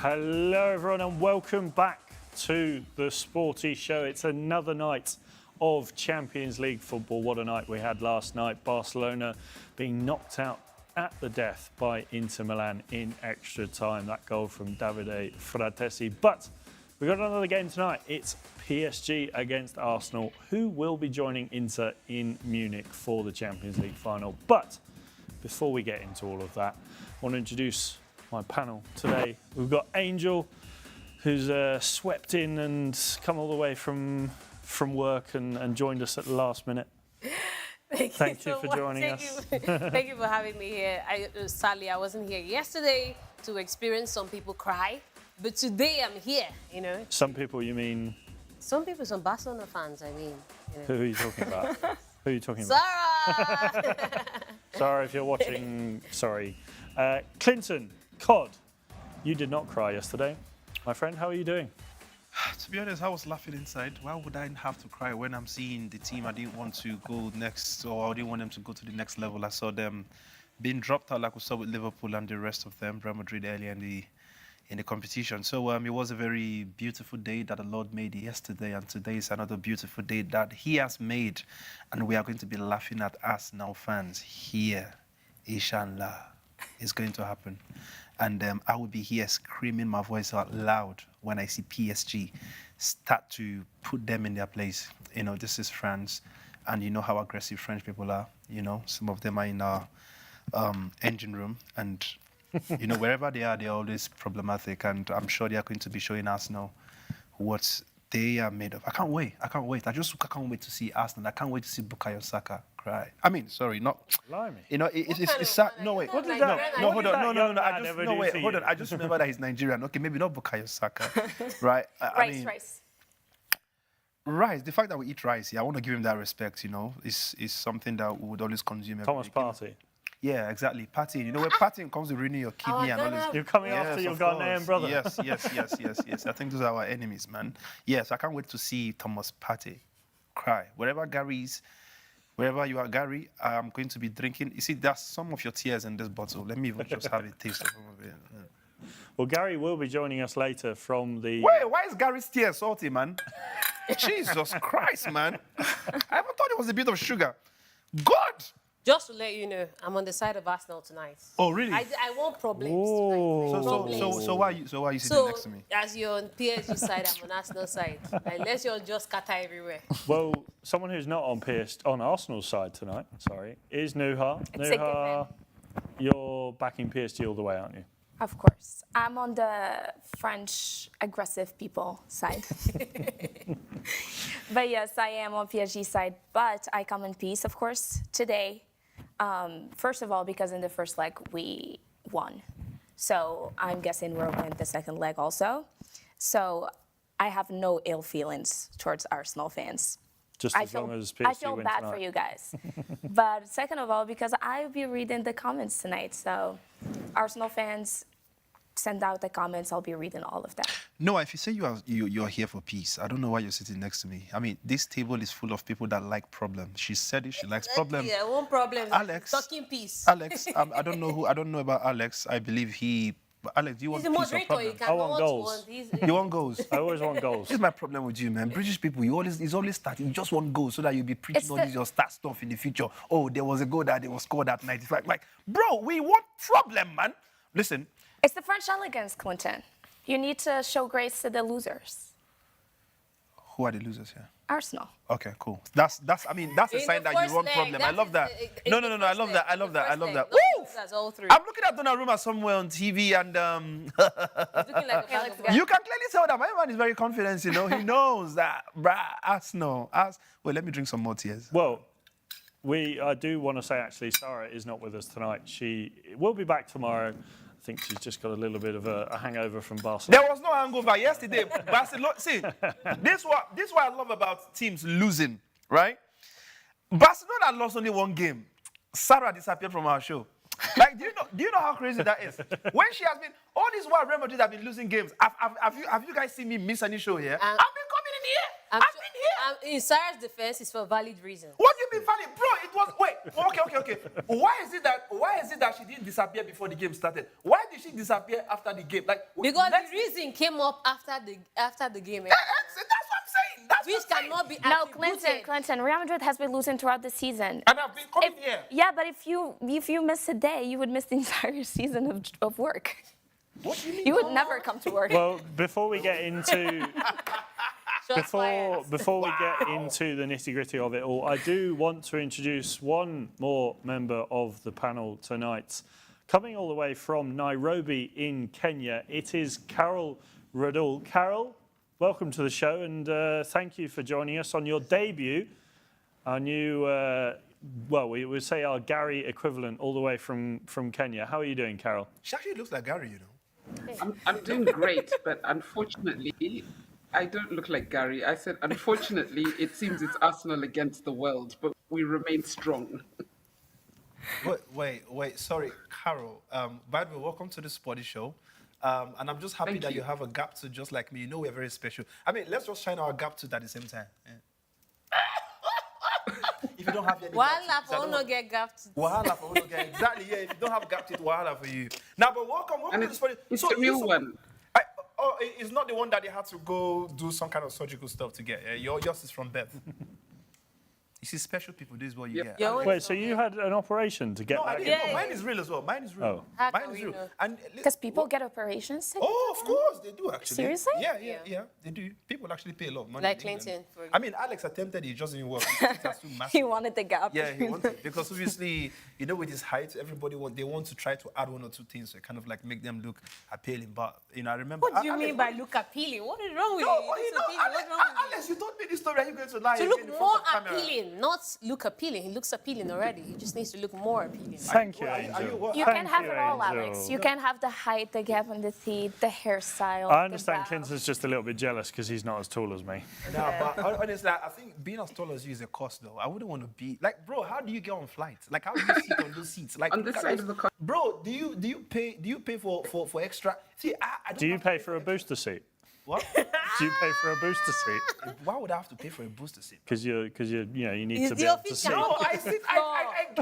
Hello everyone and welcome back to the Sporty Show. It's another night of Champions League football. What a night we had last night. Barcelona being knocked out at the death by Inter Milan in extra time. That goal from Davide Fratesi. But we've got another game tonight. It's PSG against Arsenal, who will be joining Inter in Munich for the Champions League final. But before we get into all of that, I want to introduce my panel today. We've got Angel, who's swept in and come all the way from work and joined us at the last minute. Thank you for joining us. Thank you for having me here. Sadly, I wasn't here yesterday to experience some people cry, but today I'm here, you know. Some people, you mean? Some people, some Barcelona fans, I mean. You know. Who are you talking about? Who are you talking about? Sarah! Sarah, if you're watching, sorry. KlintonCod, you did not cry yesterday. My friend, how are you doing? To be honest, I was laughing inside. Why would I have to cry when I'm seeing the team I didn't want to go next, or I didn't want them to go to the next level? I saw them being dropped out like we saw with Liverpool and the rest of them, Real Madrid earlier in the competition. So it was a very beautiful day that the Lord made yesterday, and today is another beautiful day that He has made, and we are going to be laughing at Arsenal fans here. Inshallah, it's going to happen. And I will be here screaming my voice out loud when I see PSG start to put them in their place. You know, this is France, and you know how aggressive French people are. You know, some of them are in our engine room, and you know, wherever they are, they're always problematic. And I'm sure they are going to be showing Arsenal what they are made of. I can't wait. I can't wait to see Arsenal. I can't wait to see Bukayo Saka cry. I mean, sorry, not. Blimey. You know, it's sad. No, wait. What did that? No, hold on. No. Hold I just remember that he's Nigerian. Okay, maybe not Bukayo Saka, right? Rice. The fact that we eat rice, I want to give him that respect. You know, is something that we would always consume. Thomas Partey. Yeah, exactly. Partying. You know, when partying comes to ruining your kidney and all this. You're coming after your Ghanaian brother. Yes. I think those are our enemies, man. Yes, I can't wait to see Thomas Partey cry. Wherever you are, Gary, I'm going to be drinking. You see, there's some of your tears in this bottle. Let me even just have a taste of some of it. Yeah. Well, Gary will be joining us later from the... Wait, why is Gary's tears salty, man? Jesus Christ, man. I ever thought it was a bit of sugar. God! Just to let you know, I'm on the side of Arsenal tonight. Oh, really? I want problems tonight. So why are you sitting next to me? As you're on PSG side, I'm on Arsenal side. Unless you're just scatter everywhere. Well, someone who's not on Arsenal's side tonight, is Nouha. Nouha, you're backing PSG all the way, aren't you? Of course. I'm on the French aggressive people side. But yes, I am on PSG side. But I come in peace, of course, today. First of all, because in the first leg, we won. So I'm guessing we'll win the second leg also. So I have no ill feelings towards Arsenal fans. Just as long as PSG win I feel bad tonight. for you guys. But second of all, because I'll be reading the comments tonight. So Arsenal fans, send out the comments. I'll be reading all of that. No, if you say you're here for peace, I don't know why you're sitting next to me. I mean, this table is full of people that like problems. She said it. She likes problems. Yeah, one problem. Alex, talking peace. Alex, I don't know about Alex. I believe Alex, do you want peace or problem? I want goals. You want goals? I always want goals. Here's my problem with you, man. British people, it's always starting. You just want goals so that you'll be preaching all this your stat stuff in the future. Oh, there was a goal that they was scored at 95. Like, bro, we want problem, man. Listen. It's the French elegance, Clinton. You need to show grace to the losers. Who are the losers here? Arsenal. Okay, cool. That's a sign that you want problem. I love that. No, I love that. Woo! That's all three. I'm looking at Donnarumma somewhere on TV and Looking like a you can clearly tell that my man is very confident, you know. He knows that, Arsenal. Wait, let me drink some more tears. Well, I do want to say, actually, Sarah is not with us tonight. She will be back tomorrow. I think she's just got a little bit of a hangover from Barcelona. There was no hangover yesterday. Barcelona, see, this is what I love about teams losing, right? Barcelona lost only one game. Sarah disappeared from our show. Like, do you know how crazy that is? When she has been, all this while Real Madrid have been losing games. Have you guys seen me miss any show here? I've been coming in here. I've been here. In Sarah's defense, it's for valid reasons. What do you mean valid? Bro, it was. Wait. Okay. Why is it that she didn't disappear before the game started? Why did she disappear after the game? Like Because the reason came up after the game. That's what I'm saying. That's Which what I'm saying. cannot be No, attributed. Clinton, Real Madrid has been losing throughout the season. And I've been coming here. Yeah, but if you miss a day, you would miss the entire season of work. What do you mean? You would never come to work. Well, before we get into Shots fired. before we get into the nitty-gritty of it all, I do want to introduce one more member of the panel tonight. Coming all the way from Nairobi in Kenya, it is Carol Radul. Carol, welcome to the show, and thank you for joining us on your debut. Our new, well, we would say our Gary equivalent all the way from Kenya. How are you doing, Carol? She actually looks like Gary, you know. I'm doing great, but unfortunately, I don't look like Gary. I said, unfortunately, it seems it's Arsenal against the world, but we remain strong. Wait. Sorry, Carol. By the way, welcome to the SportyShow. And I'm just happy Thank that you you. have a gap tooth just like me. You know we're very special. I mean, let's just shine our gap tooth at the same time. Yeah. If you don't have any Wahala gap for tooth, no get gapped. Wahala for you. Exactly, yeah. If you don't have gap tooth, wahala for you. Now, but welcome And to the SportyShow. it's a real one. It's not the one that they had to go do some kind of surgical stuff to get. Yours is from birth. You see, special people, this is what you Yep. get. Your own Wait, is so from you here. had an operation to get No, I back? didn't. Yeah, No, yeah. mine is real as well. Mine is real. Oh. How Mine can is we real. know? And Because people get operations. Oh, of course they do actually. Seriously? Yeah. They do. People actually pay a lot of money. Like in England. Clinton, for I mean, Alex attempted it, just didn't work. That's too massive. He wanted the gap. Yeah, he wanted because obviously, you know, with his height, everybody want to try to add one or two things to kind of like make them look appealing. But you know, I remember. What do you Alex, mean by look appealing? What is wrong with No, you? but you Look know, appealing. What's wrong with you? Alex, you told me this story. Are you going to lie To again look in more front of camera? appealing, not look appealing. He looks appealing already. He just needs to look more appealing. Thank you, Are you Angel. what? You Thank can have you, it all, Angel. Alex. You can have the height, the gap in the teeth, the hairstyle. I the understand bow. Clinton's just a little bit jealous because he's not as tall as me. No, but honestly, I think being as tall as you is a cost, though. I wouldn't want to be like, bro. How do you get on flights? Like, how do you sit on those seats? Like, On this look at side those- of the car. bro. Do you pay for extra? See, I don't Do you have to pay for a booster seat? What? Do you pay for a booster seat? Why would I have to pay for a booster seat? Because you need Is to the be able to official- see. No,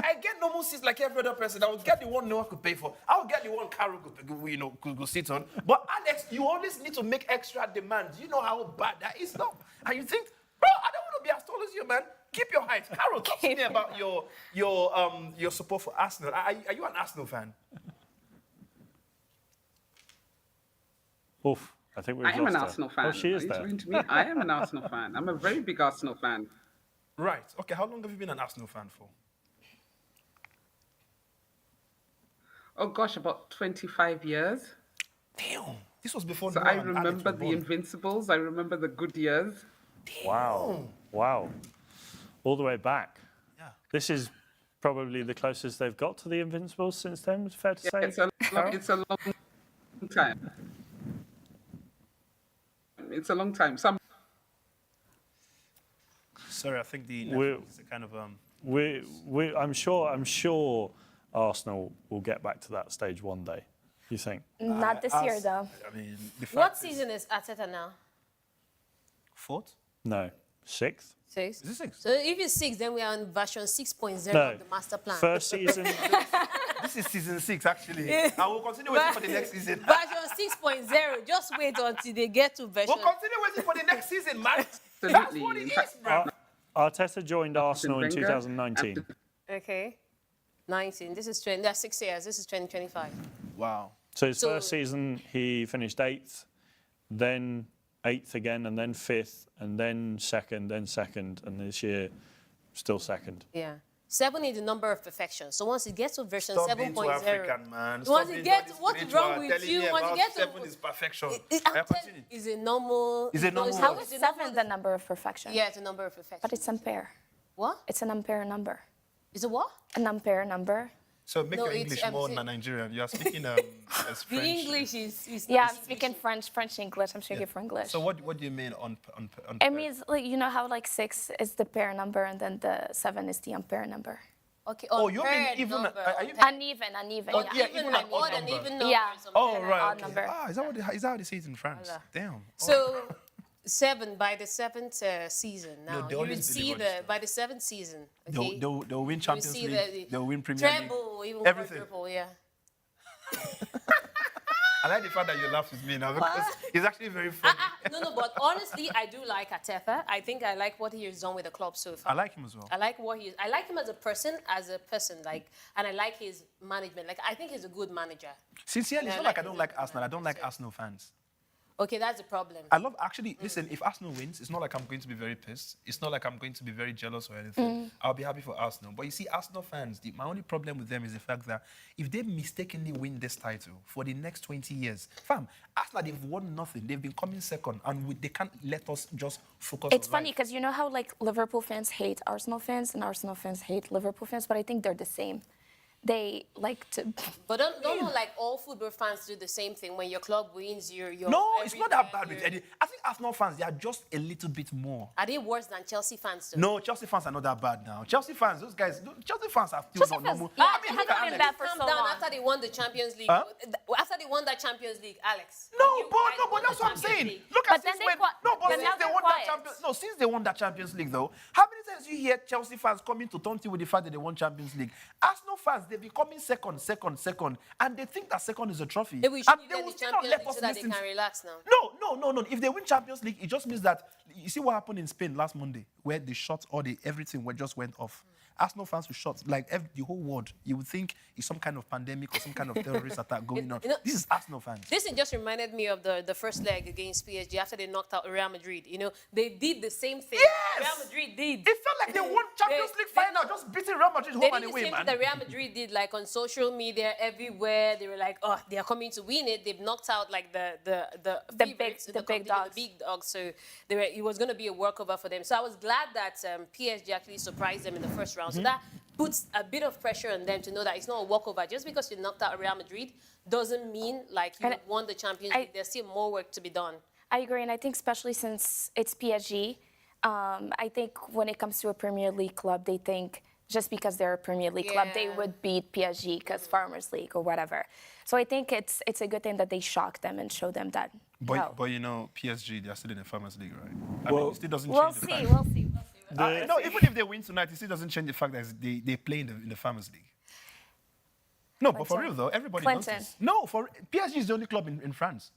I get normal seats like every other person. I would get the one Noah could pay for. I would get the one Carol could sit on. But Alex, you always need to make extra demands. You know how bad that is, no? And you think, bro, I don't want to be as tall as you, man. Keep your height. Carol, talk to me about your support for Arsenal. Are you an Arsenal fan? Oof, I think we've I am an lost her. Arsenal fan. Oh, she is Are you there. talking to me? I am an Arsenal fan. I'm a very big Arsenal fan. Right. Okay. How long have you been an Arsenal fan for? Oh gosh, about 25 years. Damn. This was before. So Noah I and Alex remember were the born. Invincibles. I remember the good years. Wow. All the way back. Yeah. This is probably the closest they've got to the Invincibles since then, it's fair to say. It's a long time. It's a long time. Sorry, I think the We're- Netflix is a kind of I'm sure Arsenal will get back to that stage one day. You think? Not this year, though. I mean, the fact What is- season is Arteta now? Fourth? No. Sixth? 6. Is it six? So if it's 6, then we are on version 6.0 No. of the master plan. First season. This is season 6, actually. And we'll continue waiting for the next season. Version 6.0. Just wait until they get to version. We'll continue waiting for the next season, man. That's Absolutely. what it In is, fact, bro. Arteta joined Arsenal in Wenger, 2019. Okay. 19. This is 20. That's 6 years. This is 2025. Wow. So his So- first season, he finished 8th, then 8th again, and then 5th, and then 2nd, and this year, still 2nd. Yeah. 7 is the number of perfection. So once you get to version Stop being too 7.0, African, man. once Stop you being get all this what's spiritual. wrong with Telling you, me once you about get 7 to is perfection. I'm continue. telling you, is a normal. Is a normal no, what? How it's is a normal- 7 the number of perfection? Yeah, it's a number of perfection. But it's ampere. What? It's an ampere number. Is it what? An ampere number. So make No, your it's English more empty. Nigerian. You are speaking as The French. English is Yeah, not I'm speaking French, English. I'm speaking for English. So what do you mean on It means, like, you know how like 6 is the pair number and then the 7 is the ampere number. Okay. Oh, you mean unpaired even- number, are you- unpaired. Uneven. Oh, yeah, Even even an an odd odd and number. even numbers. Yeah. Oh, unpaired. right. Odd Okay. number. Ah, is that what they say it in France? Voilà. Damn. So by the seventh season now. they You always would see deliver by the seventh season. Okay? They'll win Champions see League. They'll win Premier League. treble, even Everything. quadruple, yeah. I like the fact that you laugh with me now because it's actually very funny. No, but honestly, I do like Arteta. I think I like what he has done with the club so far. I like him as well. I like him as a person, like, and I like his management. Like, I think he's a good manager. Sincerely, Yeah, it's I not like like I don't his like Arsenal. I don't like management. Arsenal fans. Okay, that's the problem. I love, actually, listen, if Arsenal wins, it's not like I'm going to be very pissed. It's not like I'm going to be very jealous or anything. I'll be happy for Arsenal. But you see, Arsenal fans, my only problem with them is the fact that if they mistakenly win this title for the next 20 years, fam, Arsenal, they've won nothing. They've been coming second, and they can't let us just focus It's on funny life. because you know how like Liverpool fans hate Arsenal fans and Arsenal fans hate Liverpool fans, but I think they're the same. They like to. But don't know, like, all football fans do the same thing. When your club wins, you're No, it's not that everywhere, bad with you're- Eddie. I think Arsenal fans, they are just a little bit more. Are they worse than Chelsea fans, though? No, Chelsea fans are not that bad now. Chelsea fans, those guys, Chelsea fans are still Chelsea not fans, normal. yeah, I mean, they look haven't at been Alex. bad for Calm so down long. after they won the Champions League. Huh? After they won that Champions League, Alex. No, you but guys won that's the what I'm Champions saying. League. Look But at then since they when. qui- No, but but since now they they're won that quiet. Champions. No, since they won that Champions League, though, how many times you hear Chelsea fans coming to taunt you with the fact that they won Champions League? Arsenal fans, they've been coming second, and they think that second is a trophy. Maybe we should And give they them will the still not Champions let League us so that they listen. can relax now. No. If they win Champions League, it just means that you see what happened in Spain last Monday, where they shot everything just went off. Arsenal fans were shot, like the whole world. You would think it's some kind of pandemic or some kind of terrorist attack going on. You know, This is Arsenal fans. This thing just reminded me of the first leg against PSG after they knocked out Real Madrid. You know, they did the same thing. Yes! Real Madrid did. It felt like they won Champions League final, just beating Real Madrid They home did and the away, same man. thing that Real Madrid did, like on social media, everywhere. They were like, oh, they are coming to win it. They've knocked out like the favorites in big competition, dogs. the big dogs. So it was going to be a workover for them. So I was glad that PSG actually surprised them in the first round. So that puts a bit of pressure on them to know that it's not a walkover. Just because you knocked out Real Madrid doesn't mean like you And won the Champions League. There's still more work to be done. I agree, and I think especially since it's PSG, I think when it comes to a Premier League club, they think just because they're a Premier League club, they Yeah. would beat PSG because Farmers League or whatever. So I think it's a good thing that they shock them and show them that. no. But you know, PSG, they're still in the Farmers League, right? I Well, mean, it still doesn't We'll change the see, fact. we'll see. No, even if they win tonight, it still doesn't change the fact that they play in the Farmers League. No, but for Clinton. real though, everybody knows Clinton. this. No, PSG is the only club in France.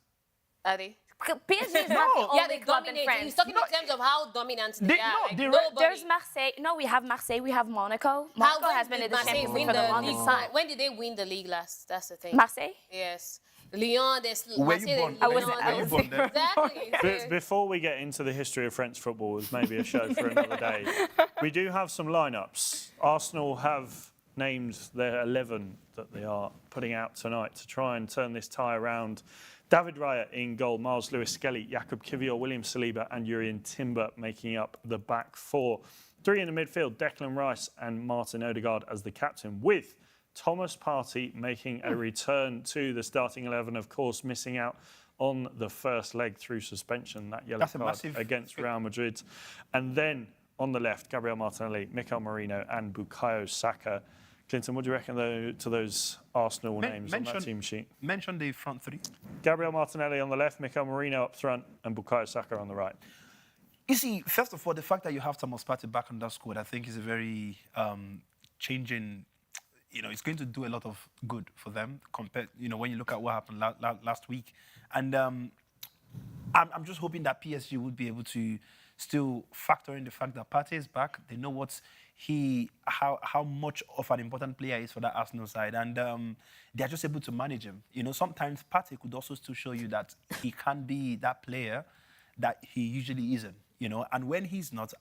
Are they? PSG is not the No. only Yeah, they club in dominate. France. He's talking in terms of how dominant they, They- are. no, Like, they- nobody. There's Marseille. No, we have Marseille. We have Monaco. How Monaco when has been did in the Marseille Champions win League for the the longest league? time. When did they win the league last? That's the thing. Marseille? Yes. Lyon, there's Were you Marseille, born? Lyon, Were you there's- born there? Exactly. Before we get into the history of French football, as maybe a show for another day, we do have some lineups. Arsenal have named their 11 that they are putting out tonight to try and turn this tie around. David Raya in goal, Miles Lewis-Skelly, Jakub Kiwior, William Saliba and Jurrien Timber making up the back four. Three in the midfield, Declan Rice and Martin Odegaard as the captain, with Thomas Partey making a return to the starting 11, of course, missing out on the first leg through suspension, that yellow That's a card massive- against Real Madrid. And then on the left, Gabriel Martinelli, Mikel Merino and Bukayo Saka. Clinton, what do you reckon to those Arsenal names on that team sheet? Mention the front three. Gabriel Martinelli on the left, Mikel Merino up front and Bukayo Saka on the right. You see, first of all, the fact that you have Thomas Partey back on that squad, I think is a very changing. You know, it's going to do a lot of good for them compared. You know, when you look at what happened last week, and I'm just hoping that PSG would be able to still factor in the fact that Partey is back. They know how much of an important player he is for that Arsenal side, and they're just able to manage him. You know, sometimes Partey could also still show you that he can be that player that he usually isn't. You know, and when he's not,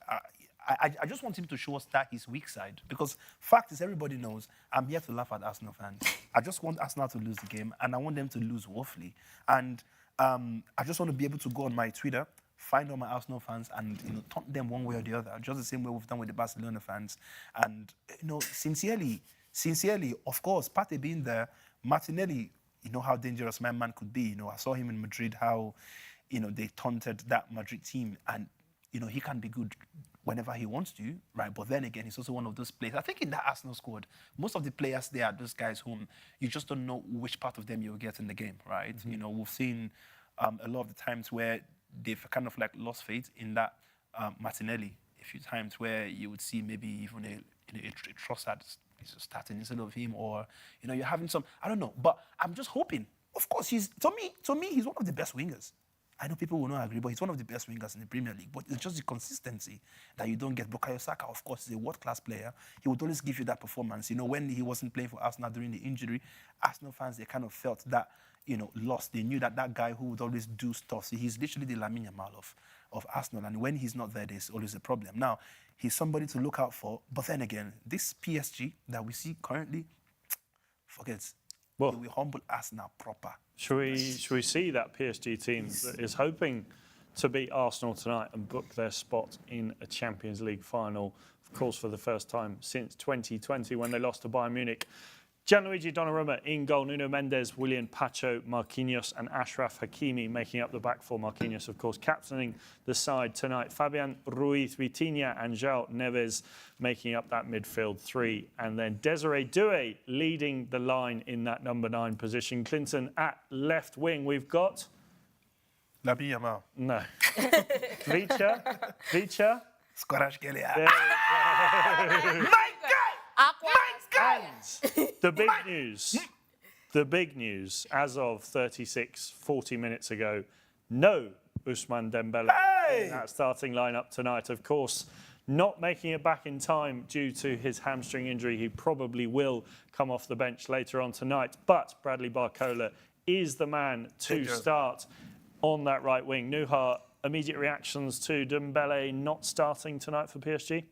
I just want him to show us that his weak side, because fact is, everybody knows I'm here to laugh at Arsenal fans. I just want Arsenal to lose the game, and I want them to lose woefully. And I just want to be able to go on my Twitter, find all my Arsenal fans, and taunt them one way or the other, just the same way we've done with the Barcelona fans. And sincerely, of course, Partey being there, Martinelli, how dangerous my man could be. I saw him in Madrid, how they taunted that Madrid team, and he can be good whenever he wants to, right? But then again, he's also one of those players. I think in that Arsenal squad, most of the players there are those guys whom you just don't know which part of them you'll get in the game, right? We've seen a lot of the times where they've kind of like lost faith in that Martinelli a few times, where you would see maybe even a Trossard starting instead of him, or you're having some, I don't know, but I'm just hoping. Of course, he's to me he's one of the best wingers. I know people will not agree, but he's one of the best wingers in the Premier League. But it's just the consistency that you don't get. Bukayo Saka, of course, is a world-class player. He would always give you that performance. When he wasn't playing for Arsenal during the injury, Arsenal fans, they kind of felt that, lost. They knew that guy who would always do stuff. So he's literally the Lamine Yamal of Arsenal. And when he's not there, there's always a problem. Now, he's somebody to look out for. But then again, this PSG that we see currently, forget. Well, we humble Arsenal proper. Should we see that PSG team that is hoping to beat Arsenal tonight and book their spot in a Champions League final, of course, for the first time since 2020 when they lost to Bayern Munich? Gianluigi Donnarumma in goal, Nuno Mendes, Willian Pacho, Marquinhos and Achraf Hakimi making up the back four. Marquinhos, of course, captaining the side tonight. Fabian Ruiz, Vitinha and João Neves making up that midfield three. And then Desiree Doué leading the line in that number 9 position. Clinton at left wing. We've got... Lamine Yamal. No. Vicha. Squarash-Gelia. There we go. And the big news, as of 40 minutes ago, no Ousmane Dembele in that starting lineup tonight. Of course, not making it back in time due to his hamstring injury. He probably will come off the bench later on tonight. But Bradley Barcola is the man to start on that right wing. Nouha, immediate reactions to Dembele not starting tonight for PSG?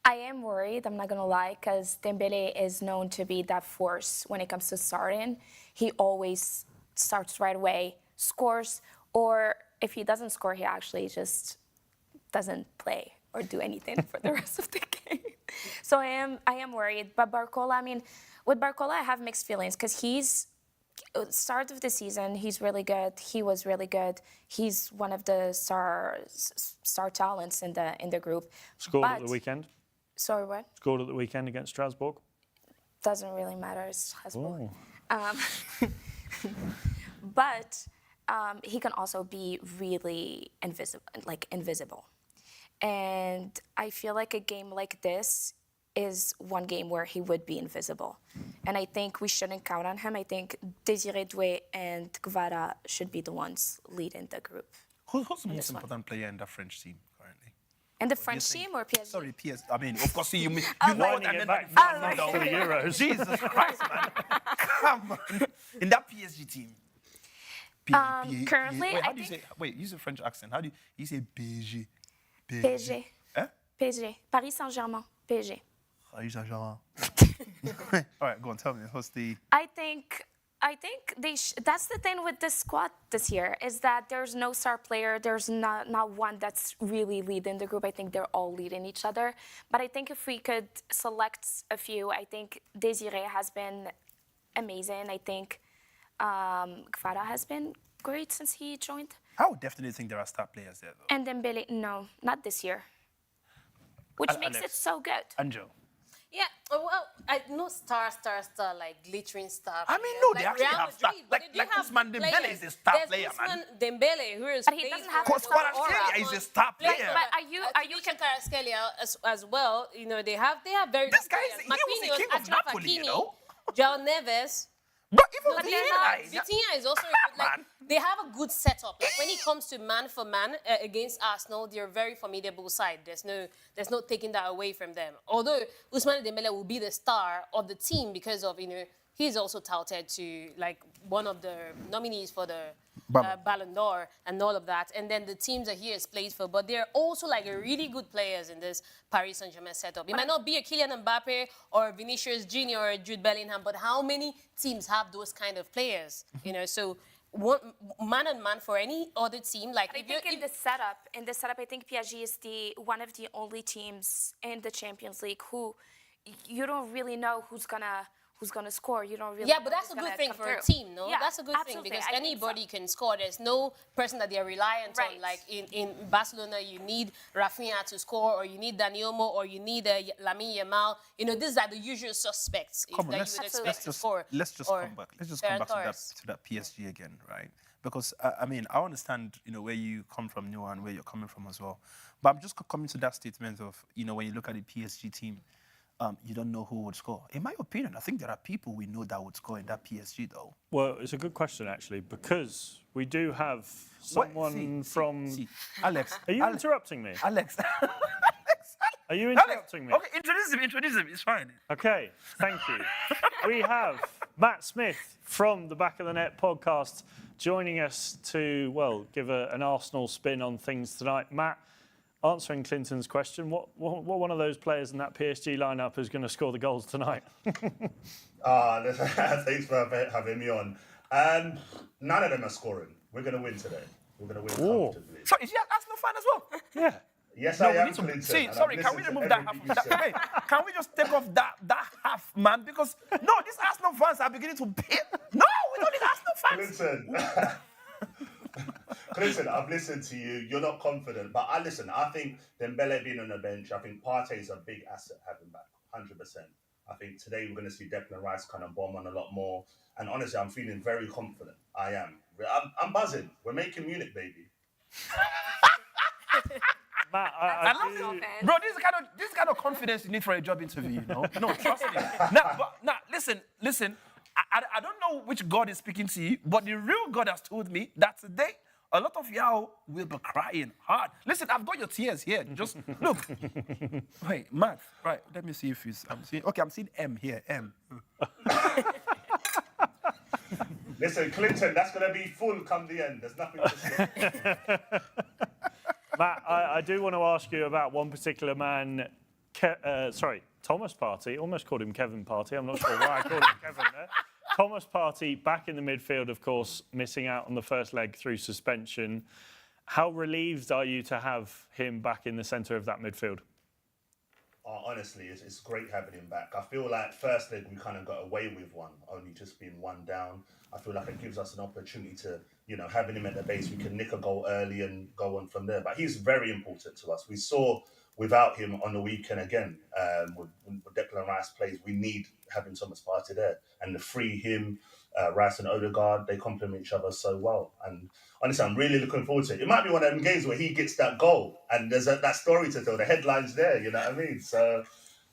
I am worried, I'm not going to lie, because Dembele is known to be that force when it comes to starting. He always starts right away, scores, or if he doesn't score, he actually just doesn't play or do anything for the rest of the game. So I am worried. But Barcola, with Barcola, I have mixed feelings because start of the season, he's really good. He was really good. He's one of the star talents in the group. Scored at the weekend. Sorry, what? Scored at the weekend against Strasbourg. Doesn't really matter. It's Strasbourg. But he can also be really invisible. And I feel like a game like this is one game where he would be invisible. And I think we shouldn't count on him. I think Désiré Doué and Kvara should be the ones leading the group. Who's the most important player in the French team currently? And the French team or PSG? Sorry, PSG. Of course, you know what I meant. For the Euros. Jesus Christ, man. Come on. In that PSG team. Currently, wait, how do you say? Wait, use a French accent. How do you say PSG? PSG. Eh? PSG. Paris Saint-Germain. PSG. Paris Saint-Germain. All right, go on. Tell me. What's the? I think that's the thing with this squad this year, is that there's no star player. There's not one that's really leading the group. I think they're all leading each other. But I think if we could select a few, I think Désiré has been amazing. I think Kvara has been great since he joined. I would definitely think there are star players there, though. And Dembele, no, not this year. Which makes it so good. Anjo. Yeah, well, I know star, like glittering star. I mean, no, they actually Real have star. Madrid, Like Ousmane Dembele is a star player, man. Dembele, who is But he doesn't have Because Kvaratskhelia is a star player. But are you Kvaratskhelia as well? You know, they have very This good guy players. he was the king of Achraf Napoli, you Hakimi, know? João Neves. But even Vitinha is also they have a good setup. Like when it comes to man for man against Arsenal, they're a very formidable side. There's no taking that away from them. Although Ousmane Dembele will be the star of the team because of he's also touted to like one of the nominees for the Ballon d'Or and all of that. And then the teams that he has played for, but they're also like really good players in this Paris Saint-Germain setup. It might not be a Kylian Mbappe or Vinicius Junior or Jude Bellingham, but how many teams have those kind of players? So man on man for any other team. Like I think in the setup, I think PSG is one of the only teams in the Champions League who you don't really know who's gonna score. You don't really. Yeah, but that's a good thing for a team, no? Yeah, that's a good thing because anybody can score. There's no person that they're reliant on. Like in Barcelona, you need Rafinha to score, or you need Dani Olmo, or you need Lamine Yamal. These are the usual suspects Come on, that you would expect to score. Let's just come back. Let's just come back to that PSG again, right? because I mean, I understand, where you come from, Nouha, and where you're coming from as well. But I'm just coming to that statement of, when you look at the PSG team, you don't know who would score. In my opinion, I think there are people we know that would score in that PSG, though. Well, it's a good question, actually, because we do have someone from... See, Alex. Are you interrupting me? Alex. Are you interrupting me? Okay, introduce him. It's fine. Okay, thank you. We have Matt Smith from the Back of the Net podcast joining us to, give an Arsenal spin on things tonight. Matt, answering Clinton's question, what one of those players in that PSG lineup is going to score the goals tonight? Thanks for having me on. None of them are scoring. We're going to win today. We're going to win comfortably. So is he an Arsenal fan as well? Yeah. Yes, No, I we am, need to Clinton. see. and Sorry, I've can we listened to remove that half? everything you said. Wait, can we just take off that half, man? Because no, these Arsenal fans are beginning to pay. No, we don't need Arsenal fans. Clinton, I've listened to you. You're not confident, but I think Dembele being on the bench, I think Partey is a big asset having back, 100%. I think today we're going to see Declan Rice kind of bomb on a lot more. And honestly, I'm feeling very confident. I am. I'm buzzing. We're making Munich, baby. Matt, I love it. Bro, this is the kind of confidence you need for a job interview, No, trust me. Now, listen. I don't know which God is speaking to you, but the real God has told me that today a lot of y'all will be crying hard. Listen, I've got your tears here. Just look. Wait, Matt. Right, let me see if I'm seeing M here. M. Listen, Clinton, that's going to be full come the end. There's nothing to say. Matt, I do want to ask you about one particular man, Thomas Partey. Almost called him Kevin Partey. I'm not sure why I called him Kevin there. Thomas Partey back in the midfield, of course, missing out on the first leg through suspension. How relieved are you to have him back in the centre of that midfield? Honestly, it's great having him back. I feel like first leg we kind of got away with one, only just being one down. I feel like it gives us an opportunity to, having him at the base, we can nick a goal early and go on from there. But he's very important to us. We saw without him on the weekend again, when Declan Rice plays, we need having Thomas Partey there. And to free him, Rice and Odegaard, they complement each other so well. And honestly, I'm really looking forward to it. It might be one of them games where he gets that goal and there's that story to tell. The headline's there, you know what I mean? So,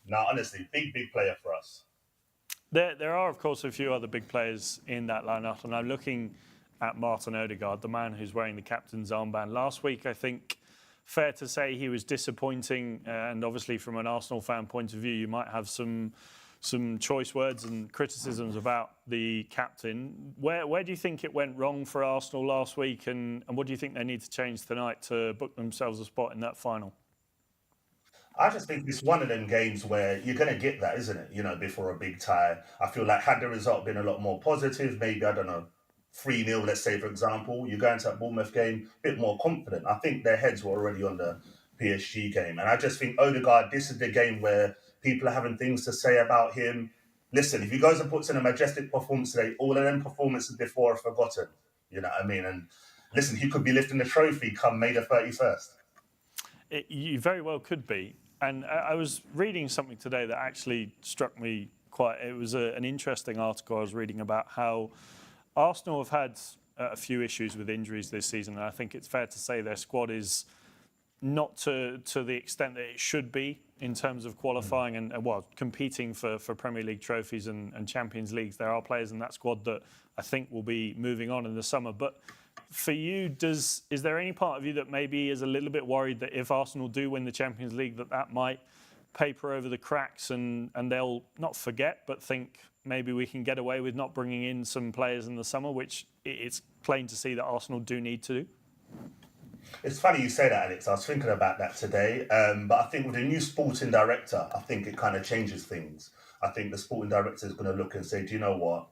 no, honestly, big player for us. There are, of course, a few other big players in that lineup, and I'm looking at Martin Odegaard, the man who's wearing the captain's armband. Last week, I think, fair to say he was disappointing, and obviously from an Arsenal fan point of view, you might have some choice words and criticisms about the captain. Where do you think it went wrong for Arsenal last week, and what do you think they need to change tonight to book themselves a spot in that final? I just think it's one of them games where you're going to get that, isn't it? Before a big tie. I feel like had the result been a lot more positive, maybe, I don't know, 3-0, let's say, for example, you go into that Bournemouth game a bit more confident. I think their heads were already on the PSG game. And I just think Odegaard, this is the game where people are having things to say about him. Listen, if he goes and puts in a majestic performance today, all of them performances before are forgotten. You know what I mean? And listen, he could be lifting the trophy come May the 31st. You very well could be. And I was reading something today that actually struck me quite. It was an interesting article I was reading about how Arsenal have had a few issues with injuries this season. And I think it's fair to say their squad is not to the extent that it should be in terms of qualifying and competing for Premier League trophies and Champions Leagues. There are players in that squad that I think will be moving on in the summer. But for you, is there any part of you that maybe is a little bit worried that if Arsenal do win the Champions League, that might paper over the cracks and they'll not forget, but think maybe we can get away with not bringing in some players in the summer, which it's plain to see that Arsenal do need to do? It's funny you say that, Alex. I was thinking about that today. But I think with the new sporting director, I think it kind of changes things. I think the sporting director is going to look and say, do you know what?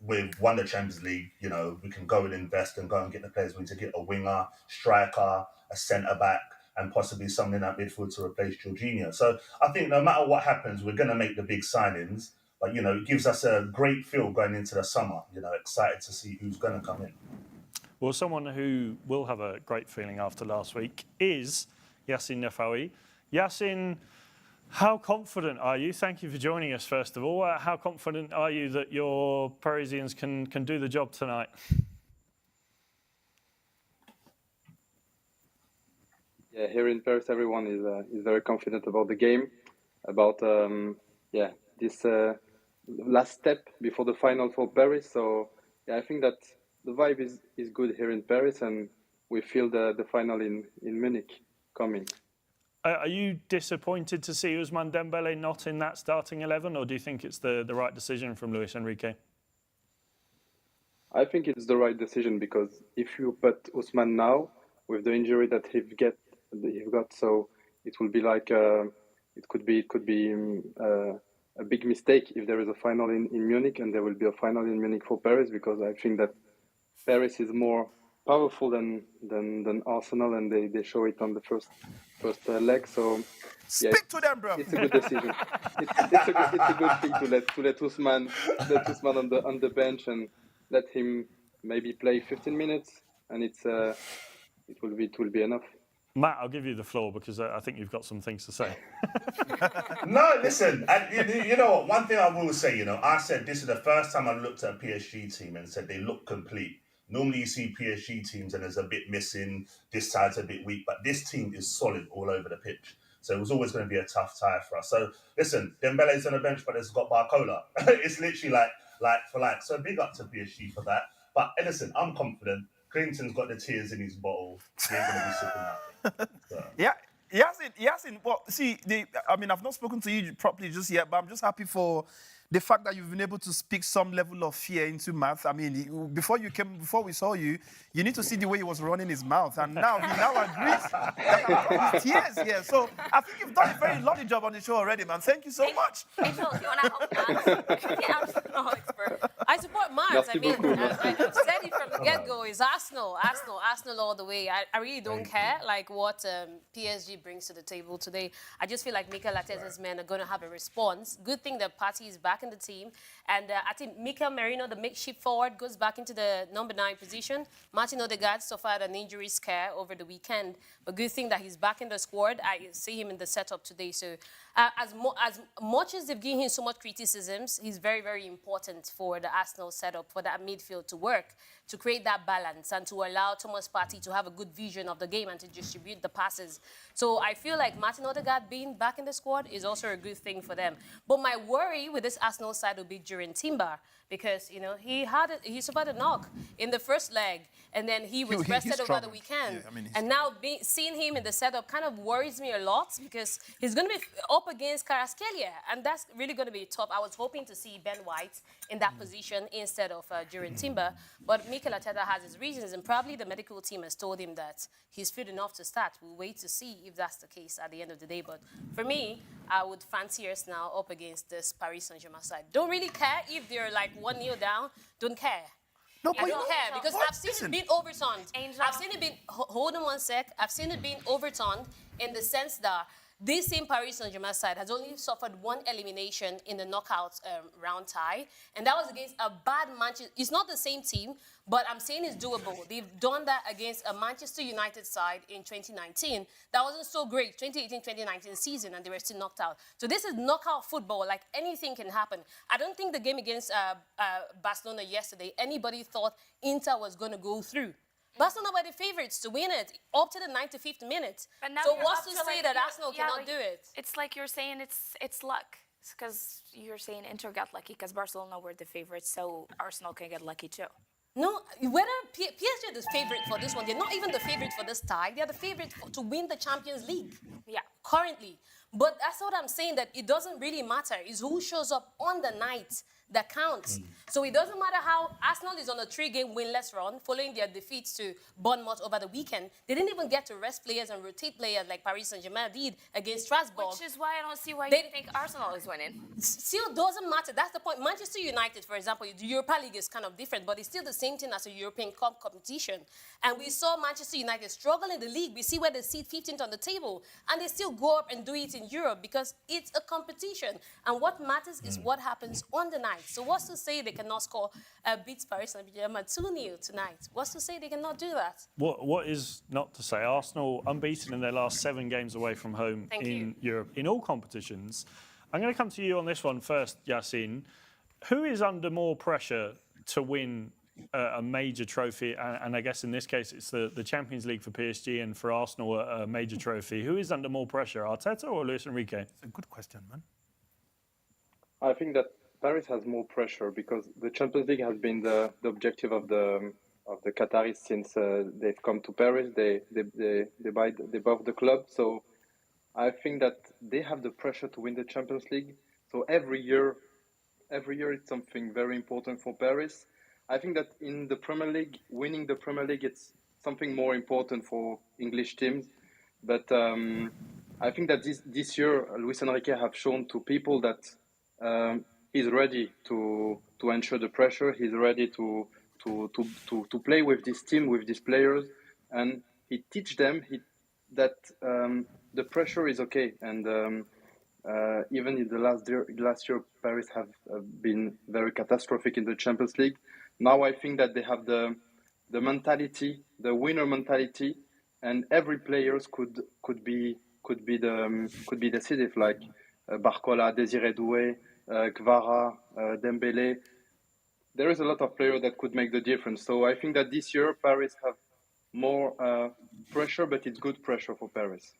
We've won the Champions League, we can go and invest and go and get the players. We need to get a winger, striker, a centre-back, and possibly someone in that midfield to replace Jorginho. So I think no matter what happens, we're going to make the big signings. But, it gives us a great feel going into the summer, excited to see who's going to come in. Well, someone who will have a great feeling after last week is Yacine Nefaoui. Yacine, how confident are you? Thank you for joining us, first of all. How confident are you that your Parisians can do the job tonight? here in Paris, everyone is very confident about the game, about this last step before the final for Paris. So I think that the vibe is good here in Paris, and we feel the final in Munich coming. Are you disappointed to see Ousmane Dembele not in that starting 11, or do you think it's the right decision from Luis Enrique? I think it's the right decision, because if you put Ousmane now with the injury that he got, so it will be like it could be a big mistake if there is a final in Munich, and there will be a final in Munich for Paris, because I think that Paris is more powerful than Arsenal, and they show it on the first leg. So Speak to them, bro. it's a good decision. It's a good thing to let Ousmane on the bench and let him maybe play 15 minutes, and it will be enough. Matt, I'll give you the floor because I think you've got some things to say. No, listen, and you know what? One thing I will say, I said this is the first time I looked at a PSG team and said they look complete. Normally you see PSG teams and there's a bit missing, this side's a bit weak, but this team is solid all over the pitch. So it was always going to be a tough tie for us. So listen, Dembele's on the bench, but it's got Barcola. It's literally like for like. So big up to PSG for that. But listen, I'm confident. Clinton's got the tears in his bottle. He ain't going to be sipping that. So. Yeah. Yasin, well, see, I've not spoken to you properly just yet, but I'm just happy for the fact that you've been able to speak some level of fear into Matt. I mean, before we saw you, you need to see the way he was running his mouth, and now he agrees that his tears. Yeah, so I think you've done a very lovely job on the show already, man. Thank you so much. Angel, you want to help Matt? Yeah, Arsenal expert. I support Mars. I mean, I've said it from the get-go. It's Arsenal all the way. I really don't care like what PSG brings to the table today. I just feel like Mikel Arteta's men are going to have a response. Good thing that Partey is back in the team. And I think Mikel Merino, the makeshift forward, goes back into the number 9 position. Martin Odegaard suffered an injury scare over the weekend. But good thing that he's back in the squad. I see him in the setup today. So as much as they've given him so much criticisms, he's very, very important for the Arsenal setup, for that midfield to work, to create that balance and to allow Thomas Partey to have a good vision of the game and to distribute the passes. So I feel like Martin Odegaard being back in the squad is also a good thing for them. But my worry with this Arsenal side will be during Timber, because he suffered a knock in the first leg, and then he was rested over the weekend. Yeah, and now seeing him in the setup kind of worries me a lot, because he's going to be up against Kvaratskhelia, and that's really going to be tough. I was hoping to see Ben White in that position instead of during Timber, but Mikel Arteta has his reasons, and probably the medical team has told him that he's fit enough to start. We'll wait to see if that's the case at the end of the day. But for me, I would fancy us now up against this Paris Saint-Germain side. Don't really care if they're like 1-0 down. Don't care. No, I don't care, because I've seen it being overturned. Angel. I've seen it being, hold on one sec, I've seen it being overturned in the sense that this same Paris Saint-Germain side has only suffered one elimination in the knockout round tie, and that was against a bad Manchester. It's not the same team, but I'm saying it's doable. They've done that against a Manchester United side in 2019. That wasn't so great, 2018-2019 season, and they were still knocked out. So this is knockout football, like anything can happen. I don't think the game against Barcelona yesterday, anybody thought Inter was going to go through. Barcelona were the favourites to win it up to the 95th minute. But now so you're what's up to to, say like, that Arsenal cannot do it? It's like you're saying it's luck. Because you're saying Inter got lucky because Barcelona were the favorites, so Arsenal can get lucky too. No, whether PSG are the favourite for this one, they're not even the favourite for this tie. They're the favourite to win the Champions League. Yeah. Currently. But that's what I'm saying, that it doesn't really matter. It's who shows up on the night that counts. So it doesn't matter how Arsenal is on a 3-game winless run following their defeats to Bournemouth over the weekend. They didn't even get to rest players and rotate players like Paris Saint-Germain did against Strasbourg. Which is why I don't see why you think Arsenal is winning. Still doesn't matter. That's the point. Manchester United, for example, the Europa League is kind of different, but it's still the same thing as a European Cup competition. And we saw Manchester United struggle in the league. We see where they sit 15th on the table, and they still go up and do it in Europe because it's a competition. And what matters is what happens on the night. So what's to say they cannot score beat Paris Saint-Germain 2-0 tonight? What's to say they cannot do that? What is not to say? Arsenal unbeaten in their last 7 games away from home in Europe, in all competitions. I'm going to come to you on this one first, Yasin. Who is under more pressure to win a major trophy, and I guess in this case it's the Champions League for PSG and for Arsenal a major trophy. Who is under more pressure, Arteta or Luis Enrique? It's a good question, man. I think that Paris has more pressure because the Champions League has been the objective of the Qataris since they've come to Paris. They bought the club, so I think that they have the pressure to win the Champions League. So every year it's something very important for Paris. I think that in the Premier League, winning the Premier League, it's something more important for English teams. But I think that this year, Luis Enrique have shown to people that he's ready to ensure the pressure. He's ready to play with this team, with these players, and he teach them that the pressure is okay. And even in the last year, Paris have been very catastrophic in the Champions League. Now I think that they have the mentality, the winner mentality, and every players could be decisive, like Barcola, Désiré Doué, Kvara, Dembélé. There is a lot of players that could make the difference. So I think that this year Paris have more pressure, but it's good pressure for Paris.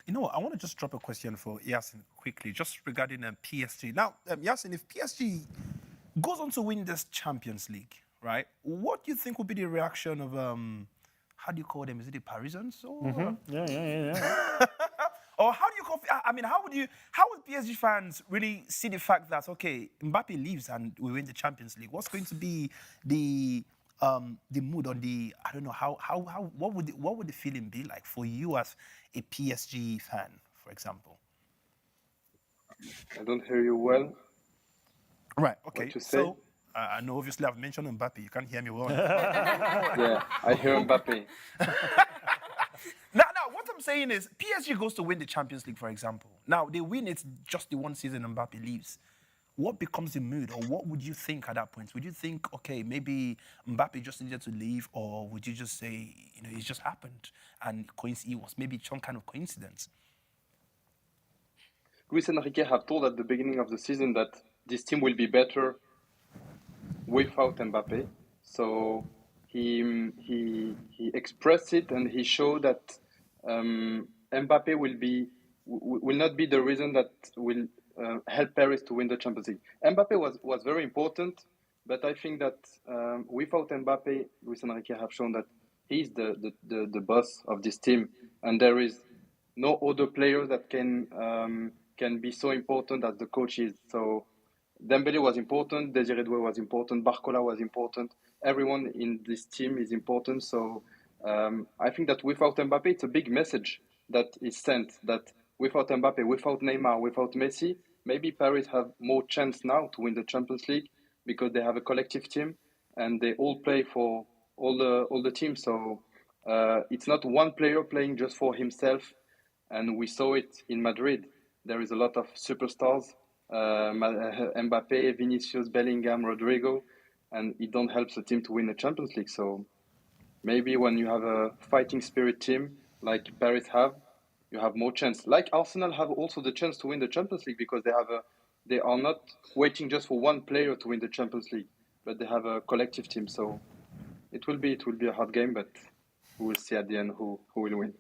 You know what? I want to just drop a question for Yasin quickly, just regarding PSG. Now, Yasin, if PSG goes on to win this Champions League, right? What do you think would be the reaction of how do you call them? Is it the Parisians? Or Yeah. or how do you I mean, how would PSG fans really see the fact that okay, Mbappe leaves and we win the Champions League? What's going to be the mood on the I don't know what would the feeling be like for you as a PSG fan, for example? I don't hear you well. Right. Okay. What you say? So I know obviously I've mentioned Mbappe. You can't hear me well. Yeah, I hear Mbappe. Now, what I'm saying is PSG goes to win the Champions League, for example. Now, they win it just the one season and Mbappe leaves. What becomes the mood, or what would you think at that point? Would you think, okay, maybe Mbappe just needed to leave, or would you just say, it just happened and it was maybe some kind of coincidence? Luis Enrique have told at the beginning of the season that this team will be better without Mbappe. So he expressed it, and he showed that Mbappe will not be the reason that will help Paris to win the Champions League. Mbappe was very important, but I think that without Mbappe, Luis Enrique have shown that he's the boss of this team, and there is no other player that can be so important as the coach is. So Dembélé was important, Désiré Doué was important, Barcola was important. Everyone in this team is important. So I think that without Mbappe, it's a big message that is sent, that without Mbappe, without Neymar, without Messi, maybe Paris have more chance now to win the Champions League because they have a collective team and they all play for all the teams. So it's not one player playing just for himself. And we saw it in Madrid. There is a lot of superstars, Mbappe, Vinicius, Bellingham, Rodrigo, and it don't help the team to win the Champions League. So maybe when you have a fighting spirit team like Paris have, you have more chance. Like Arsenal have also the chance to win the Champions League because they are not waiting just for one player to win the Champions League, but they have a collective team. So it will be a hard game, but we will see at the end who will win.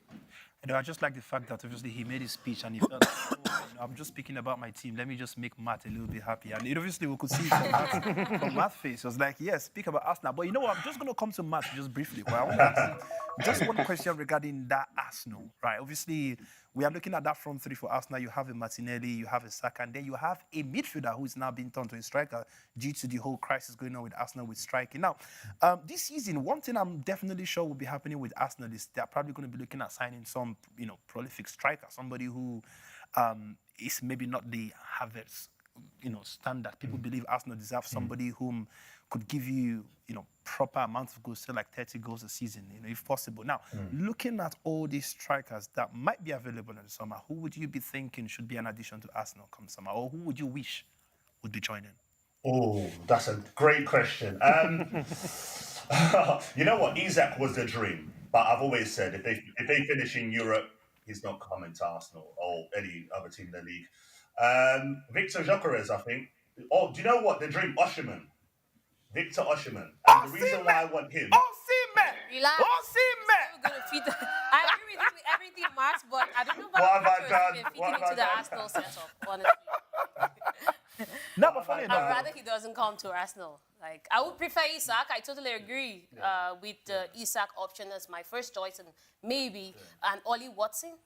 I just like the fact that obviously he made his speech and he felt like, I'm just speaking about my team. Let me just make Matt a little bit happy. And obviously we could see from Matt's face. It was like, yes, speak about Arsenal. But you know what? I'm just going to come to Matt just briefly. Well, I want to ask you just one question regarding that Arsenal, right? Obviously, we are looking at that front three for Arsenal. You have a Martinelli, you have a Saka, and then you have a midfielder who is now being turned to a striker due to the whole crisis going on with Arsenal with striking. Now, this season, one thing I'm definitely sure will be happening with Arsenal is they're probably going to be looking at signing some, prolific striker, somebody who is maybe not the Havertz, standard. People believe Arsenal deserve somebody whom could give you, proper amount of goals, say like 30 goals a season, if possible. Now, looking at all these strikers that might be available in the summer, who would you be thinking should be an addition to Arsenal come summer, or who would you wish would be joining? Oh, that's a great question. You know what? Isak was the dream, but I've always said if they finish in Europe, he's not coming to Arsenal or any other team in the league. Victor Gyökeres, I think. Oh, do you know what? The dream, Osimhen. Victor Osimhen. And the reason why I want him... Relax. We're going to feed I agree with everything, Max, but I don't know about feeding into the Arsenal setup, honestly. No, but funny I'd enough, rather he doesn't come to Arsenal. Like, I would prefer Isak. I totally agree with the Isak option as my first choice, and maybe an Ollie Watkins.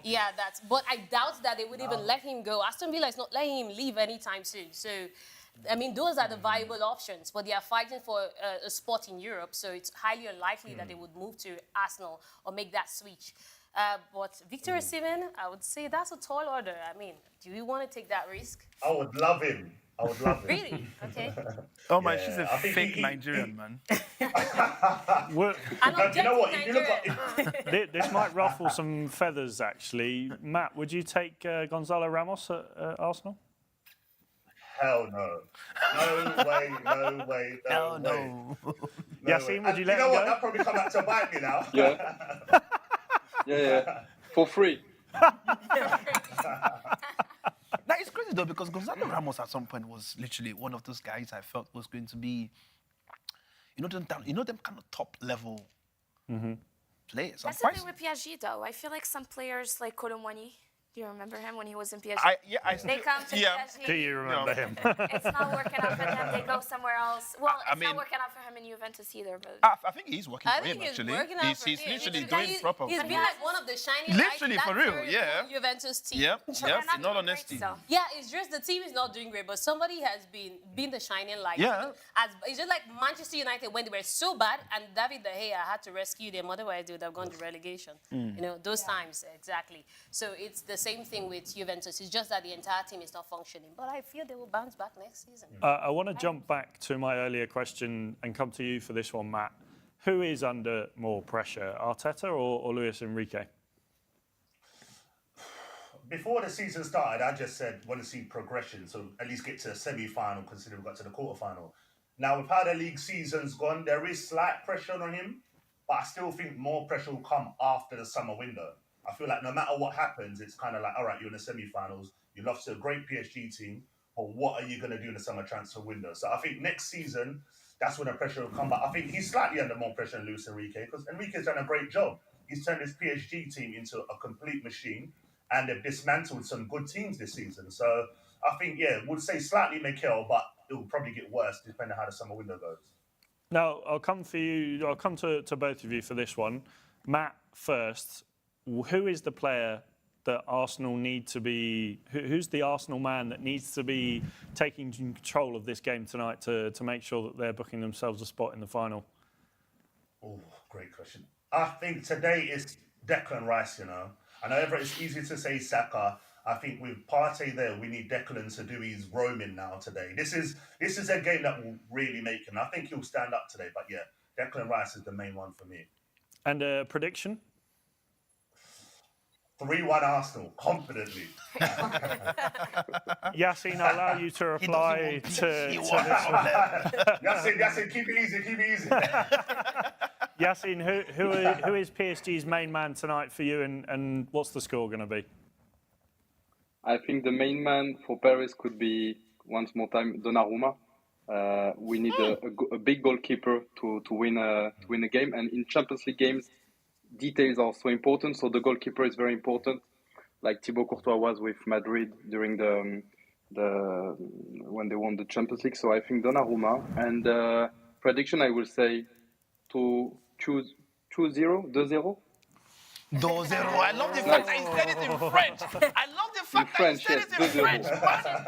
Yeah, that's. But I doubt that they would even let him go. Aston Villa is not letting him leave anytime soon. So, I mean, those are the viable options. But they are fighting for a spot in Europe, so it's highly unlikely that they would move to Arsenal or make that switch. But Victor Osimhen, I would say that's a tall order. I mean, do you want to take that risk? I would love him. Really? Okay. oh my, she's a fake Nigerian, man. Well, You know what? If you look at... this might ruffle some feathers, actually. Matt, would you take Gonzalo Ramos at Arsenal? Hell no. No way, no way, no Hell way. no. Yassine, would you let You know him what? go? That'll probably come back to bite me now. Yeah. Yeah. For free. Now it's crazy though because Gonzalo Ramos at some point was literally one of those guys I felt was going to be, them kind of top level players. That's the thing with PSG, though. I feel like some players like Kolomwani. Do you remember him when he was in PSG? They come to PSG. Do you remember him? It's not working out for them. They go somewhere else. Well, it's not working out for him in Juventus either. But I think he's working for him, actually. He's literally doing proper. He's been like one of the shining Literally, lights. for real, yeah. Juventus team. Yep, in all honesty. Yeah, it's just the team is not doing great, but somebody has been the shining light. Yeah. It's just like Manchester United when they were so bad and David De Gea had to rescue them, otherwise they would have gone to relegation. Those times, exactly. So it's the same thing with Juventus. It's just that the entire team is not functioning. But I feel they will bounce back next season. I want to jump back to my earlier question and come to you for this one, Matt. Who is under more pressure, Arteta or Luis Enrique? Before the season started, I just said want to see progression, so at least get to the semi-final, considering we got to the quarter-final. Now, with how the league season's gone, there is slight pressure on him, but I still think more pressure will come after the summer window. I feel like no matter what happens, it's kind of like, all right, you're in the semi-finals, you lost to a great PSG team, but what are you going to do in the summer transfer window? So I think next season, that's when the pressure will come. But I think he's slightly under more pressure than Luis Enrique, because Enrique's done a great job. He's turned his PSG team into a complete machine, and they've dismantled some good teams this season. So I think, would say slightly Mikel, but it will probably get worse depending on how the summer window goes. Now, I'll come for you. I'll come to both of you for this one. Matt, first. Who is the player that Arsenal need to be? Who's the Arsenal man that needs to be taking control of this game tonight to make sure that they're booking themselves a spot in the final? Oh, great question. I think today is Declan Rice. I know it's easy to say Saka. I think with Partey there, we need Declan to do his roaming now today. This is a game that will really make him. I think he'll stand up today. But Declan Rice is the main one for me. And a prediction? 3-1 Arsenal, confidently. Yassine, I'll allow you to reply to this one. Yassine, keep it easy. Yassine, who is PSG's main man tonight for you, and what's the score going to be? I think the main man for Paris could be, once more time, Donnarumma. We need a big goalkeeper to win a game, and in Champions League games, details are so important. So the goalkeeper is very important, like Thibaut Courtois was with Madrid during the when they won the Champions League. So I think Donnarumma, and prediction I will say to choose 2-0, 2-0. 2-0. I love the fact that he said it in French. I love the fact that he said it in French.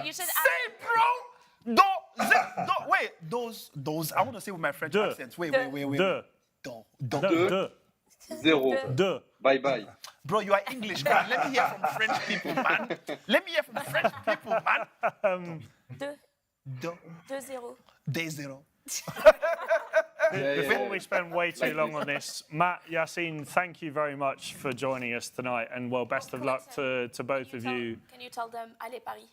you should Say, bro. Wait, those. I want to say with my French accent. Wait. Deux. 0. Bye. Bro, you are English, man. Let me hear from French people, man. 2-0. Before we spend way too long on this, Matt, Yassine, thank you very much for joining us tonight, and best of luck to both of you. Can you tell them, allez Paris?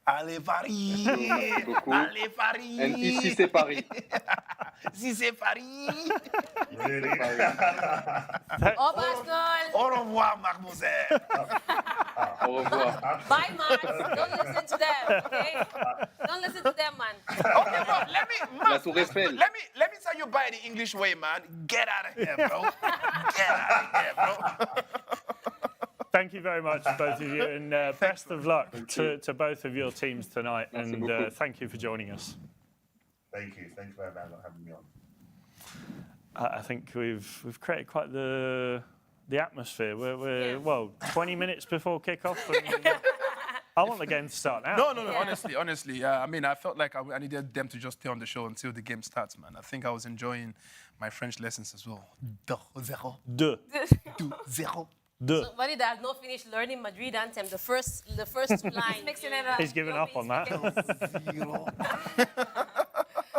Allez Paris! Allez Paris! And ici c'est Paris. Si c'est Paris! Really? Au Arsenal! Au revoir, mademoiselle! Au revoir. Bye, man. Don't listen to them, okay? Don't listen to them, man. Okay, bro, La Tour Eiffel. let me tell you by the English way, man. Get out of here, bro. Get out of here, bro. Thank you very much, both of you, and best of luck to both of your teams tonight. Merci And beaucoup. thank you for joining us. Thank you for having me on. I think we've created quite the atmosphere. We're Yeah. well 20 minutes before kickoff. And I want the game to start now. No. Honestly, I mean, I felt like I needed them to just stay on the show until the game starts, man. I think I was enjoying my French lessons as well. 2-0. Deux. 2-0. Deux. Somebody that has not finished learning Madrid anthem, the first two lines. mixing it up. He's given up on that. 0.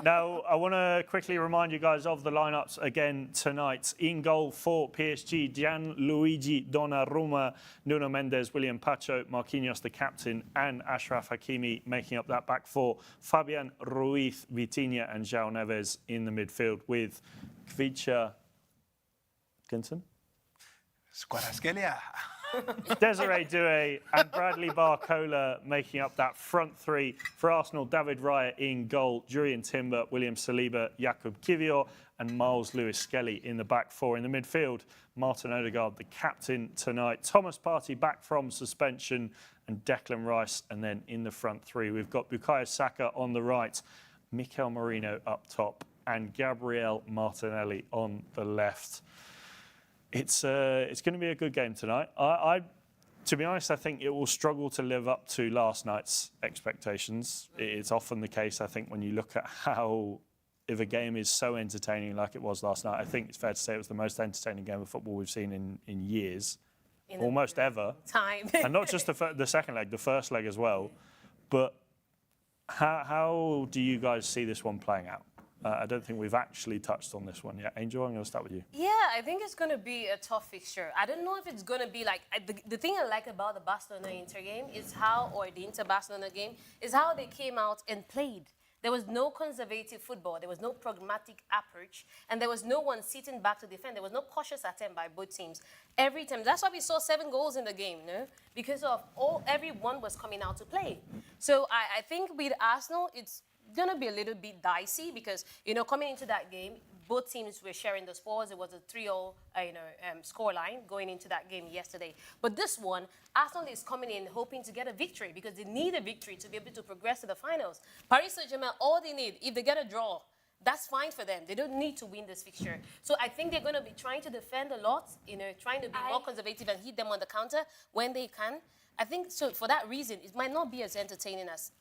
Now, I want to quickly remind you guys of the lineups again tonight. In goal for PSG, Gianluigi Donnarumma, Nuno Mendes, William Pacho, Marquinhos the captain, and Achraf Hakimi making up that back four. Fabian Ruiz, Vitinha, and João Neves in the midfield with Kvicha, Clinton, Squaraskelia. Desiree Doué and Bradley Barcola making up that front three. For Arsenal, David Raya in goal, Jurriën Timber, William Saliba, Jakub Kiwior and Miles Lewis-Skelly in the back four. In the midfield, Martin Odegaard, the captain tonight. Thomas Partey back from suspension and Declan Rice. And then in the front three, we've got Bukayo Saka on the right, Mikel Merino up top and Gabriel Martinelli on the left. It's going to be a good game tonight. To be honest, I think it will struggle to live up to last night's expectations. It's often the case, I think, when you look at how, if a game is so entertaining like it was last night, I think it's fair to say it was the most entertaining game of football we've seen in years, almost ever. Time. And not just the second leg, the first leg as well. But how do you guys see this one playing out? I don't think we've actually touched on this one yet. Angel, I'm going to start with you. Yeah, I think it's going to be a tough fixture. I don't know if it's going to be like... The thing I like about the Barcelona-Inter game is how, or the Inter-Barcelona game, is how they came out and played. There was no conservative football. There was no pragmatic approach. And there was no one sitting back to defend. There was no cautious attempt by both teams. Every time. That's why we saw 7 goals in the game, no? Because of everyone was coming out to play. So I think with Arsenal, it's going to be a little bit dicey because, coming into that game, both teams were sharing the scores. It was a 3-0 scoreline going into that game yesterday. But this one, Arsenal is coming in hoping to get a victory because they need a victory to be able to progress to the finals. Paris Saint-Germain, all they need, if they get a draw, that's fine for them. They don't need to win this fixture. So I think they're going to be trying to defend a lot, trying to be more conservative and hit them on the counter when they can. I think so. For that reason, it might not be as entertaining as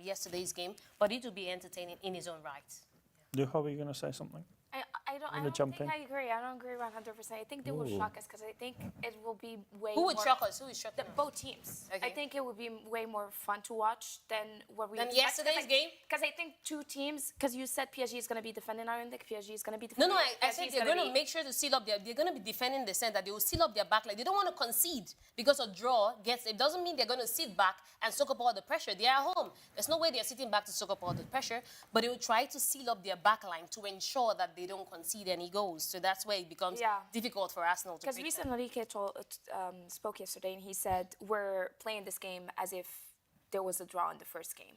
yesterday's game, but it will be entertaining in its own right. Nouha, were you going to say something? I don't think I agree. I don't agree 100%. I think they will shock us because I think it will be way Who more... would shock us? Who would shock them? Both teams. Okay. I think it would be way more fun to watch than what we... Than yesterday's game? Because I think two teams... Because you said PSG is going to be defending. I don't think PSG is going to be defending. No, I said they're going to make sure to seal up their... They're going to be defending the sense that they will seal up their back. Like, they don't want to concede because a draw gets... It doesn't mean they're going to sit back and soak up all the pressure. They are at home. There's no way they're sitting back to soak up all the pressure, but they will try to seal up their back line to ensure that they don't concede any goals. So that's where it becomes difficult for Arsenal to because Luis Enrique spoke yesterday and he said, we're playing this game as if there was a draw in the first game.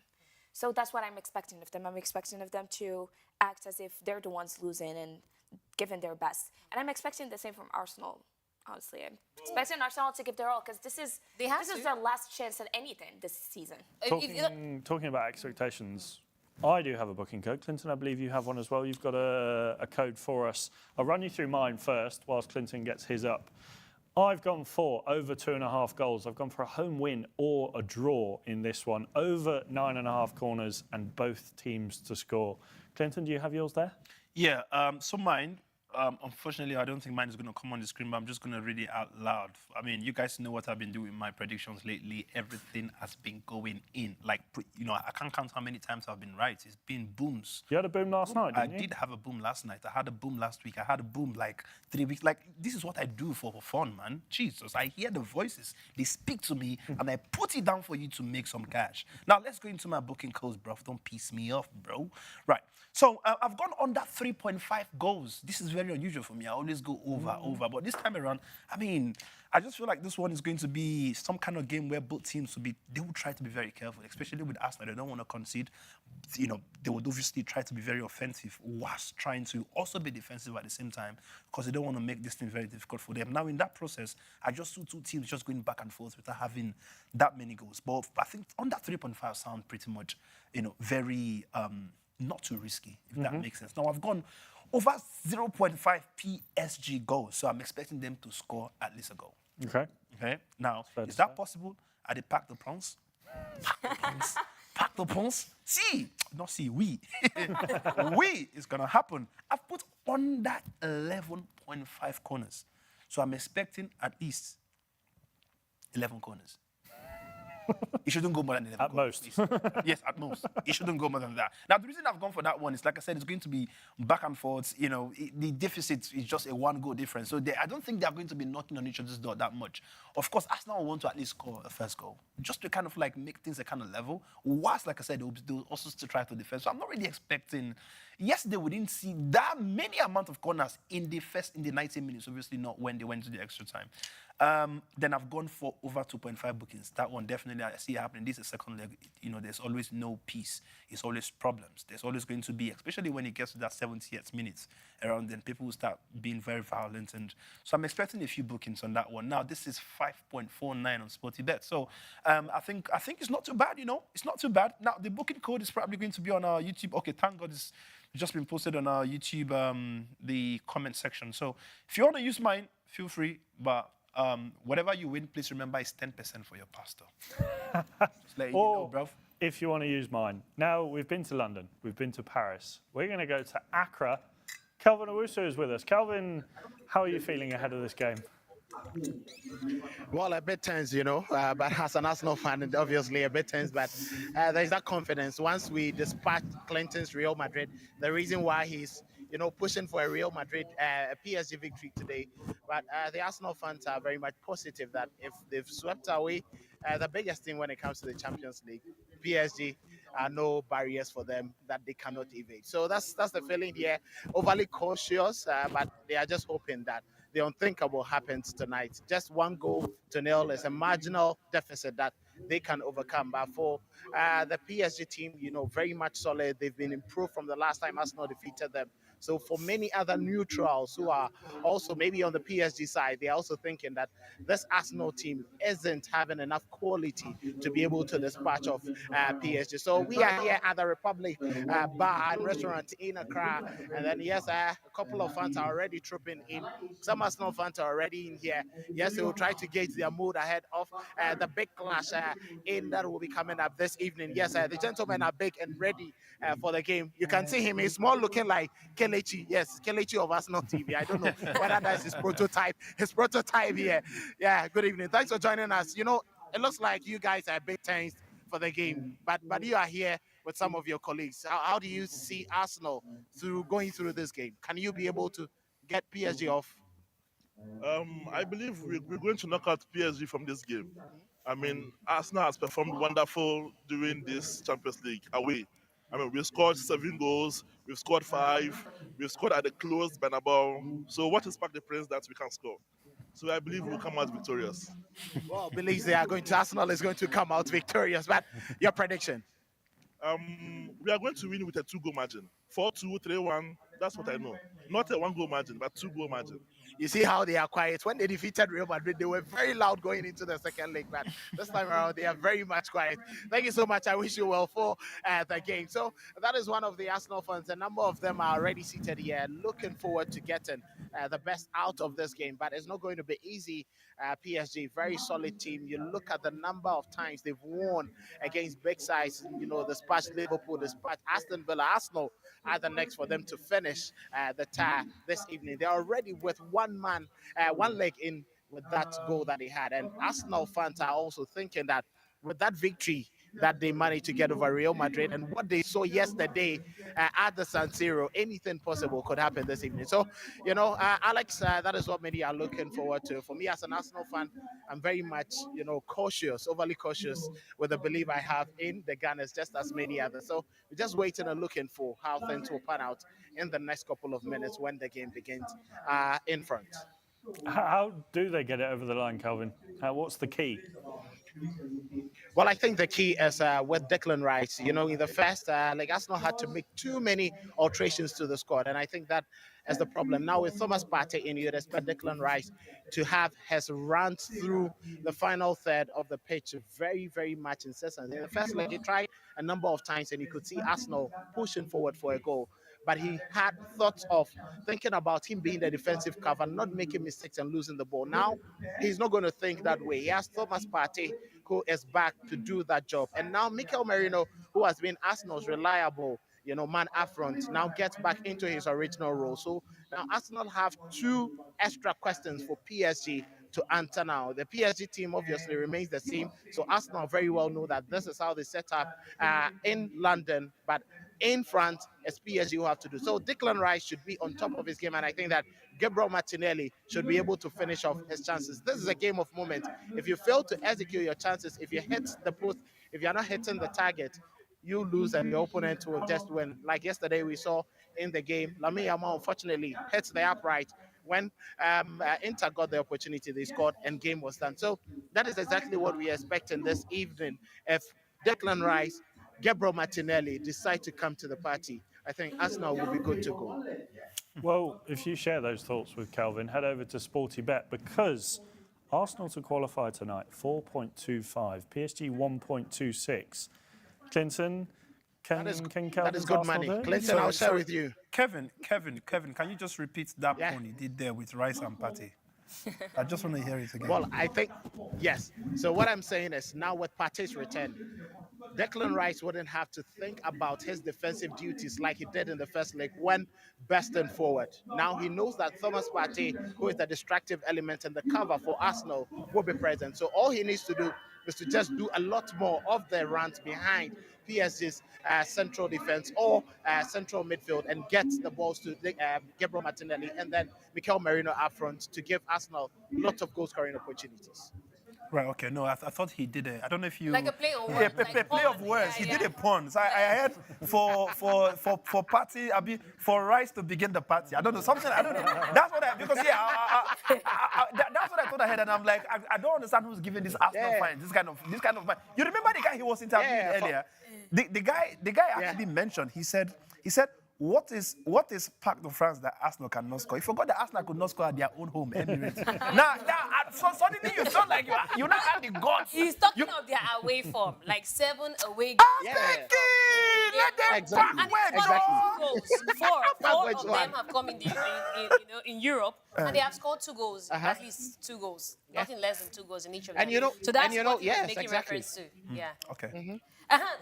So that's what I'm expecting of them. I'm expecting of them to act as if they're the ones losing and giving their best. And I'm expecting the same from Arsenal. Honestly, I'm expecting Arsenal to give their all because this is their last chance at anything this season. Talking about expectations, I do have a booking code. Clinton, I believe you have one as well. You've got a code for us. I'll run you through mine first whilst Clinton gets his up. I've gone for over 2.5 goals. I've gone for a home win or a draw in this one. Over 9.5 corners and both teams to score. Clinton, do you have yours there? Yeah, so mine, unfortunately, I don't think mine is going to come on the screen, but I'm just going to read it out loud. I mean, you guys know what I've been doing with my predictions lately. Everything has been going in. Like, I can't count how many times I've been right. It's been booms. You had a boom last night, didn't you? I did have a boom last night. I had a boom last week. I had a boom like 3 weeks. Like, this is what I do for fun, man. Jesus, I hear the voices. They speak to me, and I put it down for you to make some cash. Now, let's go into my booking codes, bro. Don't piss me off, bro. Right. So, I've gone under 3.5 goals. This is very very unusual for me. I always go over. But this time around, I mean, I just feel like this one is going to be some kind of game where both teams they will try to be very careful, especially with Arsenal. They don't want to concede. You know, they would obviously try to be very offensive whilst trying to also be defensive at the same time because they don't want to make this thing very difficult for them. Now, in that process, I just saw two teams just going back and forth without having that many goals. But I think on that 3.5 sound pretty much, very not too risky, if that makes sense. Now, I've gone over 0.5 PSG goals, so I'm expecting them to score at least a goal. Okay. Now, is that possible? Are they pack the prawns? Pack the prawns? We. We is going to happen. I've put on that 11.5 corners. So I'm expecting at least 11 corners. It shouldn't go more than 11 At corners, most. please. Yes, at most. It shouldn't go more than that. Now, the reason I've gone for that one is, like I said, it's going to be back and forth. The deficit is just a one-goal difference. So I don't think they're going to be knocking on each other's door that much. Of course, Arsenal will want to at least score a first goal, just to kind of like make things a kind of level. Whilst, like I said, they'll also still try to defend. So I'm not really expecting. Yesterday, we didn't see that many amount of corners in the 90 minutes, obviously not when they went to the extra time. Then I've gone for over 2.5 bookings. That one definitely I see happening. This is second leg. There's always no peace. It's always problems. There's always going to be, especially when it gets to that 70th minute around, then people will start being very violent. And so I'm expecting a few bookings on that one. Now, this is 5.49 on SportyBet. So I think it's not too bad, It's not too bad. Now, the booking code is probably going to be on our YouTube. Okay, thank God it's just been posted on our YouTube, the comment section. So if you want to use mine, feel free. But whatever you win, please remember it's 10% for your pastor. Just letting you know, bruv. If you want to use mine. Now, we've been to London. We've been to Paris. We're going to go to Accra. Calvin Owusu is with us. Calvin, how are you feeling ahead of this game? Well, a bit tense, but as an Arsenal fan, obviously a bit tense, but there's that confidence. Once we dispatch Clinton's Real Madrid, the reason why he's, pushing for a Real Madrid, a PSG victory today. But the Arsenal fans are very much positive that if they've swept away the biggest thing when it comes to the Champions League, PSG are no barriers for them that they cannot evade. So that's the feeling here. Overly cautious, but they are just hoping that the unthinkable happens tonight. Just 1-0 is a marginal deficit that they can overcome. But for the PSG team, very much solid. They've been improved from the last time Arsenal defeated them. So for many other neutrals who are also maybe on the PSG side, they're also thinking that this Arsenal team isn't having enough quality to be able to dispatch of PSG. So we are here at the Republic Bar and Restaurant in Accra. And then, yes, a couple of fans are already trooping in. Some Arsenal fans are already in here. Yes, they will try to gauge their mood ahead of the big clash that will be coming up this evening. Yes, the gentlemen are big and ready for the game. You can see him. He's more looking like Kelechi. Yes, Kelechi of Arsenal TV. I don't know whether that's his prototype. His prototype here. Yeah, good evening. Thanks for joining us. It looks like you guys are a bit tense for the game, but you are here with some of your colleagues. How do you see Arsenal going through this game? Can you be able to get PSG off? I believe we're going to knock out PSG from this game. I mean, Arsenal has performed wonderful during this Champions League away. I mean, we scored 7 goals, we've scored 5, we've scored at the close Bernabeu. So what is Park the Prince that we can score? So I believe we'll come out victorious. Well, believes Arsenal is going to come out victorious. But your prediction? We are going to win with a 2-goal margin. 4-2, 3-1, that's what I know. Not a 1-goal margin, but 2-goal margin. You see how they are quiet. When they defeated Real Madrid, they were very loud going into the second leg, but this time around, they are very much quiet. Thank you so much. I wish you well for the game. So that is one of the Arsenal fans. A number of them are already seated here, looking forward to getting the best out of this game, but it's not going to be easy. PSG, very solid team. You look at the number of times they've won against big sides, dispatched Liverpool, dispatched Aston Villa. Arsenal are the next for them to finish the tie this evening. They're already with one leg in with that goal that they had. And Arsenal fans are also thinking that with that victory, that they managed to get over Real Madrid, and what they saw yesterday at the San Siro, anything possible could happen this evening. So, Alex, that is what many are looking forward to. For me, as an Arsenal fan, I'm very much, cautious, overly cautious with the belief I have in the Gunners, just as many others. So we're just waiting and looking for how things will pan out in the next couple of minutes when the game begins in front. How do they get it over the line, Calvin? What's the key? Well, I think the key is with Declan Rice. In the first leg, Arsenal had to make too many alterations to the squad, and I think that is the problem. Now, with Thomas Partey in, you'd expect Declan Rice to have his runs through the final third of the pitch very, very much incessant. In the first leg, he tried a number of times, and you could see Arsenal pushing forward for a goal. But he had thoughts of thinking about him being the defensive cover, not making mistakes and losing the ball. Now, he's not going to think that way. He has Thomas Partey, who is back to do that job. And now Mikel Merino, who has been Arsenal's reliable, man up front, now gets back into his original role. So now Arsenal have two extra questions for PSG to answer now. The PSG team obviously remains the same. So Arsenal very well know that this is how they set up in London, but in France, it's PSG who have to do. So Declan Rice should be on top of his game, and I think that Gabriel Martinelli should be able to finish off his chances. This is a game of moment. If you fail to execute your chances, if you hit the post, if you're not hitting the target, you lose and your opponent will just win. Like yesterday we saw in the game, Lamine Yamal unfortunately hits the upright. When Inter got the opportunity, they scored and game was done. So that is exactly what we are expecting this evening. If Declan Rice, Gabriel Martinelli decide to come to the party, I think Arsenal will be good to go. Well, if you share those thoughts with Calvin, head over to SportyBet because Arsenal to qualify tonight, 4.25, PSG 1.26. Clinton, can Calvin? That is good money. Clinton, I'll share with you. Kevin, can you just repeat that point you did there with Rice and Partey? I just want to hear it again. Well, I think, yes. So what I'm saying is now with Partey's return, Declan Rice wouldn't have to think about his defensive duties like he did in the first leg when bursting forward. Now he knows that Thomas Partey, who is the destructive element and the cover for Arsenal, will be present. So all he needs to do is to just do a lot more of the runs behind PSG's central defense or central midfield and get the balls to Gabriel Martinelli and then Mikel Merino up front to give Arsenal lots of goal-scoring opportunities. Right, okay, no, I thought he did it. I don't know if you... Like a play on words. Yeah, like play of words. He did a pun. So I heard for party, for Rice to begin the party. I don't know, something, I don't know. That's what that's what I thought I heard, and I'm like, I don't understand who's giving this Arsenal fine, this kind of man. You remember the guy he was interviewing earlier? The guy actually mentioned, he said, what is Parc de France that Arsenal cannot score? He forgot that Arsenal could not score at their own home, Emirates. So suddenly you felt like you now have the guts. He's talking of their away form, like 7 away games. Let them exactly. Two goals. Four of them have come in Europe, and they have scored 2 goals, at least 2 goals, nothing less than 2 goals in each of them. So that's what he's making reference to. Yeah. Okay. Mm-hmm.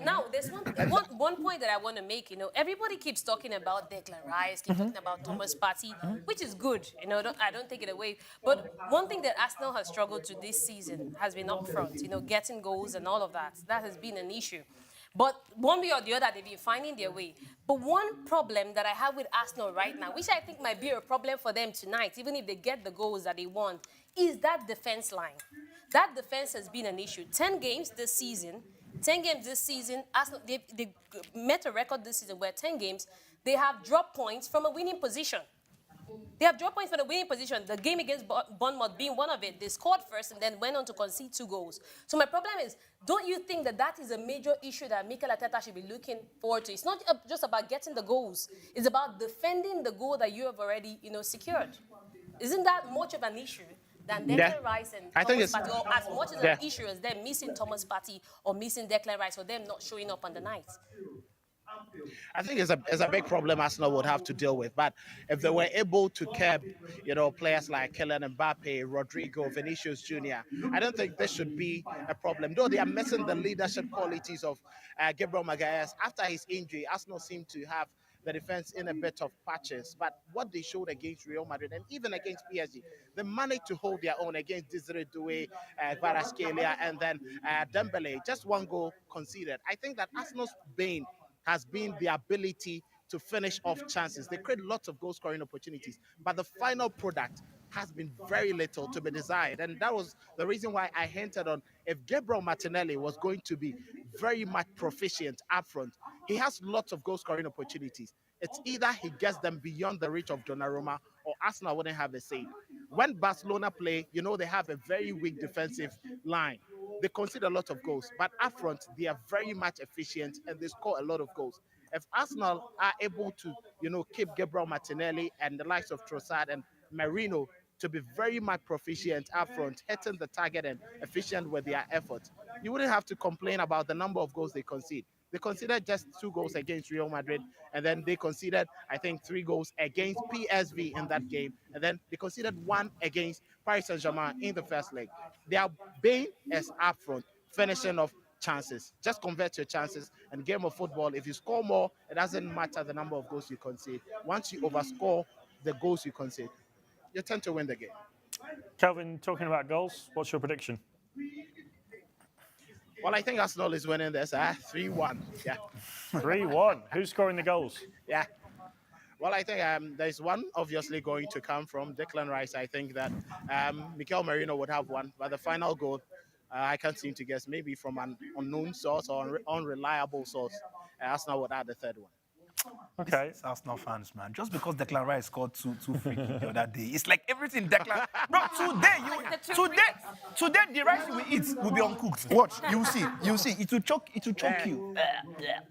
Now, there's one point that I want to make. Everybody keeps talking about Declan Rice, keep talking about Thomas Partey, which is good. I don't take it away. But one thing that Arsenal has struggled to this season has been up front. Getting goals and all of that. That has been an issue. But one way or the other, they've been finding their way. But one problem that I have with Arsenal right now, which I think might be a problem for them tonight, even if they get the goals that they want, is that defense line. That defense has been an issue. 10 games this season, Arsenal, they met a record this season where 10 games, they have dropped points from a winning position. They have dropped points from the winning position. The game against Bournemouth being one of it. They scored first and then went on to concede 2 goals. So my problem is, don't you think that is a major issue that Mikel Arteta should be looking forward to? It's not just about getting the goals. It's about defending the goal that you have already, secured. Isn't that much of an issue than Declan Rice and Thomas Partey, or as much as an issue as them missing Thomas Partey or missing Declan Rice or them not showing up on the night? I think it's a big problem Arsenal would have to deal with. But if they were able to curb, players like Kylian Mbappe, Rodrigo, Vinicius Jr., I don't think this should be a problem. Though they are missing the leadership qualities of Gabriel Magalhaes. After his injury, Arsenal seem to have the defense in a bit of patches. But what they showed against Real Madrid and even against PSG, they managed to hold their own against Desiree Doué, Kvaratskhelia, and then Dembele. Just one goal conceded. I think that Arsenal's bane has been the ability to finish off chances. They create lots of goal scoring opportunities, but the final product has been very little to be desired. And that was the reason why I hinted on if Gabriel Martinelli was going to be very much proficient up front, he has lots of goal scoring opportunities. It's either he gets them beyond the reach of Donnarumma or Arsenal wouldn't have a say. When Barcelona play, they have a very weak defensive line. They concede a lot of goals, but up front, they are very much efficient and they score a lot of goals. If Arsenal are able to, keep Gabriel Martinelli and the likes of Trossard and Merino to be very much proficient up front, hitting the target and efficient with their effort, you wouldn't have to complain about the number of goals they concede. They conceded just 2 goals against Real Madrid, and then they conceded, I think, 3 goals against PSV in that game, and then they conceded 1 against Paris Saint-Germain in the first leg. Their bane is up front, finishing off chances. Just convert your chances. And game of football, if you score more, it doesn't matter the number of goals you concede. Once you overscore the goals you concede, you tend to win the game. Kelvin, talking about goals, what's your prediction? Well, I think Arsenal is winning this 3-1. Yeah. 3-1. Who's scoring the goals? Yeah. Well, I think there's one obviously going to come from Declan Rice. I think that Mikel Merino would have one, but the final goal, I can't seem to guess. Maybe from an unknown source or unreliable source. Arsenal would add the third one. Okay. It's Arsenal fans, man. Just because Declan Rice scored two free kicks the other day, it's like everything Declan. Bro, today the rice you will eat will be uncooked. Watch, you will see. It will choke you.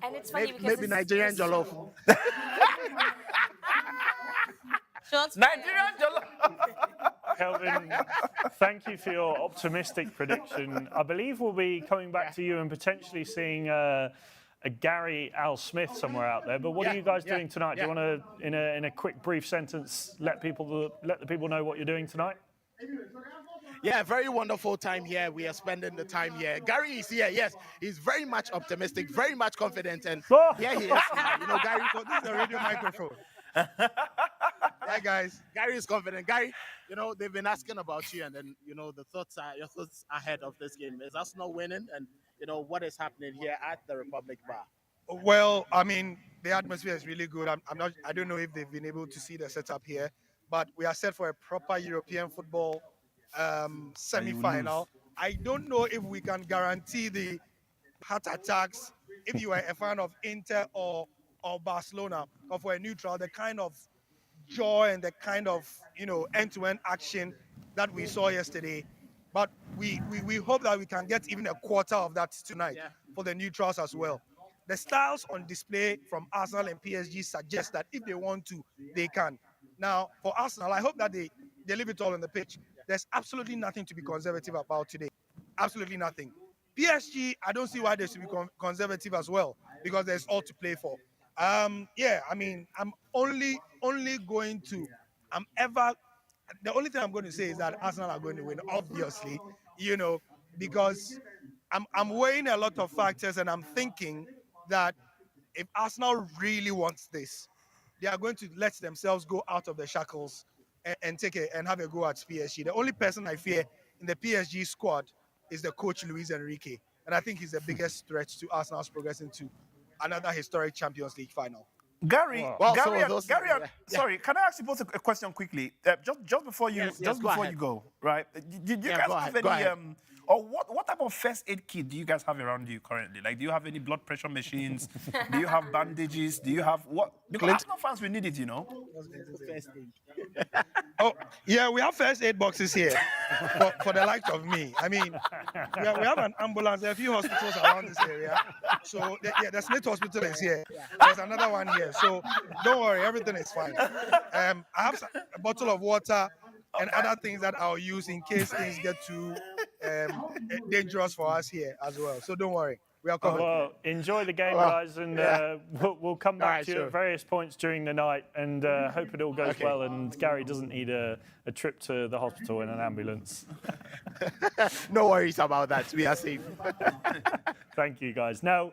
And it's funny because Maybe Nigerian jollof. Nigerian jollof. Kelvin, thank you for your optimistic prediction. I believe we'll be coming back to you and potentially seeing a Gary Al Smith somewhere out there. But what are you guys doing tonight? Do you want to, in a quick, brief sentence, let the people know what you're doing tonight? Yeah, very wonderful time here. We are spending the time here. Gary is here. Yes, he's very much optimistic, very much confident, and here he is. Gary, this is a radio microphone. Hi guys. Gary is confident. Gary, they've been asking about you, and then your thoughts ahead of this game. Is Arsenal winning, and what is happening here at the Republic Bar? Well, I mean, the atmosphere is really good. I don't know if they've been able to see the setup here, but we are set for a proper European football semi-final. I don't know if we can guarantee the heart attacks if you are a fan of Inter or Barcelona, or for a neutral, the kind of joy and the kind of end-to-end action that we saw yesterday. But we hope that we can get even a quarter of that tonight for the neutrals as well. The styles on display from Arsenal and PSG suggest that if they want to, they can. Now, for Arsenal, I hope that they leave it all on the pitch. There's absolutely nothing to be conservative about today. Absolutely nothing. PSG, I don't see why they should be conservative as well, because there's all to play for. I'm only going to, the only thing I'm going to say is that Arsenal are going to win, obviously, because I'm weighing a lot of factors, and I'm thinking that if Arsenal really wants this, they are going to let themselves go out of the shackles and have a go at PSG. The only person I fear in the PSG squad is the coach Luis Enrique, and I think he's the biggest threat to Arsenal's progressing to another historic Champions League final. Gary, Wow. sorry, can I ask you both a question quickly? Just before you go, right? Did you guys have any or what type of first aid kit do you guys have around you currently? Like, do you have any blood pressure machines? Do you have bandages? Do you have what? Because Arsenal fans, we need it, Oh, yeah, we have first aid boxes here for the likes of me. I mean, we have an ambulance. There are a few hospitals around this area. So, the Smith Hospital is here. There's another one here. So, don't worry, everything is fine. I have a bottle of water and other things that I'll use in case things get too dangerous for us here as well. So, don't worry. We are covered. Well, enjoy the game, guys, and we'll come back to you at various points during the night, and hope it all goes well, and Gary doesn't need a trip to the hospital in an ambulance. No worries about that. We are safe. Thank you, guys. Now,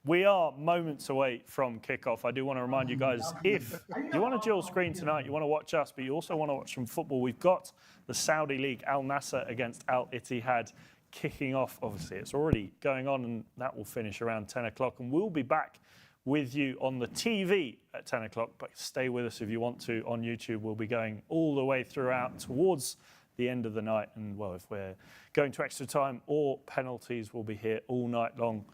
We are moments away from kickoff. I do want to remind you guys, if you want a dual screen tonight, you want to watch us, but you also want to watch some football, we've got the Saudi League, Al Nassr against Al Ittihad, kicking off. Obviously, it's already going on, and that will finish around 10 o'clock. And we'll be back with you on the TV at 10 o'clock, but stay with us if you want to on YouTube. We'll be going all the way throughout towards the end of the night. And, well, if we're going to extra time or penalties, we'll be here all night long.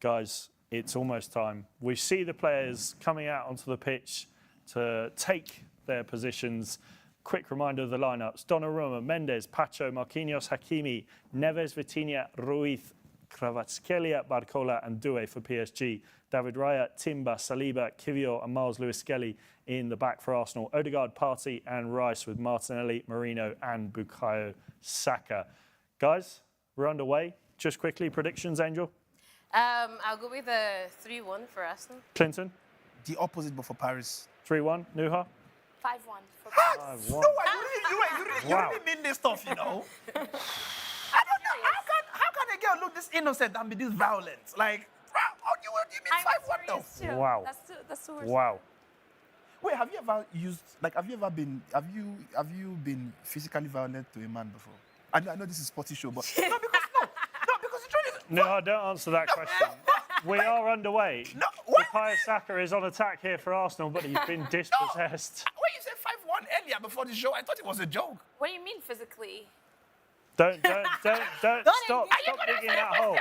Guys, it's almost time. We see the players coming out onto the pitch to take their positions. Quick reminder of the lineups. Donnarumma, Mendes, Pacho, Marquinhos, Hakimi, Neves, Vitinha, Ruiz, Kvaratskhelia, Barcola and Doué for PSG. David Raya, Timber, Saliba, Kiwior and Miles Lewis-Skelly in the back for Arsenal. Odegaard, Partey and Rice with Martinelli, Marino and Bukayo Saka. Guys, we're underway. Just quickly, predictions, Angel? I'll go with a 3-1 for Arsenal. Clinton? The opposite, but for Paris. 3-1. Nuha? 5-1 for 5-1. No, you really mean this stuff, you know? I don't know. How can a girl look this innocent and be this violent? Like, what do you mean 5-1 though? Wow. That's the worst. Wow. Wait, have you ever been physically violent to a man before? I know this is SportyShow, but no, because it's really. No, don't answer that question. We are underway. No, what? Bukayo Saka is on attack here for Arsenal, but he's been dispossessed. When you said 5-1 earlier before the show, I thought it was a joke. What do you mean physically? Don't stop digging that hole.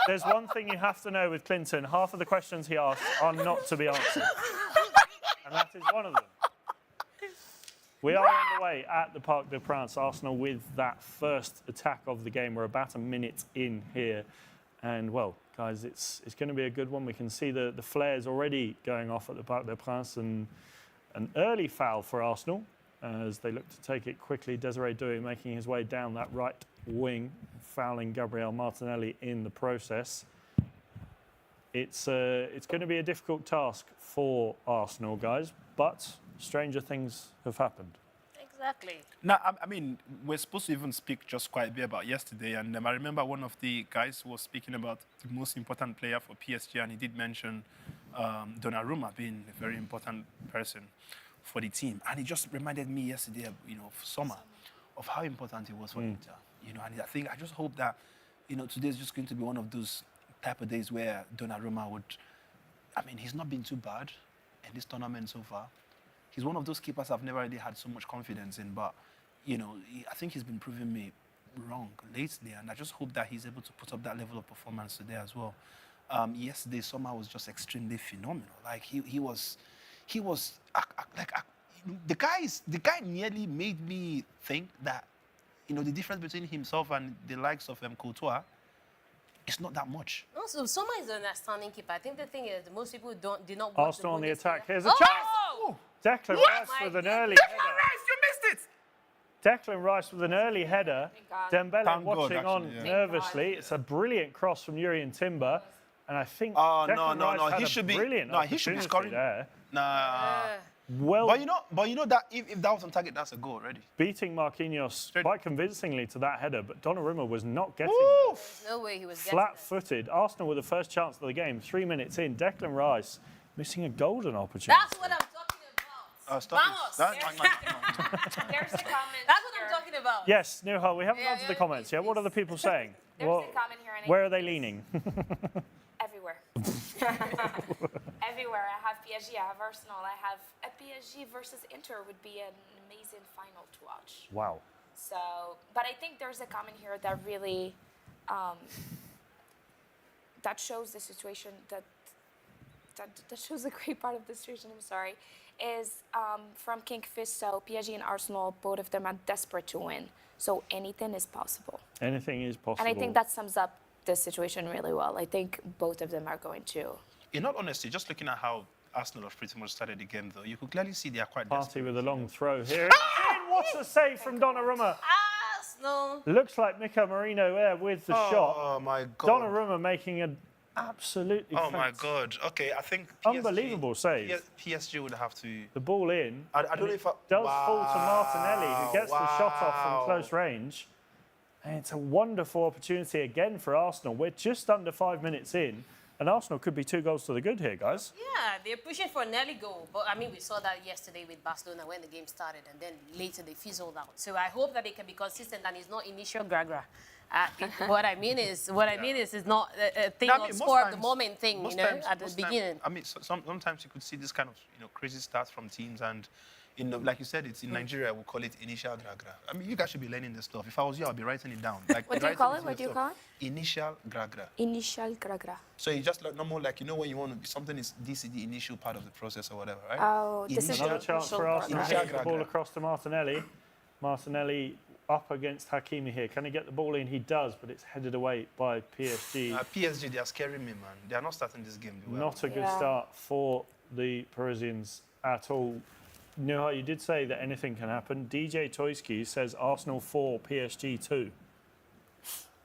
There's one thing you have to know with Clinton. Half of the questions he asks are not to be answered. And that is one of them. We are underway at the Parc des Princes. Arsenal with that first attack of the game. We're about a minute in here. And, well, guys, it's going to be a good one. We can see the flares already going off at the Parc des Princes. And an early foul for Arsenal as they look to take it quickly. Desiree Doué making his way down that right wing, fouling Gabriel Martinelli in the process. It's going to be a difficult task for Arsenal, guys, but stranger things have happened. Exactly. Now, I mean, we're supposed to even speak just quite a bit about yesterday, and I remember one of the guys was speaking about the most important player for PSG, and he did mention Donnarumma being a very important person for the team, and it just reminded me yesterday, of summer, of how important it was for Inter, and I just hope that, today is just going to be one of those type of days where Donnarumma would, he's not been too bad in this tournament so far. He's one of those keepers I've never really had so much confidence in, but, I think he's been proving me wrong lately, and I just hope that he's able to put up that level of performance today as well. Yesterday, Sommer was just extremely phenomenal. Like, he was the guy nearly made me think that, the difference between himself and the likes of Courtois, it's not that much. Also, Sommer is an outstanding keeper. I think the thing is, most people did not watch Arsenal on the Bundesliga. attack. Here's a chance. Declan Rice with an early header. Rice, you missed it! Declan Rice with an early header. Dembele Thank watching God, on actually, yeah. nervously. It's a brilliant cross from Jurrien Timber. And I think Oh, Declan Rice no. had He a should be. brilliant No, he should be opportunity scoring. there. Nah. Well, But you know that if that was on target, that's a goal already. beating Marquinhos quite convincingly to that header, but Donnarumma was not getting There's no way he was getting that. flat-footed. Arsenal with the first chance of the game, 3 minutes in. Declan Rice missing a golden opportunity. That's what I'm talking about. Stop Vamos. it. There's a comment. That's what I'm talking about. Yes, Nouha, we haven't Yeah, gone to the yeah, comments yet. What are the people saying? There's a comment here. And Where are they leaning? Everywhere. Everywhere. I have PSG, I have Arsenal, I have a PSG versus Inter would be an amazing final to watch. Wow. So, but I think there's a comment here that really, that shows the situation, that shows a great part of the situation, I'm sorry, is from King Fist. So PSG and Arsenal, both of them are desperate to win. So anything is possible. Anything is possible. And I think that sums up the situation really well. I think both of them are going to. In all honesty, just looking at how Arsenal have pretty much started the game, though, you could clearly see they are quite Partey with a long throw here. What's a save from Donnarumma? Arsenal. Looks like Mika Marino there with the shot. Oh my God. Donnarumma making an absolutely Oh my God. Okay, I think unbelievable save. PSG would have to. The ball in. I don't know if does fall to Martinelli, who gets the shot off from close range. And it's a wonderful opportunity again for Arsenal. We're just under 5 minutes in. And Arsenal could be 2 goals to the good here, guys. Yeah, they're pushing for an early goal. But, I mean, we saw that yesterday with Barcelona when the game started, and then later they fizzled out. So I hope that they can be consistent and it's not initial gra-gra. What I mean is, it's not a thing of sport of the moment thing, you know, at the beginning. I mean, sometimes you could see this kind of, crazy starts from teams, and, like you said, it's in Nigeria, we call it initial gra-gra. I mean, you guys should be learning this stuff. If I was you, I'd be writing it down. Like, What do you call it? What do you call it? Initial gra-gra. Initial gra-gra. So it's just like normal, like, when you want to be something is this is the initial part of the process or whatever, right? Oh, this is Another chance for Arsenal. Initial The ball across to Martinelli. Martinelli up against Hakimi here. Can he get the ball in? He does, but it's headed away by PSG. PSG, they are scaring me, man. They are not starting this game well. Not a good start for the Parisians at all. Nouha, you did say that anything can happen. DJ Toyski says Arsenal 4, PSG 2.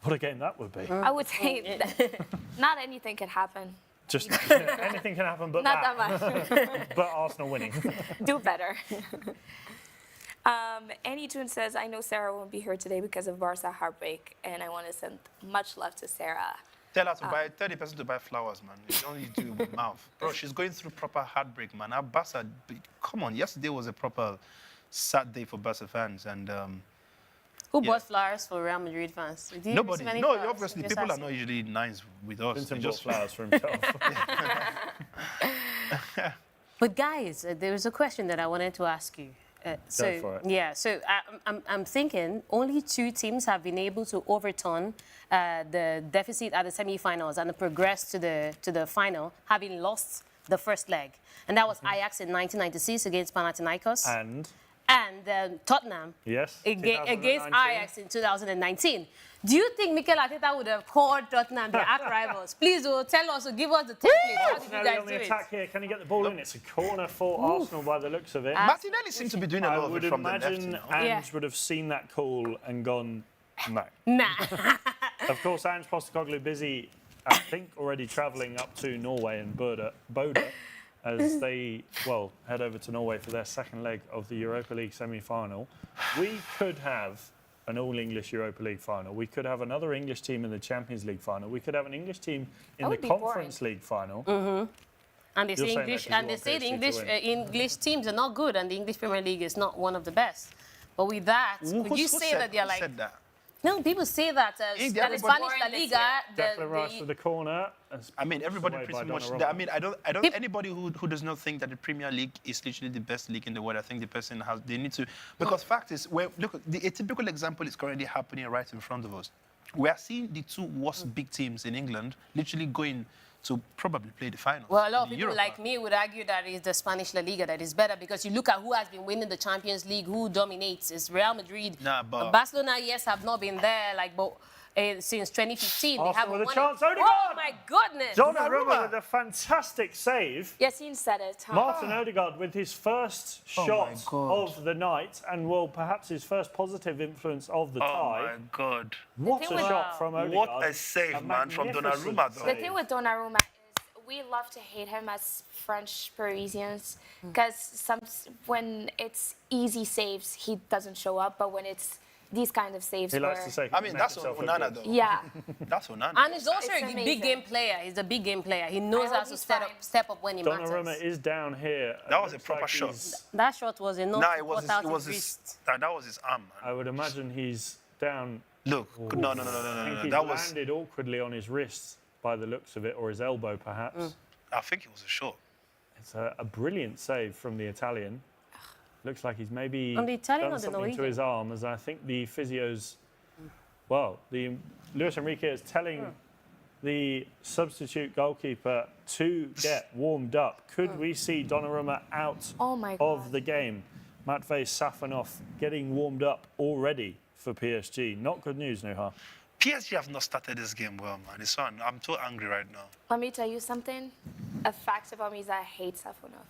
What a game that would be. I would say not anything could happen. Just anything can happen, but Not that much. but Arsenal winning. Do better. Annie Toon says, I know Sarah won't be here today because of Barca heartbreak, and I want to send much love to Sarah. Tell her to buy 30% to buy flowers, man. You don't need to do it with mouth. Bro, she's going through proper heartbreak, man. Our Barca, come on, yesterday was a proper sad day for Barca fans, and Who bought flowers for Real Madrid fans? Did you nobody. receive any No, flowers? obviously, Just people are asking. not usually nice with us. Clinton They bought just flowers for himself. But guys, there was a question that I wanted to ask you. Go for it. Yeah, so I'm thinking only 2 teams have been able to overturn the deficit at the semi-finals and progress to the final, having lost the first leg, and that was Ajax in 1996 against Panathinaikos, and Tottenham against 2019. Ajax in 2019. Do you think Mikel Arteta would have called Tottenham their arch rivals? Please, tell us, give us the template. How did you Martinelli guys on do the it? attack here. Can he get the ball in? It's a corner for Arsenal by the looks of it. Martinelli seems to be doing a I lot of would it from the left. imagine Ange would have seen that call and gone, no. Nah. Of course, Ange Postecoglou busy, I think, already travelling up to Norway and Bodø as they, head over to Norway for their second leg of the Europa League semi-final. We could have an all-English Europa League final. We could have another English team in the Champions League final. We could have an English team in the Conference League final. And they say the English teams are not good, and the English Premier League is not one of the best. But with that, would you say that they're like? Said that? No, people say that the Spanish La Liga. Declan Rice with the corner. I mean, everybody pretty much. I mean, I don't. Anybody who does not think that the Premier League is literally the best league in the world, I think the person has. They need to, because fact is, look, a typical example is currently happening right in front of us. We are seeing the 2 worst big teams in England literally going to probably play the final. Well, a lot of people like me would argue that it's the Spanish La Liga that is better, because you look at who has been winning the Champions League, who dominates. It's Real Madrid. But Barcelona, yes, have not been there since 2015. Arsenal they haven't with a won chance. it. Odegaard! Oh my goodness! Donnarumma with a fantastic save. Yassine said it. Martin Odegaard with his first shot of the night, and perhaps his first positive influence of the tie. Oh my God! What a shot from Odegaard! What a save, man, from Donnarumma, though. The thing with Donnarumma is we love to hate him as French Parisians, because when it's easy saves, he doesn't show up, but when it's these kind of saves, he likes to say, I mean, that's Onana, though. Yeah. That's Onana. And he's also It's a big game player. He's a big game player. He knows how to step up when he matters. Donnarumma is down here. That was a proper shot. That shot was enough No, to it was cut out his his wrist. that was his arm, man. I would imagine he's down. Look, no. I think he That was. landed awkwardly on his wrist by the looks of it, or his elbow perhaps. I think it was a shot. It's a brilliant save from the Italian. Looks like he's maybe On the Italian done or the something to Norwegian? his arm, as I think the physios. Luis Enrique is telling the substitute goalkeeper to get warmed up. Could we see Donnarumma out of the game? Matvei Safonov getting warmed up already for PSG. Not good news, Nouha. PSG have not started this game well, man. I'm too angry right now. Let me tell you something. A fact about me is I hate Safonov.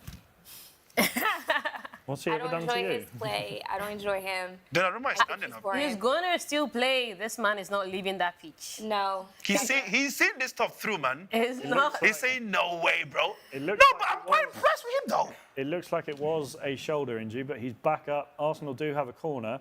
What's he ever done to you? I don't enjoy his play. I don't enjoy him. Donnarumma is standing up. He's gonna still play. This man is not leaving that pitch. No. He's seen this stuff through, man. It's not. He's saying, no way, bro. No, but I'm quite impressed with him, though. It looks like it was a shoulder injury, but he's back up. Arsenal do have a corner.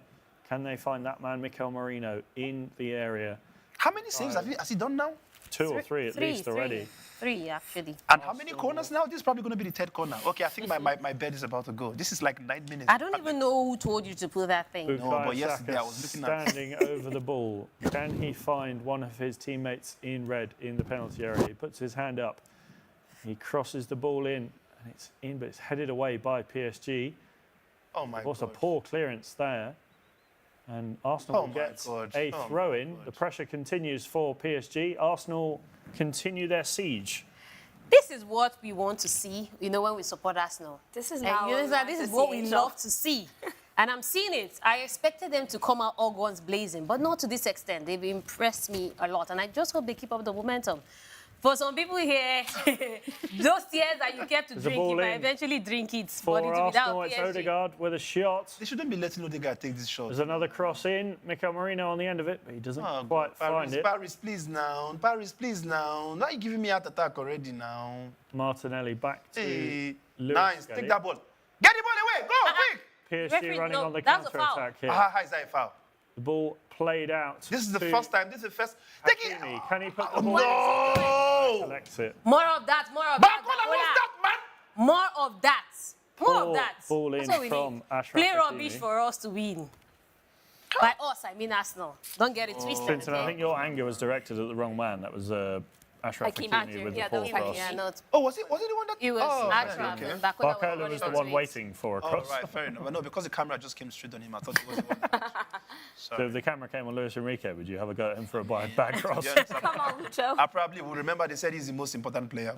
Can they find that man, Mikel Merino, in the area? How many saves has he done now? two or three at least already. Three, actually. And how many corners now? This is probably going to be the third corner. Okay, I think my bed is about to go. This is like 9 minutes. I don't even know who told you to pull that thing. No, but yesterday Saka I was looking at- standing over the ball. Can he find one of his teammates in red in the penalty area? He puts his hand up. He crosses the ball in, and it's in, but it's headed away by PSG. Oh my Also, God. poor clearance there. And Arsenal Oh will my get God. a Oh my throw-in. God. The pressure continues for PSG. Arsenal continue their siege. This is what we want to see, when we support Arsenal. This is And not what we want this to is what see, we Angel. love to see. And I'm seeing it. I expected them to come out all guns blazing, but not to this extent. They've impressed me a lot, and I just hope they keep up the momentum. For some people here, those tears that you kept to There's a drink, ball you might in eventually drink it. For But without Arsenal, it's PSG. Odegaard with a shot. They shouldn't be letting Odegaard take this shot. There's another cross in. Mikel Merino on the end of it, but he doesn't quite find it. Paris, please now. Paris, please now. Now you're giving me heart attack already now. Martinelli back to Hey, Lewis. nice. Take that ball. Get the ball away. Go, quick. PSG Referee, running no, on the that was a foul. counter-attack here. How is that a foul? The ball played out. This is the to first time. This is the first. Take it. Hakimi. Can he put the ball No. collects it. More of that, more of Back that. on, what's that, man? More of that. More Ball- of that. ball in That's what we from need. Achraf Play Hakimi. rubbish for us to win. By us, I mean Arsenal. Don't get it twisted. Clinton, I okay? think your anger was directed at the wrong man. That was Achraf Hakimi with the Yeah, that poor was cross. Yeah, no, Oh, was it the one that? it was Oh, Achraf. okay. and Bakola Barcola was the one waiting for a Oh, cross. right, fair enough. No, because the camera just came straight on him. I thought it was the one. So Sorry. if the camera came on Luis Enrique, would you have a go at him for a bad cross? Yeah, Come on, Lucho. I probably will remember they said he's the most important player.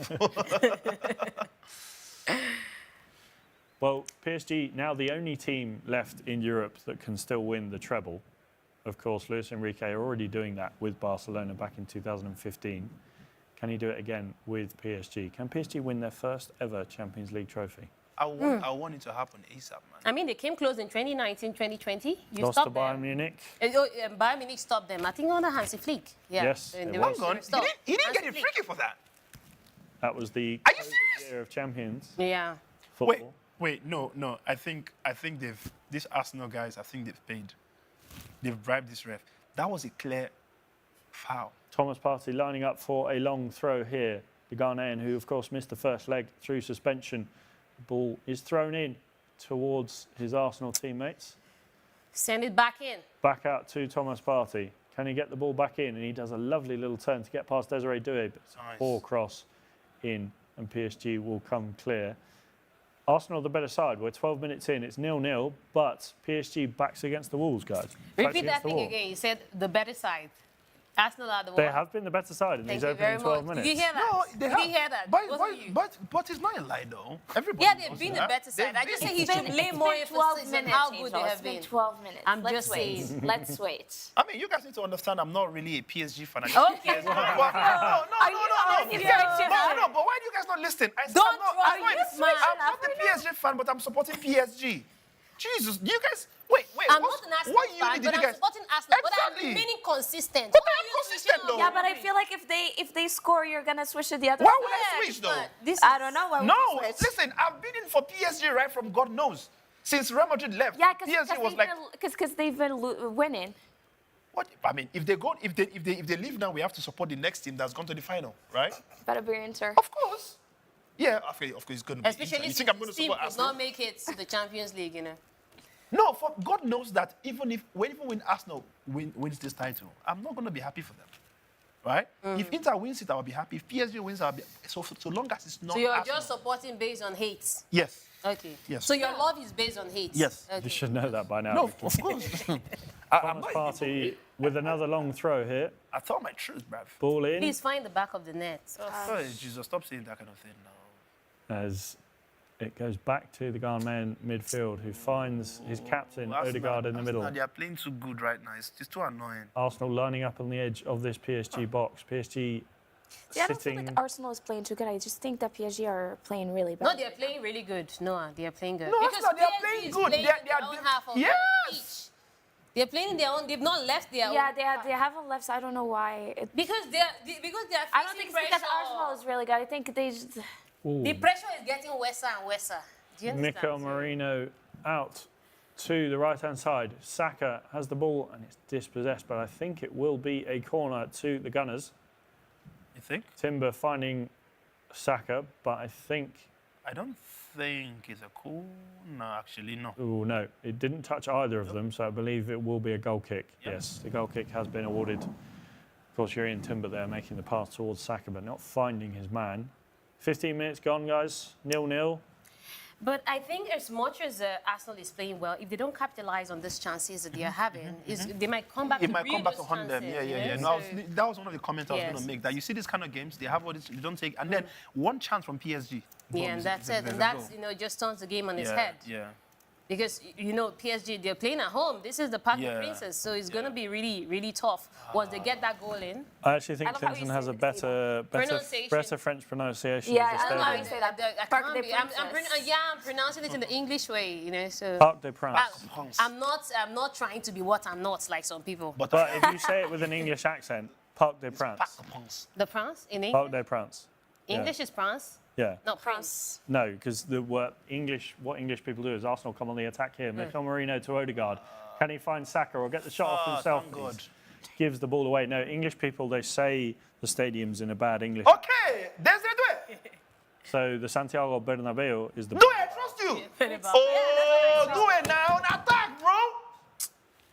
Well, PSG now the only team left in Europe that can still win the treble. Of course, Luis Enrique are already doing that with Barcelona back in 2015. Can he do it again with PSG? Can PSG win their first ever Champions League trophy? I want it to happen ASAP, man. I mean, they came close in 2019, 2020. You Lost to stopped Bayern them. Munich. Bayern Munich stopped them. I think under Hansi Flick. Yeah. Yes, They it were was. Hang on. stopped. He didn't get Hansi a Flick. freaky for that. That was the Are you COVID serious? year of champions Yeah. football. Wait, no. I think these Arsenal guys, I think they've paid. They've bribed this ref. That was a clear foul. Thomas Partey lining up for a long throw here. The Ghanaian, who of course missed the first leg through suspension. The ball is thrown in towards his Arsenal teammates. Send it back in. Back out to Thomas Partey. Can he get the ball back in? And he does a lovely little turn to get past Desiree Doué, but it's a Nice. poor cross in, and PSG will come clear. Arsenal the better side. We're 12 minutes in. It's 0-0, but PSG backs against the walls, guys. Backs Repeat against that the thing wall. again. You said the better side. Arsenal are the They one. have been the better side in Thank these you opening very 12 much. minutes. Did you hear that? No, they Did have. you hear that? But, Both but, of you. but it's not a lie, though. Everybody Yeah, they've knows been the that. better side. I They've just been- say he should lay more emphasis 12 on minutes. how good Angel. they It's have been been. 12 minutes. I'm Let's just wait. saying. Let's wait. I mean, you guys need to understand I'm not really a PSG fan. Okay. No, Are you serious? No, but why do you guys not listen? I said Don't I'm not, try I'm not, this, man. I'm not a PSG fan, but I'm supporting PSG. Jesus, you guys, wait. I'm what's- not an Arsenal what fan, unit did but you I'm guys? supporting Arsenal. But I'm Exactly. remaining consistent. But Why I am are you consistent, switching though. on? Yeah, but I feel like if they score, you're gonna switch to the other. Why side. would I switch, though? This I don't know. Why would No, you switch? listen, I've been in for PSG right from God knows. Since Real Madrid left, Yeah, PSG was like, because they've been winning. what? I mean, if they leave now, we have to support the next team that's gone to the final, right? Better be Inter. Of course. Yeah, of course, it's going to be. Especially Inter. You since think I'm going to this team support could Arsenal? not make it to the Champions League, you know. No, for God knows that even when Arsenal wins this title, I'm not going to be happy for them, right? If Inter wins it, I'll be happy. If PSG wins, I'll be so long as it's not. So you're Arsenal. just supporting based on hate. Yes. Okay. Yes. So your love is based on hate. Yes. Okay. You should know that by now. No, of course. I'm Thomas not. Partey with another long throw here. I thought my truth, bruv. Ball in Please find the back of the net. Oh, Jesus, stop saying that kind of thing now. as it goes back to the Ghanaian midfield, who finds his captain, Odegaard, in the middle. They are playing too good right now. It's too annoying. Arsenal lining up on the edge of this PSG box. PSG Yeah, I don't feel sitting. like Arsenal is playing too good. I just think that PSG are playing really bad. No, they're playing really good. No, they're playing good. No, because Arsenal, they are PSG playing is good. playing They are- in their own half of yes! the pitch. They're playing in their own. They've not left their Yeah, own. they haven't left, so I don't know why. Because they're facing I don't think it's because pressure. Arsenal is really good. I think they just... The pressure is getting worse and worse. Do you understand? Mikel Merino out to the right-hand side. Saka has the ball and it's dispossessed, but I think it will be a corner to the Gunners. think. Timber finding Saka, but I don't think it's a call. No, actually, no. oh no, it didn't touch either of them, so I believe it will be a goal kick. Yes, the goal kick has been awarded. Of course, Jurriën Timber there making the pass towards Saka, but not finding his man. 15 minutes gone, guys. 0-0. But I think as much as Arsenal is playing well, if they don't capitalize on these chances that they are having, they might come back It to might come back to those haunt them. chances, Yeah. you No, know? that was one of the comments I was Yes. going to make. That you see these kind of games, they have all this, you don't take, and then one chance from PSG. Yeah, and that's it. And that's, just turns the game on its head. Yeah. Because, PSG, they're playing at home. This is the Park of Yeah. Princes. So it's going to be really, really tough once they get that goal in. I actually think I love how Clinton you has say a it, Pronunciation. better French pronunciation Yeah, of the I don't know how stadium. you say that. I Parc can't des be. I'm Princes. pronouncing it in the English way, so... Parc des Princes. I'm not trying to be what I'm not, like some people. But if you say it with an English accent, Parc des Princes. The France in Parc English? des Princes. Yeah. English is France, Yeah. not France. No, because what English people do is Arsenal come on the attack here. Mikel Merino to Odegaard. Can he find Saka or get the shot off himself? Thank God. Gives the ball away. No, English people, they say the stadium's in a bad English. Okay, there's the do it. So the Santiago Bernabeu is the... Do it, I trust you. Oh, do it now. Attack, bro.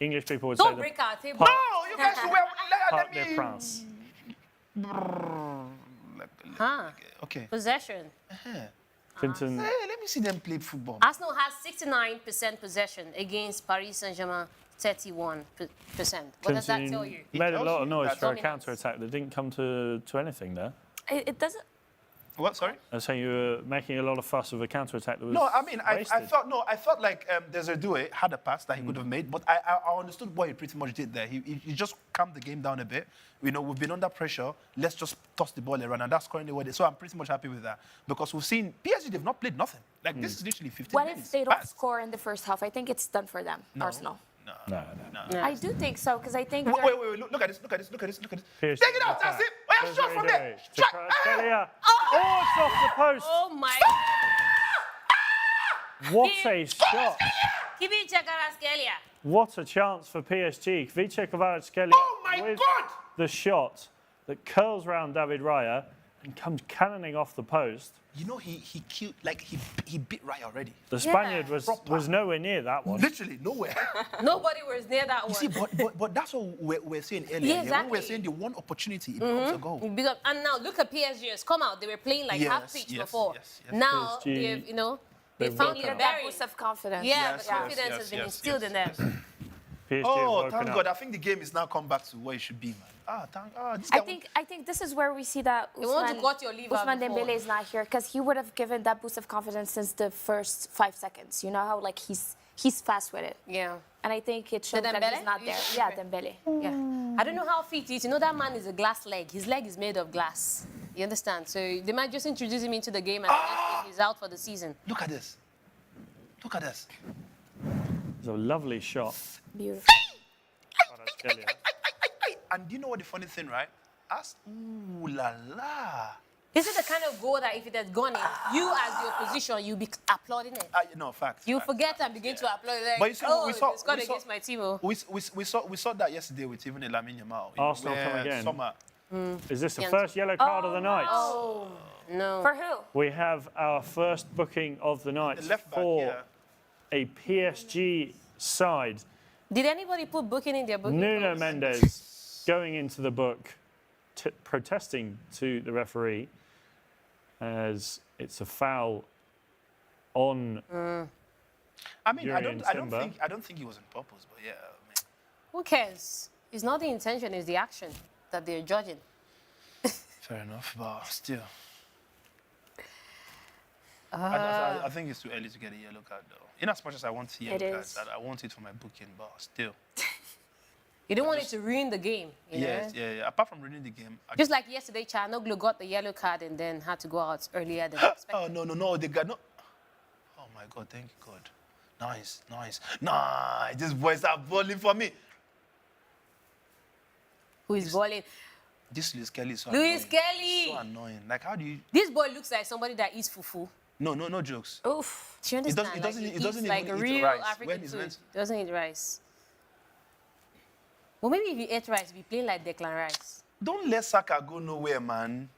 English people would say Don't the break our table. No, you guys should let Parc me. des Princes. Huh. Okay. Possession. Clinton, Hey, let me see them play football. Arsenal has 69% possession against Paris Saint-Germain 31%. What does that Clinton tell you? made a tells lot you of noise that for a dominance. counter-attack that didn't come to anything there. It doesn't. What? Sorry. I was saying you were making a lot of fuss of a counter-attack that was No, I mean, I wasted. thought like Desiree had a pass that he could have made, but I understood what he pretty much did there. He just calmed the game down a bit. We've been under pressure. Let's just toss the ball around, and that's currently what it is. So I'm pretty much happy with that because we've seen PSG, they've not played nothing. Like this is literally 15 What minutes. if they don't Bad. score in the first half? I think it's done for them, Arsenal. No. I do think so, because I think... Wait, look at this. PSG Take it out, that's it. Oh, yeah, shot from there. Strike. Kvaratskhelia. Oh, it's off the post. Oh my! What a shot. Kivicha Kvaratskhelia. What a chance for PSG. Kvicha Kvaratskhelia Oh my with God! the shot that curls round David Raya and comes cannoning off the post. You know, he killed, like he beat Raya already. The Spaniard was nowhere near that one. Literally nowhere. Nobody was near that You one. see, but that's what we're saying earlier. Yeah, When exactly. we're saying the one opportunity, it becomes a goal. Because, and now look at PSG has come out. They were playing like half Yes, pitch yes, before. yes, yes. Now PSG, they've, they they've found woken it up. That very. boost of confidence. Yeah, Yes, the confidence yes, has been yes, instilled yes, in them. yes. PSG Oh, have thank woken God! up. I think the game is now come back to what it should be, man. This I guy think this is where we see that They want to cut your liver Ousmane before. Dembele is not here, because he would have given that boost of confidence since the first 5 seconds. You know how like he's fast with it, Yeah. and I think it shows that Dembele? he's not there. He's Yeah, different. Dembele. Yeah. I don't know how fit he is. That man is a glass leg. His leg is made of glass. You understand? So they might just introduce him into the game and the next thing he's out for the season. Look at this. Look at this. It's a lovely shot. Beautiful. Kvaratskhelia. And you know what the funny thing, right? Ooh la la. This is the kind of goal that if it had gone in, you as the opposition, you'll be applauding it. No, fact. You fact. forget and begin to applaud. Like, But you see, oh, we saw- they scored we saw- against my team. Oh. We saw that yesterday with even Lamine Yamal. Arsenal come again. Summer. Is this the Yeah. first yellow card of the night? Oh, no. For who? We have our first booking of the night The left back, for yeah. a PSG side. Did anybody put booking in their booking? Nuno codes? Mendes going into the book, protesting to the referee as it's a foul on. I mean, I Jurriën don't think he was on purpose, but yeah. I mean, Who cares? It's not the intention, it's the action that they're judging. fair enough, but still. I think it's too early to get a yellow card, though. In as much as I want a yellow card, is. I want it for my booking, but still. You don't want it to ruin the game. You Yes, know? yeah. Apart from winning the game, Just like yesterday, Chanoglu got the yellow card and then had to go out earlier than expected. oh no, they got no. Oh my God, thank you God. Nice. These boys are balling for me. Who is balling? This Luis Kelly is so Luis annoying. Kelly! So annoying. Like, how do you? This boy looks like somebody that eats fufu. No jokes. Oof. Do you understand? It doesn't Like, it doesn't eats like even a eat real rice African when he's food. meant. Doesn't eat rice. Well, maybe if he ate rice, he'd be playing like Declan Rice. Don't let Saka go nowhere, man.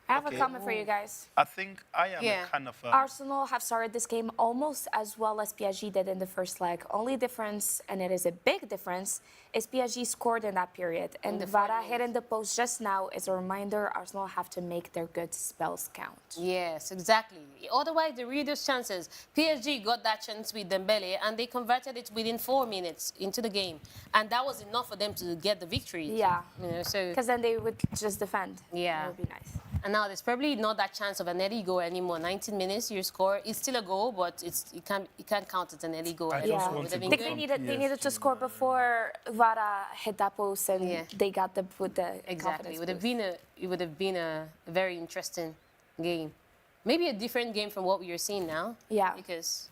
I have a comment for you guys. I think I am Yeah. a kind of... Arsenal have started this game almost as well as PSG did in the first leg. Only difference, and it is a big difference, is PSG scored in that period. And the Vara 4 hitting the post just now is a reminder Arsenal have to make their good spells count. Yes, exactly. Otherwise, they reduce chances. PSG got that chance with Dembele, and they converted it within 4 minutes into the game. And that was enough for them to get the victory. Yeah. You know, so... Because then they would just defend. Yeah. That would be nice. And now there's probably not that chance of an early goal anymore. 19 minutes, you score. It's still a goal, but it can't count as an early goal. I just anymore. want Would to have been go good. They needed to score before Vara hit that post, and Yeah. they got the Exactly. confidence It boost. would have been a very interesting game. Maybe a different game from what we are seeing now. Yeah. Because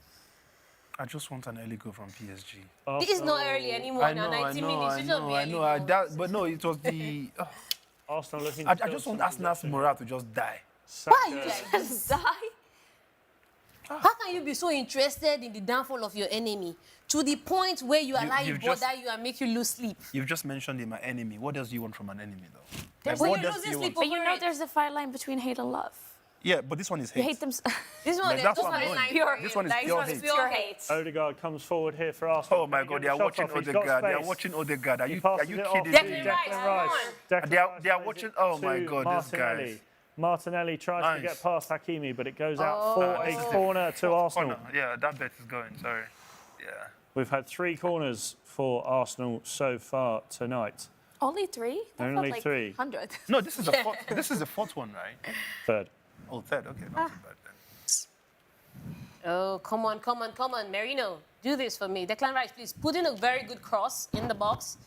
I just want an early goal from PSG. it is not early anymore I now. know, 90 minutes. It's not I early know. goal. But no, it was the... Arsenal looking. I just want Arsenal's morale to just die. Why are you like this? Just die. How can you be so interested in the downfall of your enemy to the point where you allow you've it bother just- you and make you lose sleep? You've just mentioned him, my enemy. What else do you want from an enemy, though? But what you're else losing do you sleep want? But you over know it. there's a fine line between hate and love. Yeah, but this one is You hate. hate them. This one, But is that's this what one I'm is doing. like Pure- This one is like, pure this hate. Pure hate. Odegaard comes forward here for Arsenal. Oh my Can God, he they get are a shot watching off? He's got Odegaard. They are space. watching Odegaard. Are He you passes it off kidding to me? Declan Declan Rice, Rice. come Declan They are- Rice they are plays watching- it oh my to God, these Martinelli. guys. Martinelli tries to Nice. get past Hakimi, but it goes out for a corner to Arsenal. Corner. Yeah, that bet is going. Sorry. Yeah. We've had 3 corners for Arsenal so far tonight. Only 3? That Only felt like 3. 100. No, this is the fourth. This is the fourth one, right? Third. Oh, third. Okay, not too bad then. Oh, come on, come on, come on, Merino. Do this for me. Declan Rice, please put in a very good cross in the box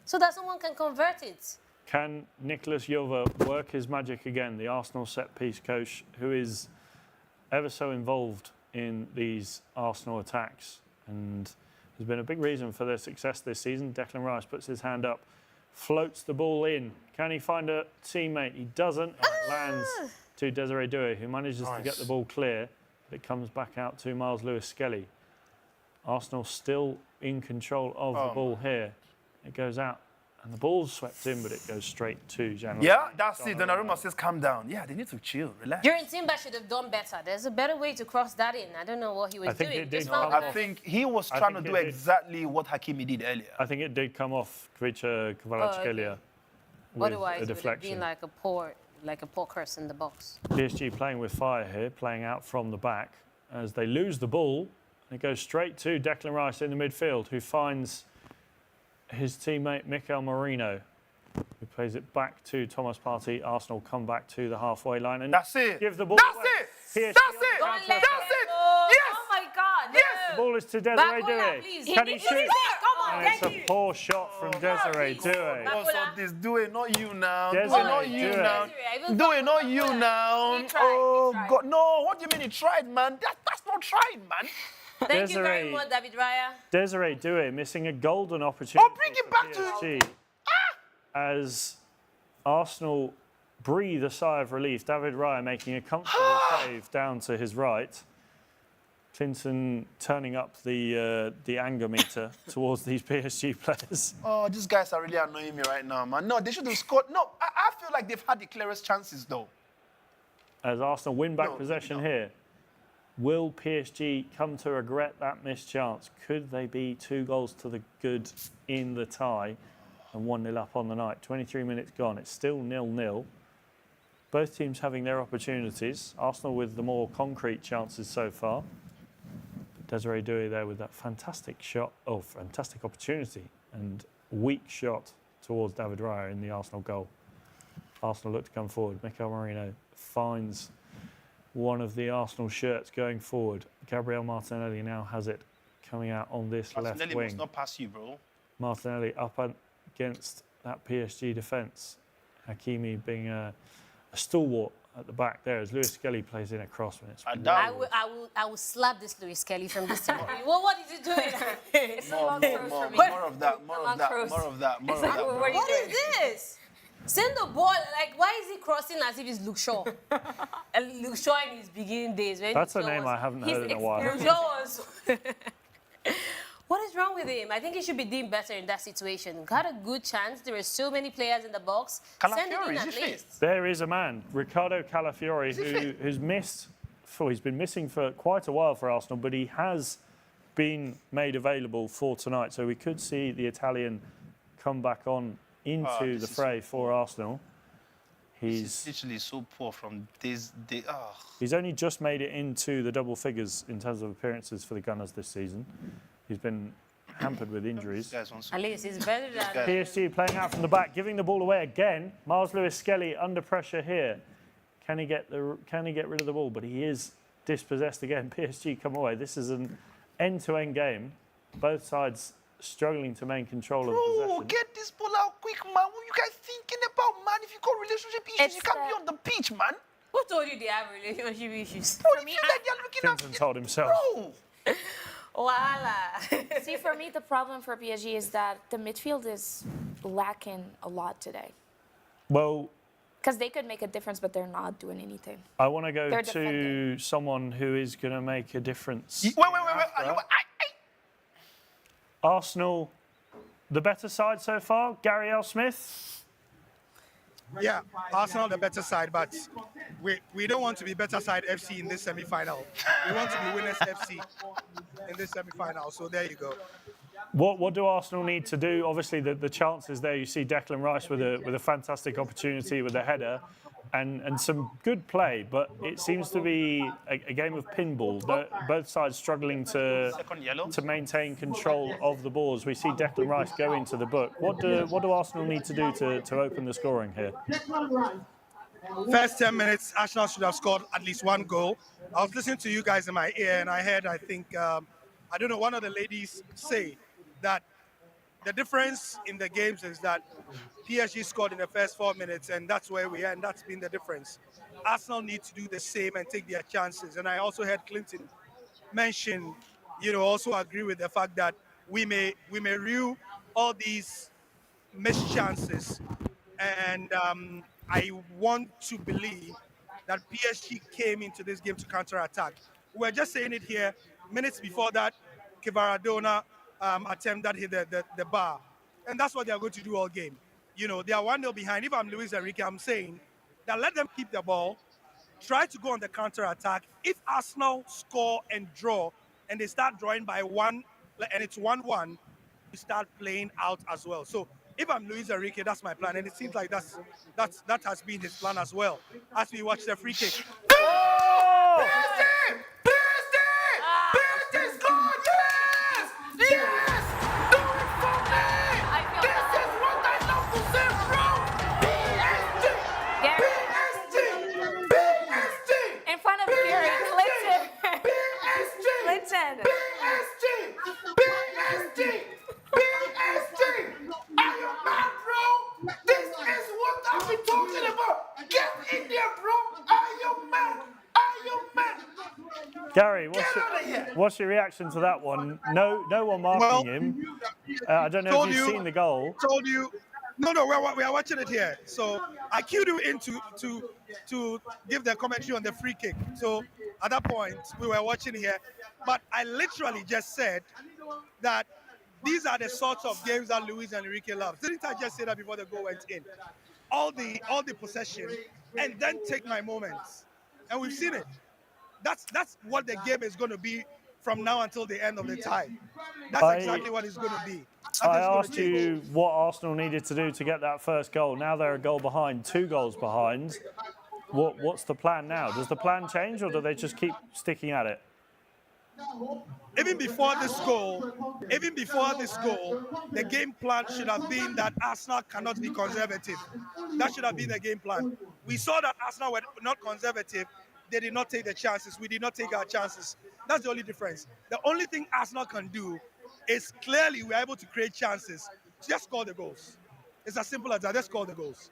so that someone can convert it. Can Nicholas Jova work his magic again, the Arsenal set-piece coach, who is ever so involved in these Arsenal attacks and has been a big reason for their success this season? Declan Rice puts his hand up, floats the ball in. Can he find a teammate? He doesn't. It lands to Desiree Doué, who manages to get the ball clear, but it comes back out to Miles Lewis-Skelly. Arsenal still in control of the ball here. It goes out. And the ball's swept in, but it goes straight to Jan. Yeah, that's it. Donnarumma says, calm down. Yeah, they need to chill, relax. Jurgen Timber should have done better. There's a better way to cross that in. I don't know what he was I think doing. it did Just come found off. I out. think he was I trying to think do it did. exactly what Hakimi did earlier. I think it did come off Kvicha Kvaratskhelia with Otherwise, a it would have deflection. been like a poor curse in the box. PSG playing with fire here, playing out from the back as they lose the ball. It goes straight to Declan Rice in the midfield, who finds his teammate Mikel Merino, who plays it back to Thomas Partey. Arsenal come back to the halfway line and That's it. give the ball That's away. it. PSG That's on the it. counter. That's it. Oh, Yes. oh my God. Yes. The ball is to Desiree Back on Doué. that, please. Can He he did shoot? it. Come on, And it's thank a you. poor shot from Desiree please. Doué. Back- Also, this do it, not you now. Do it, Desiree, not you do it. now. Desiree, I even Do thought it, not about you that. now. He tried, Oh he tried. God, no! What do you mean he tried, man? That's not trying, man. Thank you very Desiree. much, David Raya. Desiree Doué missing a golden opportunity. Oh, bring it for back to- PSG as Arsenal breathe a sigh of relief. David Raya making a comfortable save down to his right. Clinton turning up the anger meter towards these PSG players. Oh, these guys are really annoying me right now, man. No, they should have scored. No, I feel like they've had the clearest chances, though. As Arsenal win back No, possession no. here. Will PSG come to regret that missed chance? Could they be 2 goals to the good in the tie and 1-0 up on the night? 23 minutes gone. It's still 0-0. Both teams having their opportunities. Arsenal with the more concrete chances so far. But Desiree Doué there with that fantastic shot, fantastic opportunity and weak shot towards David Raya in the Arsenal goal. Arsenal look to come forward. Mikel Merino finds one of the Arsenal shirts going forward. Gabriel Martinelli now has it coming out on this left Martinelli wing. must not pass you, bro. Martinelli up against that PSG defence. Hakimi being a stalwart at the back there as Lewis-Skelly plays in a cross when it's I will slap this Louis Kelly from this team. Well, what is he doing? It's a long throw for me. More of that, more Long of that, throws. more of that, more of It's that. like, bro. what are you What doing? is this? Send the ball. Like, why is he crossing as if it's Luke Shaw? And Luke Shaw in his beginning days. When That's a Luke Shaw name was- I haven't heard in a while. Luke Shaw was What is wrong with him? I think he should be doing better in that situation. Got a good chance. There were so many players in the box. Send it Calafiori, in is at he fit? least. There is a man, Ricardo Calafiori, who's missed. He's been missing for quite a while for Arsenal, but he has been made available for tonight. So we could see the Italian come back on into the fray for Arsenal. He's literally so poor from this day. Oh. He's only just made it into the double figures in terms of appearances for the Gunners this season. He's been hampered with injuries. At least he's better than... PSG playing out from the back, giving the ball away again. Miles Lewis-Skelly under pressure here. Can he get rid of the ball? But he is dispossessed again. PSG come away. This is an end-to-end game. Both sides struggling to maintain control of possession. Get this ball out quick, man. What are you guys thinking about, man? If you got relationship issues, you can't be on the pitch, man. Who told you they have relationship issues? Bro, you feel like you're looking Clinton told himself. Bro. Voila. See, for me, the problem for PSG is that the midfield is lacking a lot today. Well, because they could make a difference, but they're not doing anything. I want to go They're to defending. someone who is going to make a difference. Wait. Arsenal, the better side so far. Gary L. Smith. Yeah, Arsenal the better side, but we don't want to be better side FC in this semi-final. We want to be winners FC in this semi-final. So there you go. What do Arsenal need to do? Obviously, the chances there. You see Declan Rice with a fantastic opportunity with a header, and some good play. But it seems to be a game of pinball. Both sides struggling to maintain control of the balls. We see Declan Rice go into the book. What do Arsenal need to do to open the scoring here? First 10 minutes, Arsenal should have scored at least one goal. I was listening to you guys in my ear, and I heard, I think, I don't know, one of the ladies say that the difference in the games is that PSG scored in the first 4 minutes, and that's where we are, and that's been the difference. Arsenal need to do the same and take their chances. And I also heard Clinton mention, also agree with the fact that we may rue all these missed chances. And I want to believe that PSG came into this game to counter-attack. We were just saying it here, minutes before that, Kvaradona attempt that hit the bar. And that's what they are going to do all game. They are 1-0 behind. If I'm Luis Enrique, I'm saying that let them keep the ball, try to go on the counter-attack. If Arsenal score and draw, and they start drawing by one, and it's 1-1, we start playing out as well. So if I'm Luis Enrique, that's my plan. And it seems like that has been his plan as well, as we watch the free kick. Gary, what's your reaction to that one? No one marking him. I don't know if you've seen the goal. Told you. No, we are watching it here. So I queued you in to give the commentary on the free kick. So at that point, we were watching here. But I literally just said that these are the sorts of games that Luis Enrique loves. Didn't I just say that before the goal went in? All the possession, and then take my moments. And we've seen it. That's what the game is going to be from now until the end of the time. That's exactly what it's going to be. I asked you what Arsenal needed to do to get that first goal. Now they're a goal behind, 2 goals behind. What's the plan now? Does the plan change, or do they just keep sticking at it? Even before this goal, the game plan should have been that Arsenal cannot be conservative. That should have been the game plan. We saw that Arsenal were not conservative. They did not take the chances. We did not take our chances. That's the only difference. The only thing Arsenal can do is clearly we're able to create chances. Just score the goals. It's as simple as that. Just score the goals.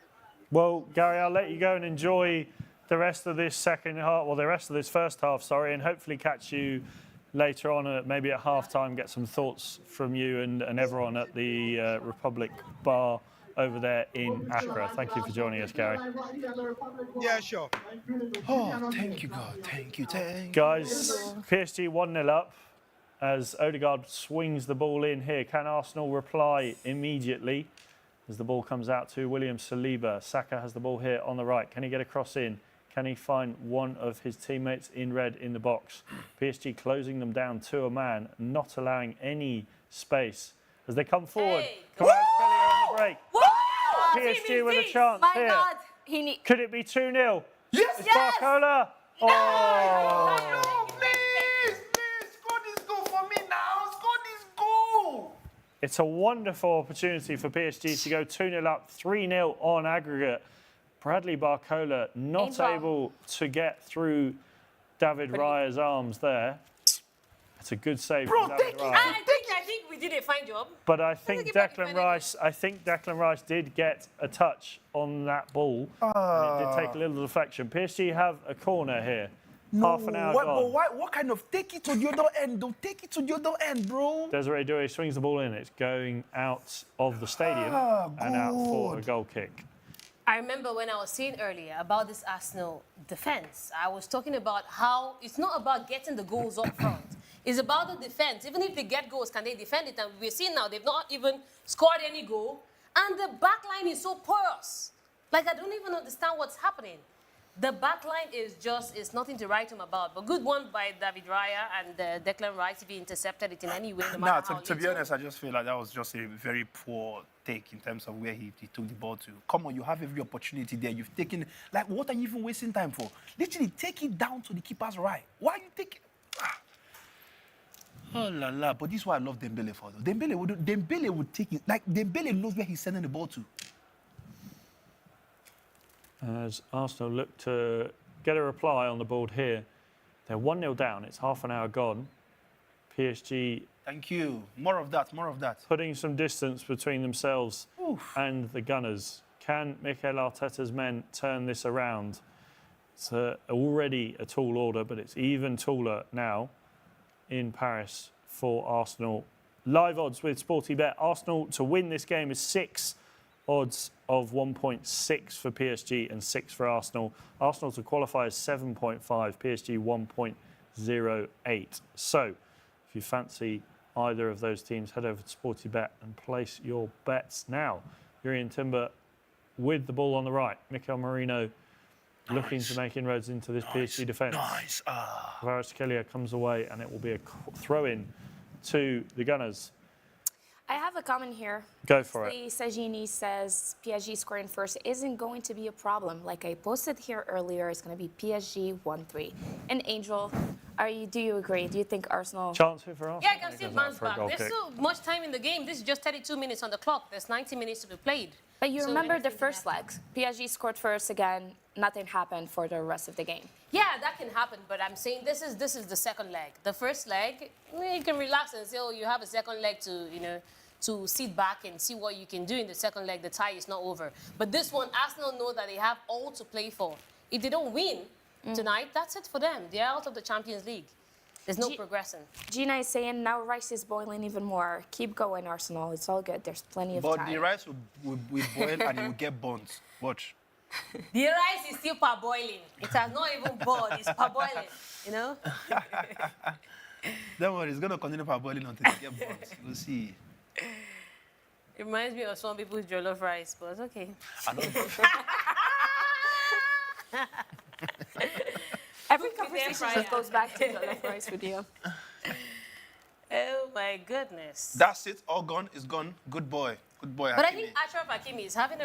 Well, Gary, I'll let you go and enjoy the rest of this the rest of this first half, and hopefully catch you later on, maybe at half-time, get some thoughts from you and everyone at the Republic Bar over there in Accra. Thank you for joining us, Gary. Yeah, sure. Oh, thank you, God. Thank you. Guys, PSG 1-0 up. as Odegaard swings the ball in here. Can Arsenal reply immediately as the ball comes out to William Saliba? Saka has the ball here on the right. Can he get a cross in? Can he find one of his teammates in red in the box? PSG closing them down to a man, not allowing any space as they come forward. Kelly on the break. PSG with a chance My here. God. Could it be 2-0? Yes! It's Barcola. Oh. No, please, score this goal for me now. Score this goal. It's a wonderful opportunity for PSG to go 2-0 up, 3-0 on aggregate. Bradley Barcola not able to get through David Raya's arms there. It's a good save from David Raya. I think we did a fine job. But I think Declan Rice did get a touch on that ball. And it did take a little deflection. PSG have a corner here. Half an hour gone. What kind of take it to the other end? Don't take it to the other end, bro. Desiree Doué swings the ball in. It's going out of the stadium and out for a goal kick. I remember when I was saying earlier about this Arsenal defense, I was talking about how it's not about getting the goals up front. It's about the defense. Even if they get goals, can they defend it? And we're seeing now they've not even scored any goal. And the back line is so porous. Like, I don't even understand what's happening. The back line is just, it's nothing to write home about. But good one by David Raya and Declan Rice if he intercepted it in any way. No, to be honest, I just feel like that was just a very poor take in terms of where he took the ball to. Come on, you have every opportunity there. You've taken, like, what are you even wasting time for? Literally, take it down to the keeper's right. Why are you taking... Oh la la, but this is why I love Dembele for though. Dembele would take it, like Dembele knows where he's sending the ball to. As Arsenal look to get a reply on the board here. They're 1-0 down, it's half an hour gone. PSG... Thank you, more of that, more of that. Putting some distance between themselves and the Gunners. Can Mikel Arteta's men turn this around? It's already a tall order, but it's even taller now in Paris for Arsenal. Live odds with Sportybet. Arsenal to win this game is 6, odds of 1.6 for PSG and 6 for Arsenal. Arsenal to qualify is 7.5, PSG 1.08. So, if you fancy either of those teams, head over to Sportybet and place your bets now. Jurrien Timber with the ball on the right. Mikel Merino looking to make inroads into this PSG defence. Nice. Kvaratskhelia comes away and it will be a throw-in to the Gunners. I have a comment here. Go for it. Sajini says PSG scoring first isn't going to be a problem. Like I posted here earlier, it's going to be PSG 1-3. And Angel, do you agree? Do you think Arsenal... Chance here for Arsenal? Yeah, I can still bounce back. There's so much time in the game. This is just 32 minutes on the clock. There's 90 minutes to be played. But you remember the first leg. PSG scored first again. Nothing happened for the rest of the game. Yeah, that can happen. But I'm saying this is the second leg. The first leg, you can relax and say, oh, you have a second leg to, to sit back and see what you can do in the second leg. The tie is not over. But this one, Arsenal know that they have all to play for. If they don't win tonight, that's it for them. They're out of the Champions League. There's no progressing. Gina is saying now rice is boiling even more. Keep going, Arsenal. It's all good. There's plenty of time. But the rice will boil and it will get burnt. Watch. The rice is still parboiling. It has not even boiled. It's parboiling, Don't worry, it's going to continue parboiling until it gets burnt. We'll see. It reminds me of some people's jollof rice, but it's okay. Every conversation just goes back to jollof rice with you. Oh my goodness. That's it. All gone. It's gone. Good boy. Good boy. But I think Achraf Hakimi is having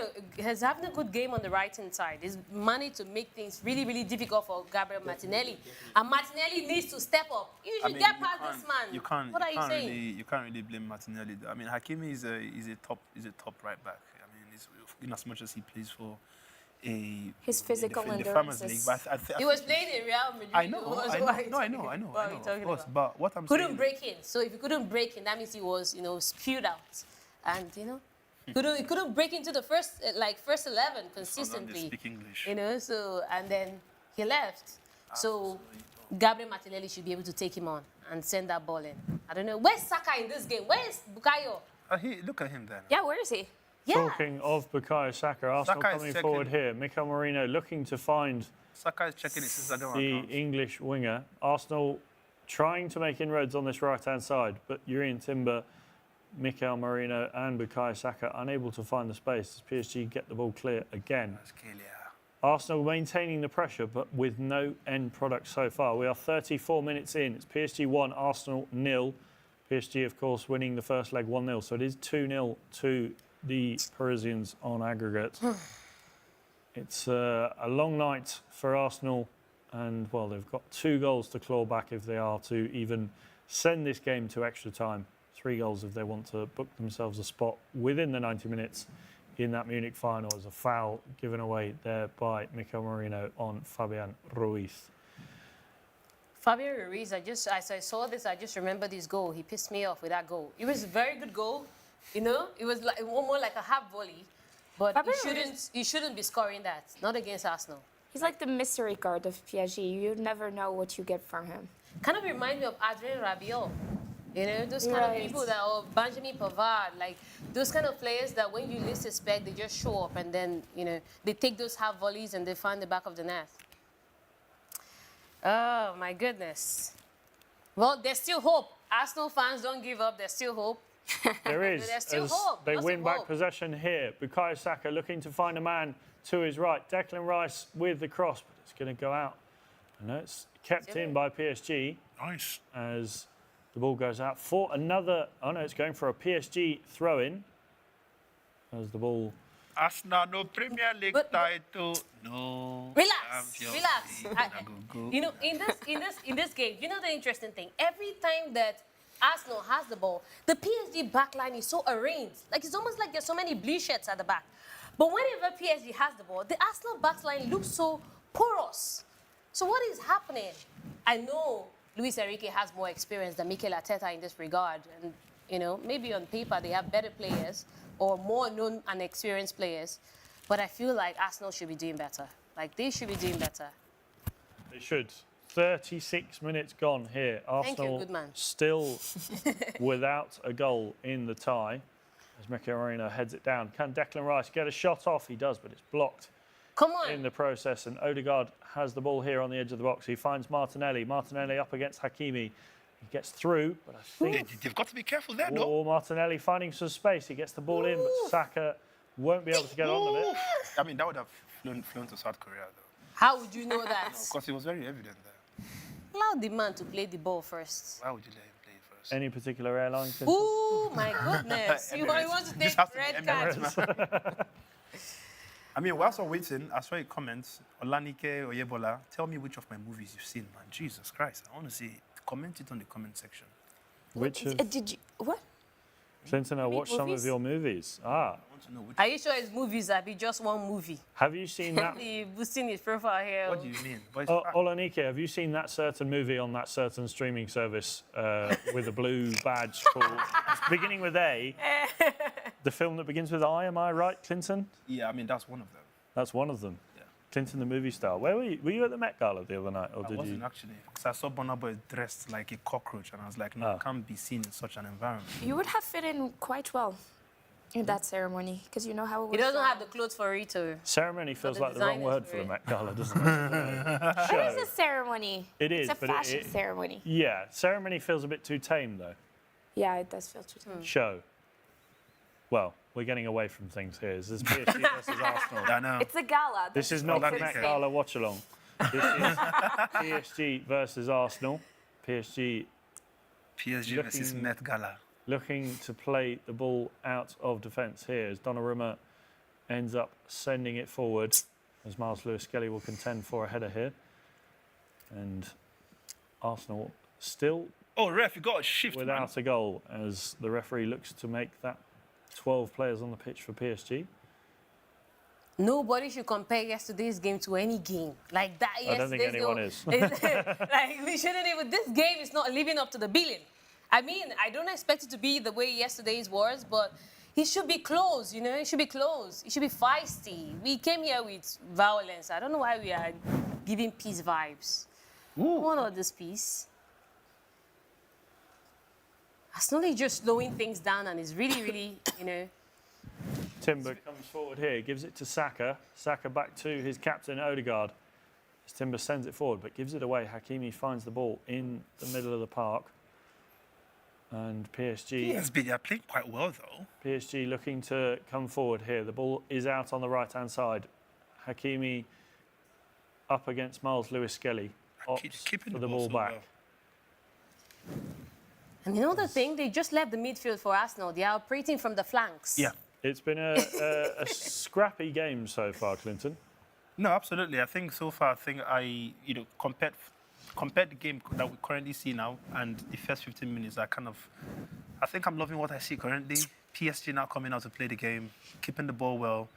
a good game on the right-hand side. He's managed to make things really, really difficult for Gabriel Martinelli. And Martinelli needs to step up. You should get past this man. What are you saying? You can't really blame Martinelli. I mean, Hakimi is a top right back. I mean, in as much as he plays for his physical in the endurance. Farmers League, but He was playing in Real Madrid. I know. Of course, but what I'm saying, couldn't break in. So if he couldn't break in, that means he was, spewed out, and he couldn't break into the first 11 consistently. Speak English. So and then he left. So Gabriel Martinelli should be able to take him on and send that ball in. I don't know. Where's Saka in this game? Where's Bukayo? Look at him then. Yeah, where is he? Yeah. Talking of Bukayo Saka, Arsenal coming forward here. Mikel Merino looking to find Saka is checking his the English winger. Arsenal trying to make inroads on this right-hand side, but Urian Timber, Mikel Merino and Bukayo Saka unable to find the space as PSG get the ball clear again. Arsenal maintaining the pressure, but with no end product so far. We are 34 minutes in. It's PSG 1, Arsenal 0. PSG, of course, winning the first leg 1-0. So it is 2-0 to the Parisians on aggregate. It's a long night for Arsenal. And, well, they've got 2 goals to claw back if they are to even send this game to extra time. 3 goals if they want to book themselves a spot within the 90 minutes in that Munich final as a foul given away there by Mikel Merino on Fabian Ruiz. Fabian Ruiz, as I saw this, I just remembered his goal. He pissed me off with that goal. It was a very good goal, you know. It was like more like a half volley, but he shouldn't be scoring that. Not against Arsenal. He's like the mystery card of PSG. You never know what you get from him. Kind of remind me of Adrien Rabiot. You know, those kind of people that, or Benjamin Pavard, like those kind of players that when you least expect, they just show up and then, you know, they take those half volleys and they find the back of the net. Oh, my goodness. Well, there's still hope. Arsenal fans don't give up. There's still hope. There is. There's still hope. They Lots win of back hope. possession here. Bukayo Saka looking to find a man to his right. Declan Rice with the cross, but it's going to go out. I know it's kept in by PSG. Nice. As the ball goes out for another. Oh no, it's going for a PSG throw-in. As the ball. Arsenal, no Premier League title, no. Relax. You know, in this game, you know the interesting thing. Every time that Arsenal has the ball, the PSG backline is so arranged. Like it's almost like there's so many blue shirts at the back. But whenever PSG has the ball, the Arsenal backline looks so porous. So what is happening? I know Luis Enrique has more experience than Mikel Arteta in this regard. And, you know, maybe on paper they have better players or more known and experienced players. But I feel like Arsenal should be doing better. Like, they should be doing better. They should. 36 minutes gone here. Arsenal good man. still without a goal in the tie. As Mikel Merino heads it down. Can Declan Rice get a shot off? He does, but it's blocked. Come on. In the process, and Odegaard has the ball here on the edge of the box. He finds Martinelli. Martinelli up against Hakimi. He gets through, but I think... They've got to be careful there, no? Oh, Martinelli finding some space. He gets the ball in, but Saka won't be able to get on with it. I mean, that would have flown to South Korea, though. How would you know that? Because it was very evident there. Allow the man to play the ball first. Why would you let him play first? Any particular airline? Oh, my goodness. You want to take red cards. I mean, whilst I'm waiting, I saw a comment. Olanike Oyebola, tell me which of my movies you've seen, man. Jesus Christ, I want to see. Comment it on the comment section. Which of... Did you... What? Clinton, I watched some of your movies. Ah. I want to know which... Are you sure his movies are be just one movie? Have you seen that? Boosting his profile here. What do you mean? Olanike, have you seen that certain movie on that certain streaming service with a blue badge called... beginning with A. The film that begins with I, am I right, Clinton? Yeah, I mean, that's one of them. That's one of them. Yeah. Clinton, the movie star. Where were you? Were you at the Met Gala the other night, or I wasn't actually, because I saw Burna Boy dressed like a cockroach, and I was like, no, I can't be seen in such an environment. You would have fit in quite well in that ceremony, because you know how it was. He doesn't have the clothes for it. Ceremony feels like the wrong word for the Met Gala, doesn't it? It is a ceremony. It is, it's a fashion ceremony. Yeah, ceremony feels a bit too tame, though. Yeah, it does feel too tame. Show. Well, we're getting away from things here. This is PSG versus Arsenal. I know. It's a gala. This is not the Met Gala Watchalong. This is PSG versus Arsenal. PSG versus Met Gala. Looking to play the ball out of defence here as Donnarumma ends up sending it forward as Miles Lewis-Skelly will contend for a header here. And Arsenal still ref, you got a shift without a goal as the referee looks to make that 12 players on the pitch for PSG. Nobody should compare yesterday's game to any game. Like that I don't think anyone is. Like, we shouldn't even... This game is not living up to the billing. I mean, I don't expect it to be the way yesterday's was, but it should be close, you know? It should be close. It should be feisty. We came here with violence. I don't know why we are giving peace vibes. One of this peace. Arsenal is just slowing things down and is really, really, you know... Timber comes forward here, gives it to Saka. Saka back to his captain, Odegaard. Timber sends it forward, but gives it away. Hakimi finds the ball in the middle of the park. And PSG... PSV, they're playing quite well, though. PSG looking to come forward here. The ball is out on the right-hand side. Hakimi up against Miles Lewis-Skelly. Opts for the ball back. And you know the thing? They just left the midfield for Arsenal. They are operating from the flanks. Yeah. It's been a scrappy game so far, Clinton. No, absolutely. I think so far, compared the game that we currently see now and the first 15 minutes, I think I'm loving what I see currently. PSG now coming out to play the game, keeping the ball well,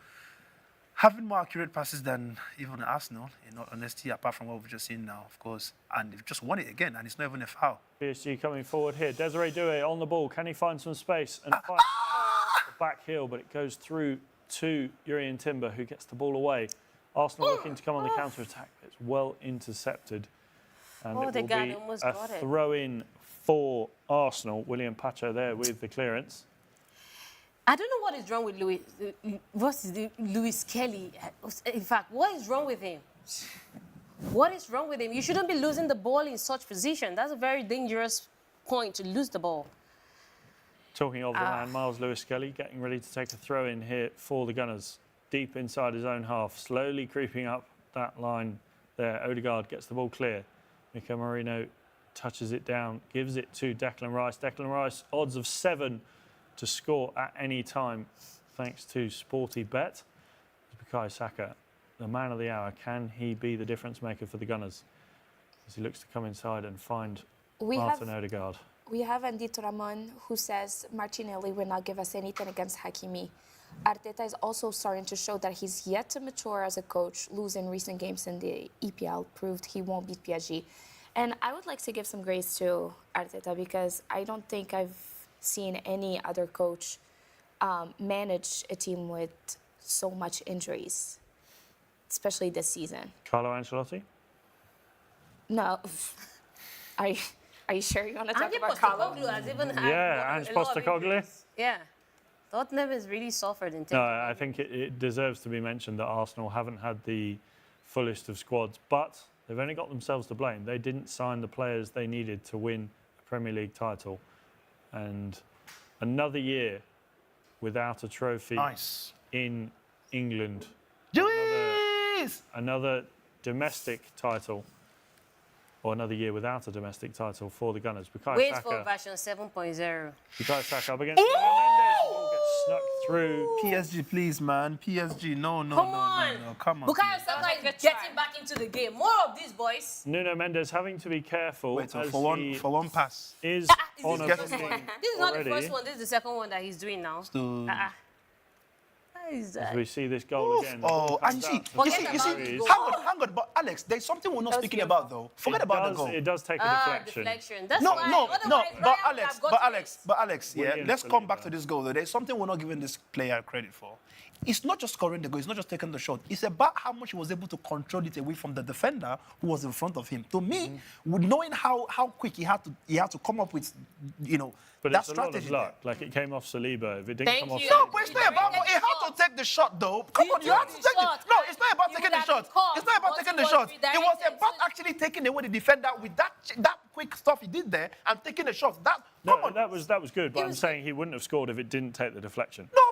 having more accurate passes than even Arsenal, in all honesty, apart from what we've just seen now, of course. And they've just won it again, and it's not even a foul. PSG coming forward here. Desiree Doué on the ball. Can he find some space? And find the back heel, but it goes through to Jurrien Timber, who gets the ball away. Arsenal looking to come on the counter-attack. It's well intercepted. And it will be a throw-in for Arsenal. William Pacho there with the clearance. I don't know what is wrong with Louis Kelly. In fact, what is wrong with him? What is wrong with him? You shouldn't be losing the ball in such position. That's a very dangerous point to lose the ball. Talking of the man, Miles Lewis-Skelly getting ready to take a throw-in here for the Gunners. Deep inside his own half, slowly creeping up that line there. Odegaard gets the ball clear. Mikel Merino touches it down, gives it to Declan Rice. Declan Rice, odds of 7 to score at any time, thanks to Sporty Bet. Bukayo Saka, the man of the hour. Can he be the difference maker for the Gunners as he looks to come inside and find Martin Odegaard? We have Andito Ramon, who says Martinelli will not give us anything against Hakimi. Arteta is also starting to show that he's yet to mature as a coach. Losing recent games in the EPL proved he won't beat PSG. And I would like to give some grace to Arteta because I don't think I've seen any other coach manage a team with so much injuries, especially this season. Carlo Ancelotti? No. Are you sure you want to talk about Carlo? Yeah, Ange Postecoglou. Yeah. Tottenham has really suffered in terms. No, I think it deserves to be mentioned that Arsenal haven't had the fullest of squads, but they've only got themselves to blame. They didn't sign the players they needed to win a Premier League title. And another year without a trophy in England. Another domestic title. Or another year without a domestic title for the Gunners. Wait for version 7.0. Bukayo Saka up against Nuno Mendes. Ball gets snuck through. PSG, please, man. PSG, no. Come on. Bukayo Saka is getting back into the game. More of these, boys. Nuno Mendes having to be careful. Wait, for one pass. Is on a this is not the first one. This is the second one that he's doing now. As we see this goal again. Oh, and you see, hang on, but Alex, there's something we're not speaking about though. Forget about the goal. It does take a deflection. That's but Alex, yeah, let's come back to this goal though. There's something we're not giving this player credit for. It's not just scoring the goal, it's not just taking the shot. It's about how much he was able to control it away from the defender who was in front of him. To me, with knowing how quick he had to come up with, but that it's strategy. A lot of luck. Like it came off Saliba. If it didn't come off No, but it's not about he had to take the shot though. Come on, you have to take it. No, it's not about taking the shot. It's not about taking the shot. It was about actually taking away the defender with that quick stuff he did there and taking the shot. That was good, but I'm saying he wouldn't have scored if it didn't take the deflection. No,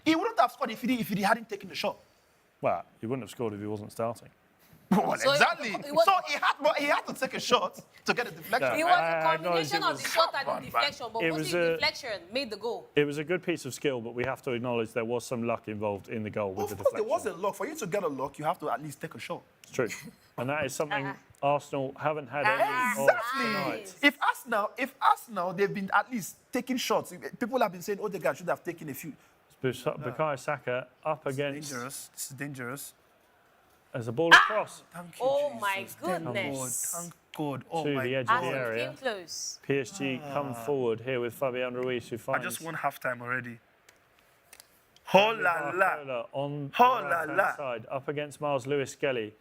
he wouldn't have scored if he hadn't taken the shot. Well, he wouldn't have scored if he wasn't starting. Well, exactly. So he had to take a shot to get a deflection. It was a combination of the shot and the deflection, but mostly the deflection made the goal. It was a good piece of skill, but we have to acknowledge there was some luck involved in the goal with the deflection. There wasn't luck. For you to get a luck, you have to at least take a shot. It's true. And that is something Arsenal haven't had any of tonight. If Arsenal, they've been at least taking shots. People have been saying, Odegaard should have taken a few. Bukayo Saka up against... This is dangerous. As a ball across. Thank you, oh Jesus. My goodness. Thank God. Oh to my the edge of the area. Close. PSG come forward here with Fabian Ruiz, who finds... I just won half-time already. Oh la la. On the right-hand side, up against Miles Lewis-Skelly.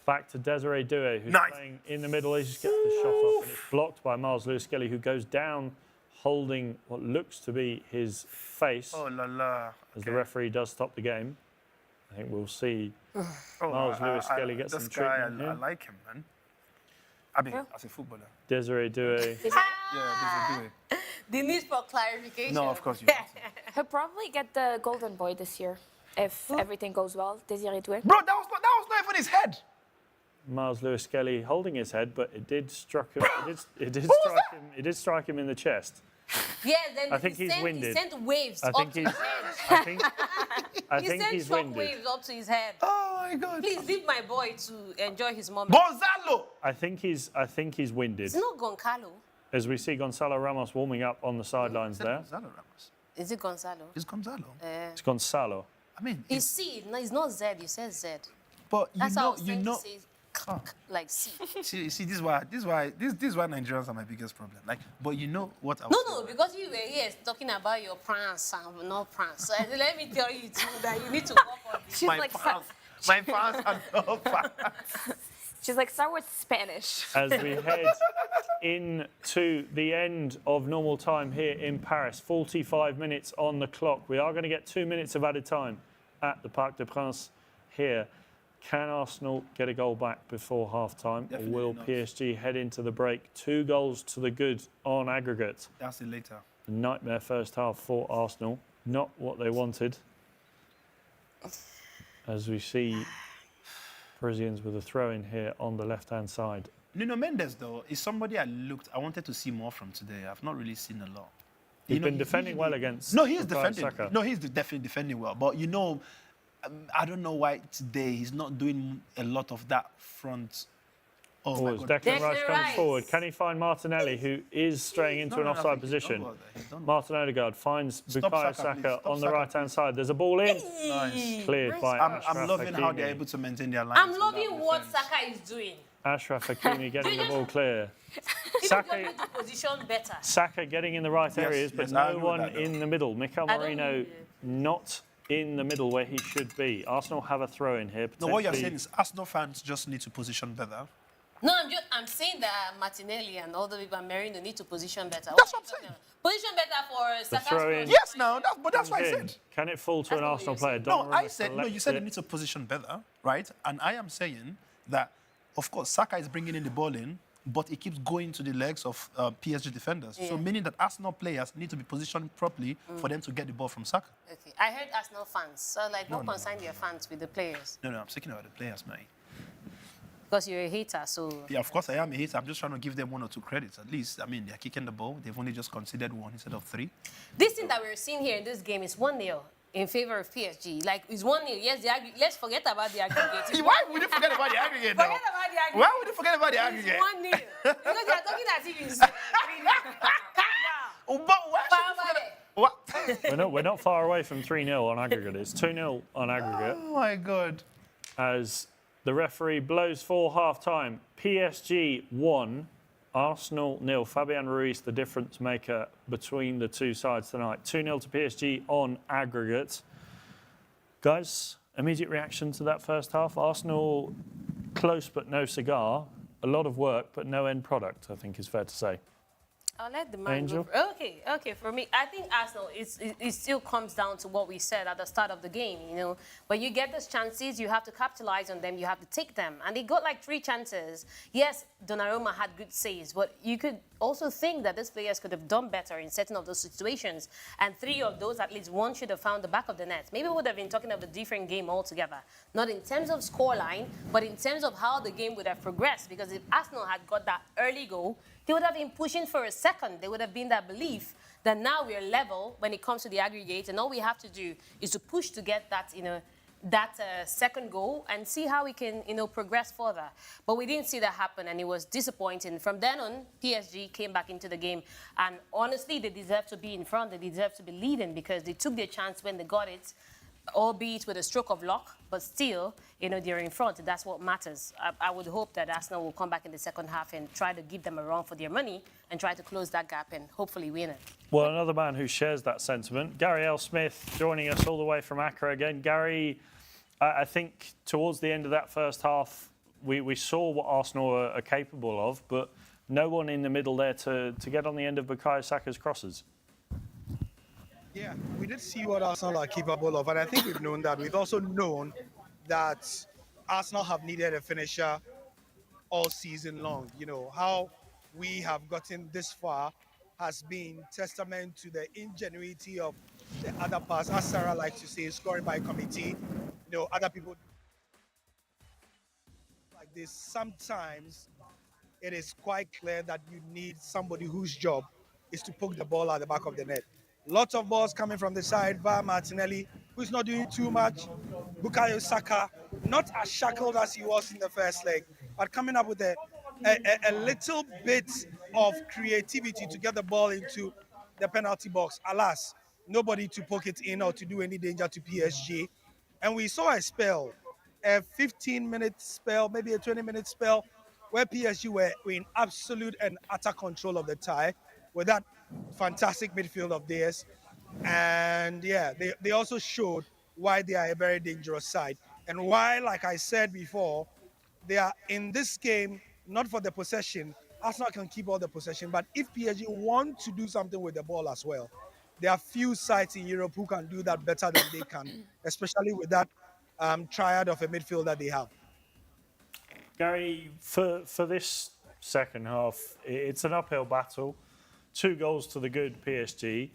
Back to Desiree Doué, who's playing in the middle. He just gets the shot off, and it's blocked by Miles Lewis-Skelly, who goes down holding what looks to be his face. Oh la la. As the referee does stop the game. I think we'll see Oh, Miles Lewis-Skelly get this some guy, treatment I here. like him, man. I mean, as a footballer. Desiree Doué. Yeah, this is The need for clarification. No, of course you don't. He'll probably get the Golden Boy this year if everything goes well. Desiree Doué. Bro, that was not even his head. Miles Lewis-Skelly holding his head, but it did struck him. It did strike him in the chest. Yeah, then I think he's he winded. sent waves I up think to he's. his head. I think. I He think sent he's shock winded. waves up to his head. Oh my God. Please leave my boy to enjoy his moment. Gonzalo. I think he's winded. It's not Goncalo. As we see Gonzalo Ramos warming up on the sidelines there. Gonzalo Ramos. Is it Gonzalo? It's Gonzalo. It's Gonzalo. I mean, It's C. No, it's not Z. You said Z. but you That's how I know, was you trying know. to say like C. See, this is why Nigerians are my biggest problem. Like, but you know what I was No, because you were here talking about your prance and not prance. So let me tell you too that you need to work on this. She's my like, fans are no fans. she's like, start with Spanish. As we head into the end of normal time here in Paris, 45 minutes on the clock. We are going to get 2 minutes of added time at the Parc des Princes here. Can Arsenal get a goal back before half-time, or will PSG head into the break 2 goals to the good on aggregate? That's it later. Nightmare first half for Arsenal. Not what they wanted. As we see Parisians with a throw-in here on the left-hand side. Nuno Mendes, though, is somebody I wanted to see more from today. I've not really seen a lot. He's been defending well against. No, he is Bukayo defending. Saka. No, he's definitely defending well. But you know, I don't know why today he's not doing a lot of that front. Oh my As God. Declan Rice Declan comes Rice. forward, can he find Martinelli, who is straying into an offside position? Martin Odegaard finds Stop Bukayo Saka, please. Saka Stop on the Saka, right-hand side. There's a ball in. Nice. Cleared by I'm Achraf loving how Hakimi. they're able to maintain their line. I'm loving what Saka is doing. Ashraf Hakimi getting the ball clear. He Saka, need to position better. Saka getting in the right areas, but yes, I no agree with one that, though. in the middle. Mikel I don't- Merino not in the middle where he should be. Arsenal have a throw in here. No, what you're potentially- saying is Arsenal fans just need to position better. No, I'm saying that Martinelli and all the people and Merino need to position better. That's what I'm saying. Position better for Saka's throw in. cross. Yes, now, but that's what I in. said. Can it fall to That's an not what Arsenal you're player? saying. No, I Donnarumma said, no, you selects said it. they need to position better, right? And I am saying that, of course, Saka is bringing in the ball in, but it keeps going to the legs of PSG defenders. So meaning that Arsenal players need to be positioned properly for them to get the ball from Saka. Okay, I heard Arsenal fans. So like, what concern your fans with the players? No, I'm speaking about the players, man. Because you're a hater, so. Yeah, of course I am a hater. I'm just trying to give them 1 or 2 credits at least. I mean, they're kicking the ball. They've only just considered 1 instead of 3. This thing that we're seeing here in this game is 1-0 in favor of PSG. Like, it's 1-0. Yes, let's forget about the aggregate. Why would you forget about the aggregate now? Forget about the aggregate. Why would you forget about the aggregate? It's 1-0. Because they're talking as if it's 3-0. Oh, but why should you forget? What? We're not far away from 3-0 on aggregate. It's 2-0 on aggregate. Oh my God. As the referee blows for half-time. PSG 1, Arsenal 0. Fabian Ruiz, the difference maker between the two sides tonight. 2-0 to PSG on aggregate. Guys, immediate reaction to that first half. Arsenal close but no cigar. A lot of work but no end product, I think is fair to say. I'll let the man Angel? go. Okay. For me, I think Arsenal, it still comes down to what we said at the start of the game, you know. When you get those chances, you have to capitalize on them. You have to take them. And they got like 3 chances. Yes, Donnarumma had good saves, but you could also think that these players could have done better in certain of those situations. And 3 of those, at least one should have found the back of the net. Maybe we would have been talking of a different game altogether. Not in terms of scoreline, but in terms of how the game would have progressed. Because if Arsenal had got that early goal, they would have been pushing for a second. There would have been that belief that now we're level when it comes to the aggregate, and all we have to do is to push to get that, you know, second goal and see how we can, you know, progress further. But we didn't see that happen, and it was disappointing. From then on, PSG came back into the game, and honestly, they deserve to be in front. They deserve to be leading because they took their chance when they got it, albeit with a stroke of luck, but still, you know, they're in front. That's what matters. I would hope that Arsenal will come back in the second half and try to give them a run for their money and try to close that gap and hopefully win it. Well, another man who shares that sentiment, Gary L. Smith, joining us all the way from Accra again. Gary, I think towards the end of that first half, we saw what Arsenal are capable of, but no one in the middle there to get on the end of Bukayo Saka's crosses. Yeah, we did see what Arsenal are capable of, and I think we've known that. We've also known that Arsenal have needed a finisher all season long. How we have gotten this far has been testament to the ingenuity of the other pass. As Sarah likes to say, scoring by committee. Other people like this. Sometimes it is quite clear that you need somebody whose job is to poke the ball at the back of the net. Lots of balls coming from the side via Martinelli, who's not doing too much. Bukayo Saka, not as shackled as he was in the first leg, but coming up with a little bit of creativity to get the ball into the penalty box. Alas, nobody to poke it in or to do any danger to PSG. And we saw a spell, a 15-minute spell, maybe a 20-minute spell, where PSG were in absolute and utter control of the tie with that fantastic midfield of theirs. And yeah, they also showed why they are a very dangerous side and why, like I said before, they are in this game not for the possession. Arsenal can keep all the possession, but if PSG want to do something with the ball as well, there are few sides in Europe who can do that better than they can, especially with that triad of a midfield that they have. Gary, for this second half, it's an uphill battle. 2 goals to the good PSG.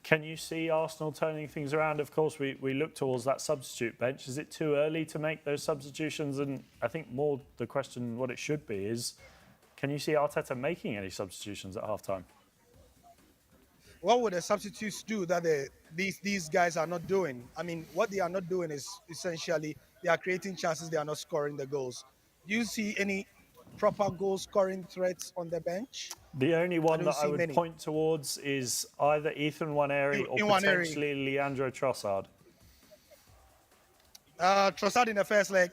Can you see Arsenal turning things around? Of course, we look towards that substitute bench. Is it too early to make those substitutions? And I think more the question, what it should be, is can you see Arteta making any substitutions at half-time? What would the substitutes do that these guys are not doing? I mean, what they are not doing is essentially they are creating chances, they are not scoring the goals. Do you see any proper goal-scoring threats on the bench? The only one that I would many. point towards is either Ethan Nwaneri or potentially Leandro Trossard. Trossard in the first leg.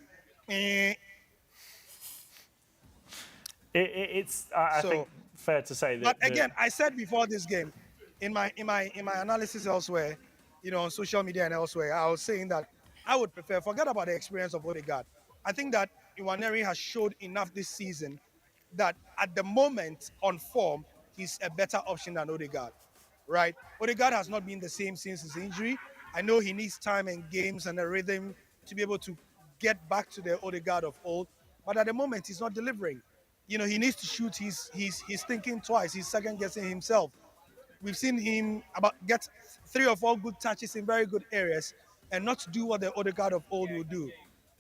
It's I think fair to say that. But again, I said before this game, in my analysis elsewhere, on social media and elsewhere, I was saying that I would forget about the experience of Odegaard. I think that Nwaneri has showed enough this season that at the moment on form, he's a better option than Odegaard, right? Odegaard has not been the same since his injury. I know he needs time and games and a rhythm to be able to get back to the Odegaard of old, but at the moment he's not delivering. He needs to shoot. He's thinking twice. He's second guessing himself. We've seen him get 3 or 4 good touches in very good areas and not do what the Odegaard of old would do.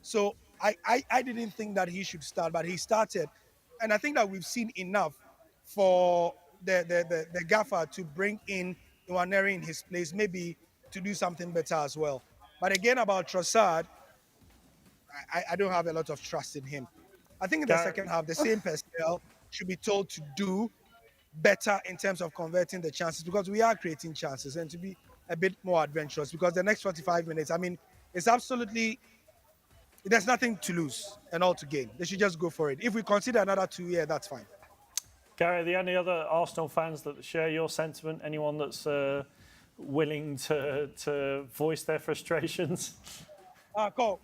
So I didn't think that he should start, but he started. And I think that we've seen enough for the gaffer to bring in Nwaneri in his place, maybe to do something better as well. But again, about Trossard, I don't have a lot of trust in him. I think in the second half, the same personnel should be told to do better in terms of converting the chances, because we are creating chances, and to be a bit more adventurous, because the next 45 minutes, I mean, it's absolutely, there's nothing to lose and all to gain. They should just go for it. If we consider another 2 years, that's fine. Gary, are there any other Arsenal fans that share your sentiment? Anyone that's willing to voice their frustrations? Cool.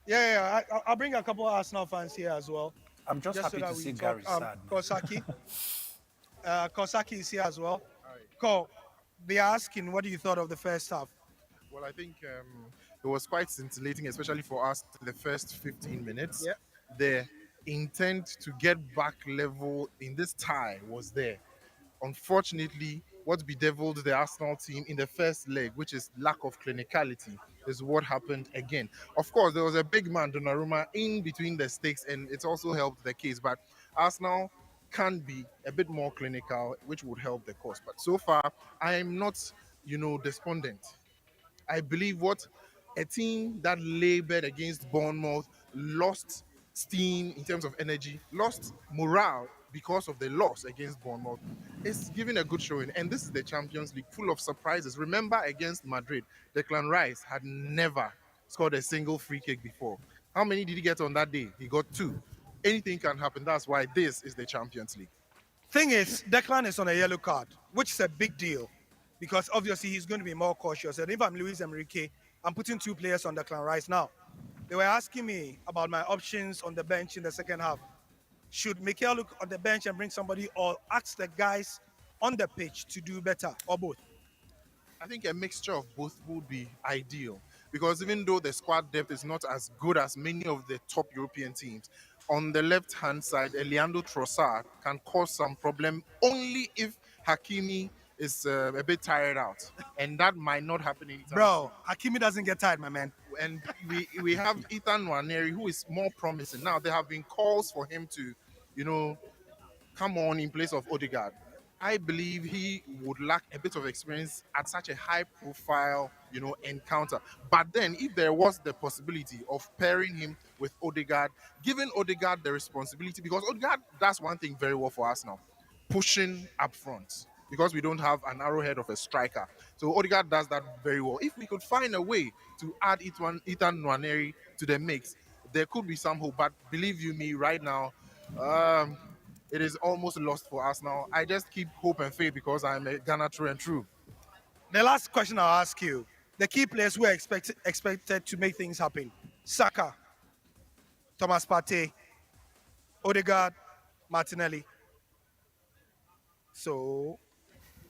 Yeah. I'll bring a couple of Arsenal fans here as well. I'm just happy to see Gary sad. Kosaki. Kosaki is here as well. Cool. They're asking, what do you thought of the first half? Well, I think it was quite scintillating, especially for us in the first 15 minutes. Yeah. The intent to get back level in this tie was there. Unfortunately, what bedeviled the Arsenal team in the first leg, which is lack of clinicality, is what happened again. Of course, there was a big man, Donnarumma, in between the sticks, and it's also helped the case. But Arsenal can be a bit more clinical, which would help the cause. But so far, I am not, despondent. I believe what a team that labored against Bournemouth, lost steam in terms of energy, lost morale because of the loss against Bournemouth, is giving a good showing. And this is the Champions League, full of surprises. Remember, against Madrid, Declan Rice had never scored a single free kick before. How many did he get on that day? He got 2. Anything can happen. That's why this is the Champions League. Thing is, Declan is on a yellow card, which is a big deal, because obviously he's going to be more cautious. And if I'm Luis Enrique, I'm putting 2 players on Declan Rice now. They were asking me about my options on the bench in the second half. Should Mikel look on the bench and bring somebody, or ask the guys on the pitch to do better, or both? I think a mixture of both would be ideal. because even though the squad depth is not as good as many of the top European teams, on the left-hand side, Leandro Trossard can cause some problem only if Hakimi is a bit tired out, and that might not happen anytime Bro, Hakimi doesn't get tired, my man. and we have Ethan Nwaneri, who is more promising. Now there have been calls for him to, come on in place of Odegaard. I believe he would lack a bit of experience at such a high profile, encounter. But then if there was the possibility of pairing him with Odegaard, giving Odegaard the responsibility, because Odegaard does one thing very well for us now, pushing up front, because we don't have an arrowhead of a striker. So Odegaard does that very well. If we could find a way to add Ethan Nwaneri to the mix, there could be some hope. But believe you me, right now, it is almost lost for us now. I just keep hope and faith because I'm a Ghana true and true. The last question I'll ask you: the key players who are expected to make things happen: Saka, Thomas Partey, Odegaard, Martinelli. So,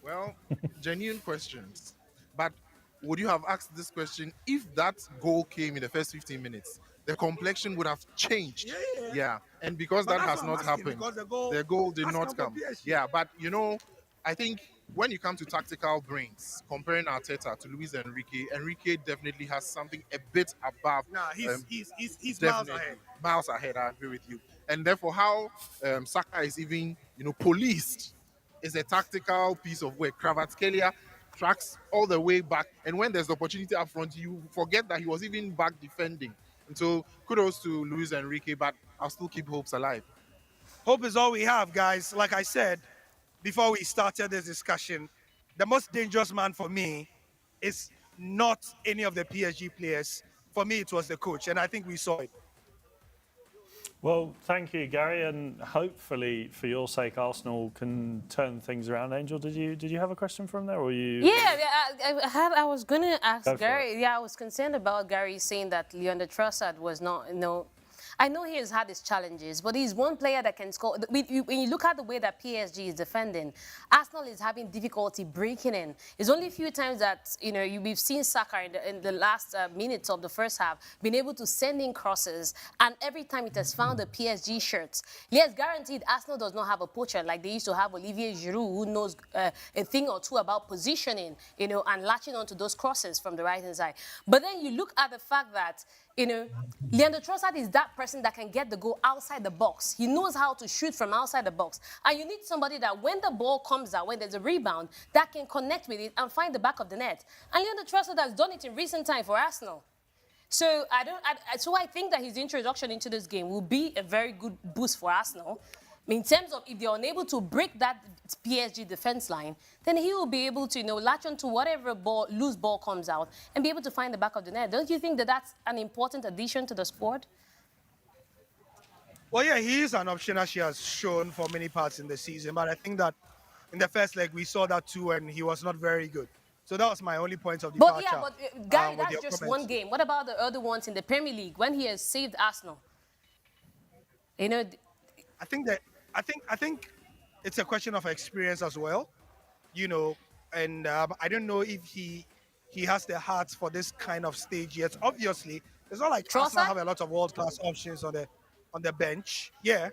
well, genuine questions. But would you have asked this question if that goal came in the first 15 minutes? The complexion would have changed. Yeah. And because But that that's has what I'm not asking, happened, because the goal did has not come from come. PSG. Yeah, but I think when you come to tactical brains, comparing Arteta to Luis Enrique definitely has something a bit above. Nah, he's miles Definitely. ahead. Miles ahead, I agree with you. And therefore, how Saka is even, policed is a tactical piece of work. Kvaratskhelia tracks all the way back, and when there's the opportunity up front, you forget that he was even back defending. And so, kudos to Luis Enrique, but I'll still keep hopes alive. Hope is all we have, guys. Like I said before we started this discussion, the most dangerous man for me is not any of the PSG players. For me, it was the coach, and I think we saw it. Well, thank you, Gary, and hopefully, for your sake, Arsenal can turn things around. Angel, did you have a question from there, or you? Yeah, I was going to ask Go for Gary. Yeah, I was concerned about Gary saying that Leandro Trossard was not, I know he has had his challenges, but he's one player that can score. When you look at the way that PSG is defending, Arsenal is having difficulty breaking in. It's only a few times that we've seen Saka in the last minutes of the first half been able to send in crosses, and every time it has found the PSG shirts. Yes, guaranteed Arsenal does not have a poacher like they used to have Olivier Giroud, who knows a thing or two about positioning, and latching onto those crosses from the right hand side. But then you look at the fact that Leandro Trossard is that person that can get the goal outside the box. He knows how to shoot from outside the box. And you need somebody that when the ball comes out, when there's a rebound, that can connect with it and find the back of the net. And Leandro Trossard has done it in recent time for Arsenal. So I think that his introduction into this game will be a very good boost for Arsenal. In terms of if they're unable to break that PSG defense line, then he will be able to, latch onto whatever loose ball comes out and be able to find the back of the net. Don't you think that that's an important addition to the squad? Well, yeah, he is an option, as she has shown for many parts in the season. But I think that in the first leg, we saw that too, and he was not very good. So that was my only point of departure. But Gary, that's just one game. What about the other ones in the Premier League when he has saved Arsenal? I think it's a question of experience as well, and I don't know if he has the heart for this kind of stage yet. Obviously, it's not like Arsenal have a lot of world-class options on the bench. Yeah,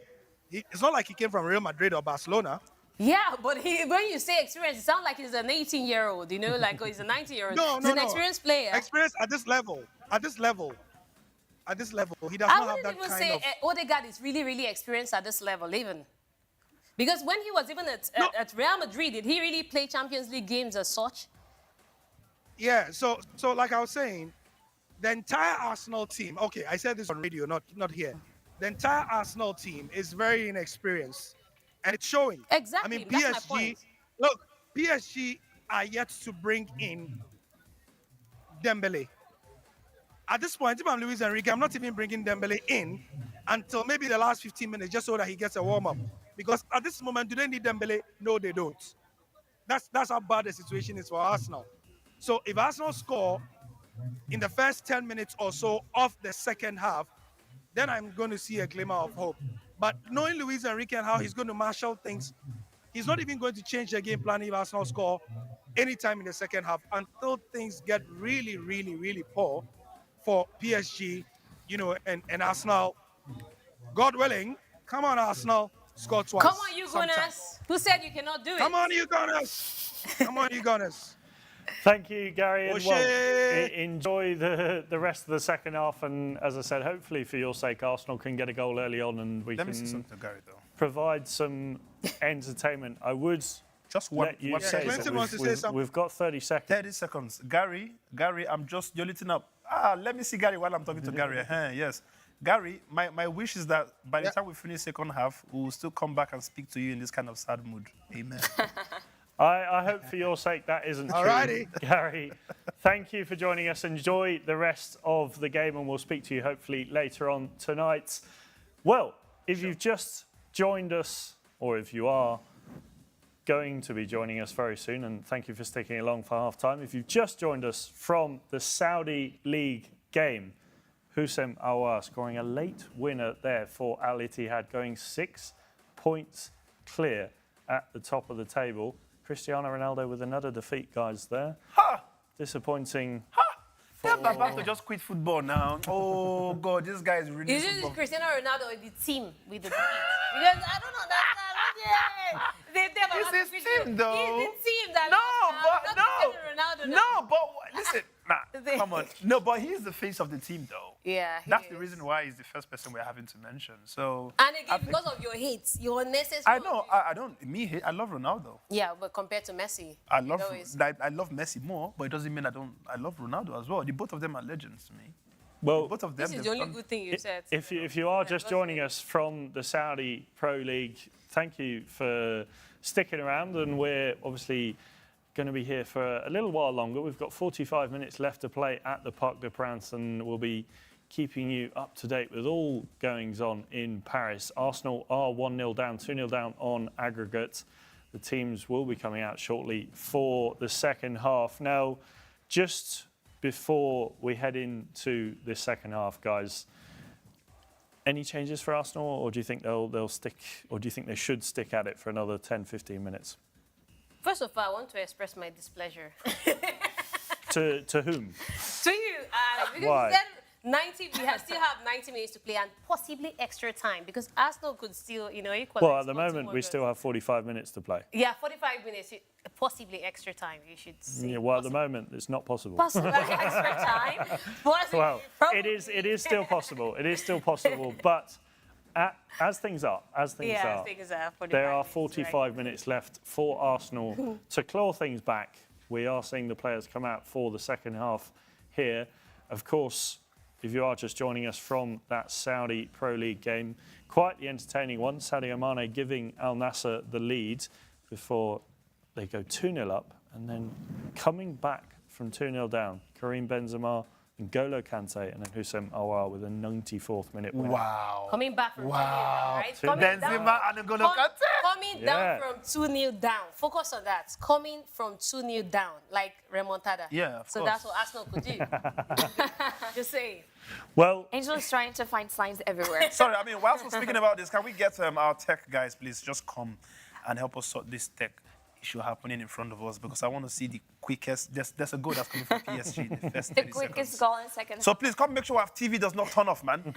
it's not like he came from Real Madrid or Barcelona. Yeah, but when you say experience, it sounds like he's an 18-year-old, like he's a 19-year-old. No, he's an experienced player. Experience at this level, he does not have that kind of... I wouldn't even say Odegaard is really, really experienced at this level, even. Because when he was even at Real Madrid, did he really play Champions League games as such? Yeah, so like I was saying, the entire Arsenal team, okay, I said this on radio, not here. The entire Arsenal team is very inexperienced, and it's showing. Exactly, I mean, that's my point. Look, PSG are yet to bring in Dembele. At this point, if I'm Luis Enrique, I'm not even bringing Dembele in until maybe the last 15 minutes, just so that he gets a warm-up. Because at this moment, do they need Dembele? No, they don't. That's how bad the situation is for Arsenal. So if Arsenal score in the first 10 minutes or so of the second half, then I'm going to see a glimmer of hope. But knowing Luis Enrique and how he's going to marshal things, he's not even going to change the game plan if Arsenal score anytime in the second half until things get really, really, really poor for PSG, and Arsenal. God willing, come on, Arsenal, score twice. Come on, you sometime. Gunners. Who said you cannot do it? Come on, you Gunners. Come on, you Gunners. Thank you, Gary. And well, O'Shea. enjoy the rest of the second half. And as I said, hopefully for your sake, Arsenal can get a goal early on and we Let me see can something, Gary, though. provide some entertainment. I would Just one. let you one say Clinton that wants to say something. we've got 30 seconds. 30 seconds. Gary, I'm just, you're lighting up. Let me see Gary while I'm talking to Gary. Yes. Gary, my wish is that by the time we finish second half, we'll still come back and speak to you in this kind of sad mood. Amen. I hope for your sake that isn't true. Alrighty. Gary, thank you for joining us. Enjoy the rest of the game and we'll speak to you hopefully later on tonight. Well, if you've just joined us, or if you are going to be joining us very soon, and thank you for sticking along for half time. If you've just joined us from the Saudi League game, Houssem Aouar scoring a late winner there for Al Ittihad, going 6 points clear at the top of the table. Cristiano Ronaldo with another defeat, guys, there. Disappointing. Yeah, but I have to just quit football now. Oh, God, this guy is really Is it football. Cristiano Ronaldo or the team with the defeat? Because I don't know that. It's his team, though. He's the team that No, lost but now, no. not Cristiano Ronaldo now. No, but listen, come on. No, but he's the face of the team, though. Yeah, he That's is. the reason why he's the first person we're having to mention. So. And again, I think- because of your hates, your unnecessary. I know. I don't. I love Ronaldo. Yeah, but compared to Messi, I love Messi more, but it doesn't mean I love Ronaldo as well. The both of them are legends to me. Well, Both of them. This is the only good thing you said. If you are just joining us from the Saudi Pro League, thank you for sticking around, and we're obviously going to be here for a little while longer. We've got 45 minutes left to play at the Parc des Princes, and we'll be keeping you up to date with all goings on in Paris. Arsenal are 1-0 down, 2-0 down on aggregate. The teams will be coming out shortly for the second half. Now, just before we head into the second half, guys, any changes for Arsenal, or do you think they'll stick, or do you think they should stick at it for another 10, 15 minutes? First of all, I want to express my displeasure. To whom? To you, because Why? you said 90. Still have 90 minutes to play and possibly extra time because Arsenal could still, equalize. Well, at the score two moment, more we goals. still have 45 minutes to play. Yeah, 45 minutes, possibly extra time. You should say. Yeah, well, at the moment, it's not possible. Possibly extra time. Possibly, Well, probably. it is still possible. It is still possible, but as things are, Things are 45 there are minutes, 45 right. minutes left for Arsenal to claw things back. We are seeing the players come out for the second half here. Of course, if you are just joining us from that Saudi Pro League game, quite the entertaining one. Sadio Mane giving Al Nassr the lead before they go 2-0 up, and then coming back from 2-0 down, Karim Benzema, N'Golo Kante, and then Houssem Aouar with a 94th minute winner. Wow. Coming back from 2-0 down, right? Two- Coming Benzema and N'Golo Kante. Coming Yeah. down from 2-0 down. Focus on that. Coming from 2-0 down, like remontada. Yeah, of So course. that's what Arsenal could do. Just saying. Well, Angel's trying to find signs everywhere. Sorry, whilst we're speaking about this, can we get our tech guys, please, just come and help us sort this tech issue happening in front of us, because I want to see the quickest. There's a goal that's coming from PSG in the first The 30 quickest seconds. goal in second. So please come make sure our TV does not turn off, man.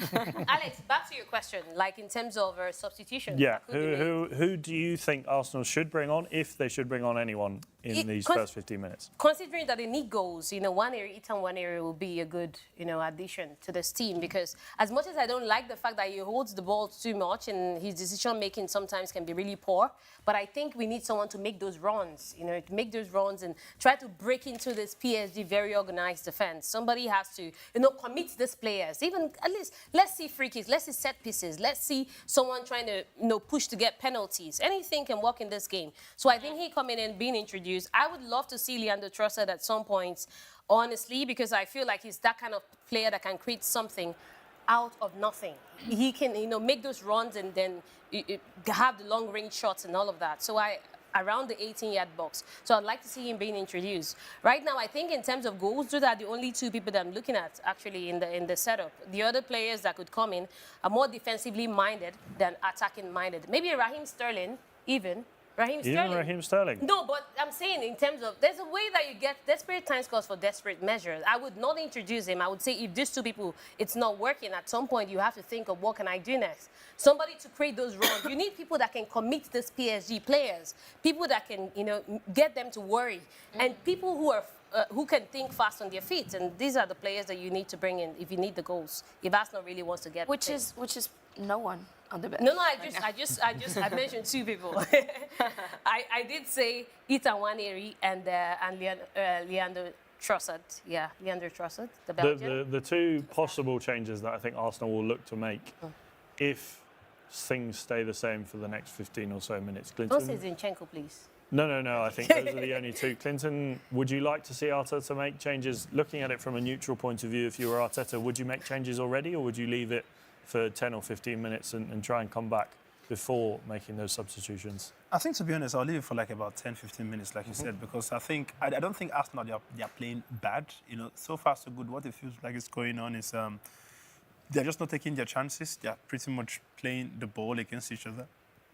Alex, back to your question, like in terms of substitutions. yeah, that could be made. who do you think Arsenal should bring on, if they should bring on anyone in these first 15 minutes? Considering that they need goals, one area, Ethan one area will be a good, addition to this team, because as much as I don't like the fact that he holds the ball too much and his decision making sometimes can be really poor, but I think we need someone to make those runs, to make those runs and try to break into this PSG very organized defense. Somebody has to, commit these players. Even at least, let's see free kicks, let's see set pieces, let's see someone trying to, push to get penalties. Anything can work in this game. So I think he coming in, being introduced. I would love to see Leandro Trossard at some point, honestly, because I feel like he's that kind of player that can create something out of nothing. He can, make those runs and then have the long-range shots and all of that. So around the 18-yard box. So I'd like to see him being introduced. Right now, I think in terms of goals, those are the only two people that I'm looking at actually in the setup. The other players that could come in are more defensively minded than attacking minded. Maybe Raheem Sterling even, Raheem Even Sterling. Raheem Sterling. No, but I'm saying in terms of, there's a way that you get desperate times calls for desperate measures. I would not introduce him. I would say if these two people, it's not working, at some point you have to think of what can I do next. Somebody to create those runs. You need people that can commit these PSG players, people that can, get them to worry, and people who can think fast on their feet. And these are the players that you need to bring in if you need the goals. If Arsenal really wants to get Which is no one on the bench. No, I mentioned two people. I did say Ethan Nwaneri and Leandro Trossard. Yeah, Leandro Trossard, the Belgian. The two possible changes that I think Arsenal will look to make if things stay the same for the next 15 or so minutes. Clinton? Don't say Zinchenko, please. No. I think those are the only two. Clinton, would you like to see Arteta make changes? Looking at it from a neutral point of view, if you were Arteta, would you make changes already, or would you leave it for 10 or 15 minutes and try and come back before making those substitutions? I think, to be honest, I'll leave it for like about 10, 15 minutes, like you said, because I don't think Arsenal, they're playing bad. So far so good. What it feels like is going on is they're just not taking their chances. They're pretty much playing the ball against each other.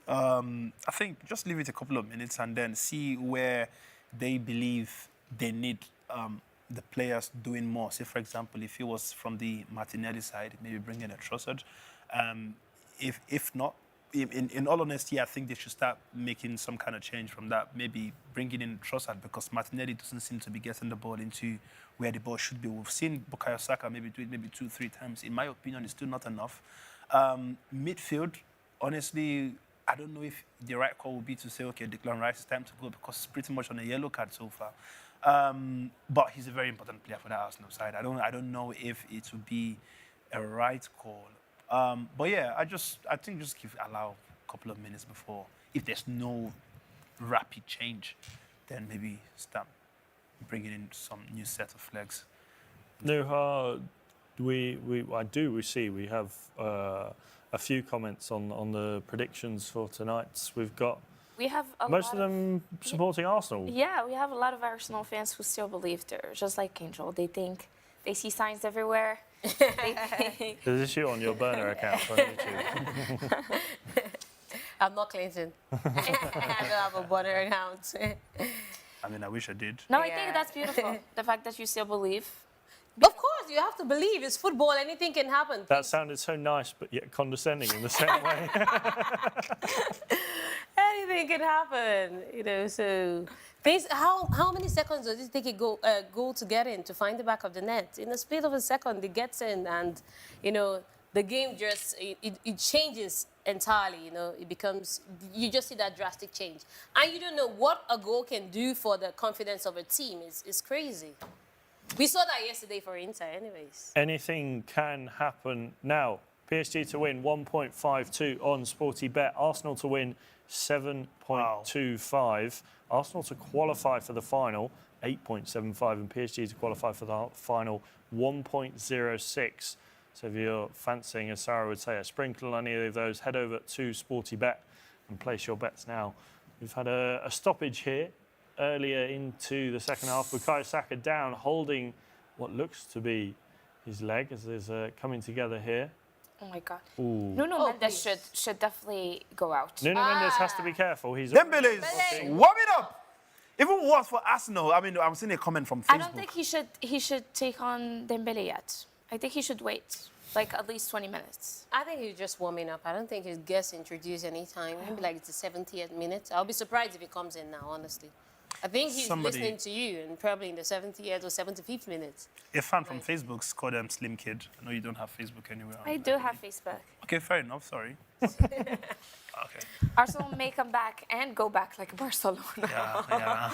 I think just leave it a couple of minutes and then see where they believe they need the players doing more. Say, for example, if it was from the Martinelli side, maybe bring in a Trossard. If not, in all honesty, I think they should start making some kind of change from that. Maybe bringing in Trossard, because Martinelli doesn't seem to be getting the ball into where the ball should be. We've seen Bukayo Saka maybe do it 2-3 times. In my opinion, it's still not enough. Midfield, honestly, I don't know if the right call would be to say, okay, Declan Rice, it's time to go, because it's pretty much on a yellow card so far. But he's a very important player for the Arsenal side. I don't know if it would be a right call. But yeah, I think just allow a couple of minutes before. If there's no rapid change, then maybe start bringing in some new set of legs. Nouha, we have a few comments on the predictions for tonight. We have most of them supporting Arsenal. Yeah, we have a lot of Arsenal fans who still believe they're just like Angel. They think they see signs everywhere. Is this you on your burner account on YouTube? I'm not Clinton. I don't have a burner account. I mean, I wish I did. No, I think that's beautiful. The fact that you still believe. Of course, you have to believe. It's football. Anything can happen. That sounded so nice, but yet condescending in the same way. Anything can happen, so things. How many seconds does it take a goal to get in, to find the back of the net? In a split of a second, it gets in, and the game just it changes entirely. It becomes, you just see that drastic change, and you don't know what a goal can do for the confidence of a team. It's crazy. We saw that yesterday for Inter, anyways. Anything can happen now. PSG to win 1.52 on Sporty Bet. Arsenal to win 7.25. Wow. Arsenal to qualify for the final 8.75, and PSG to qualify for the final 1.06. So if you're fancying, as Sarah would say, a sprinkle on either of those, head over to Sporty Bet and place your bets now. We've had a stoppage here earlier into the second half. Bukayo Saka down, holding what looks to be his leg as there's coming together here. Oh my God. Ooh. Nuno Mendes should definitely go out. Nuno Mendes has to be careful. He's Dembele is warming up. Even worse for Arsenal. I mean, I'm seeing a comment from Facebook. I don't think he should take on Dembele yet. I think he should wait, like at least 20 minutes. I think he's just warming up. I don't think he gets introduced anytime. Maybe like it's the 70th minute. I'll be surprised if he comes in now, honestly. I think he's listening to you, and probably in the 70th or 75th minute. A fan from Facebook called him Slim Kid. I know you don't have Facebook anywhere. I do have Facebook. Okay, fair enough. Sorry. Okay. Arsenal may come back and go back like Barcelona. Yeah.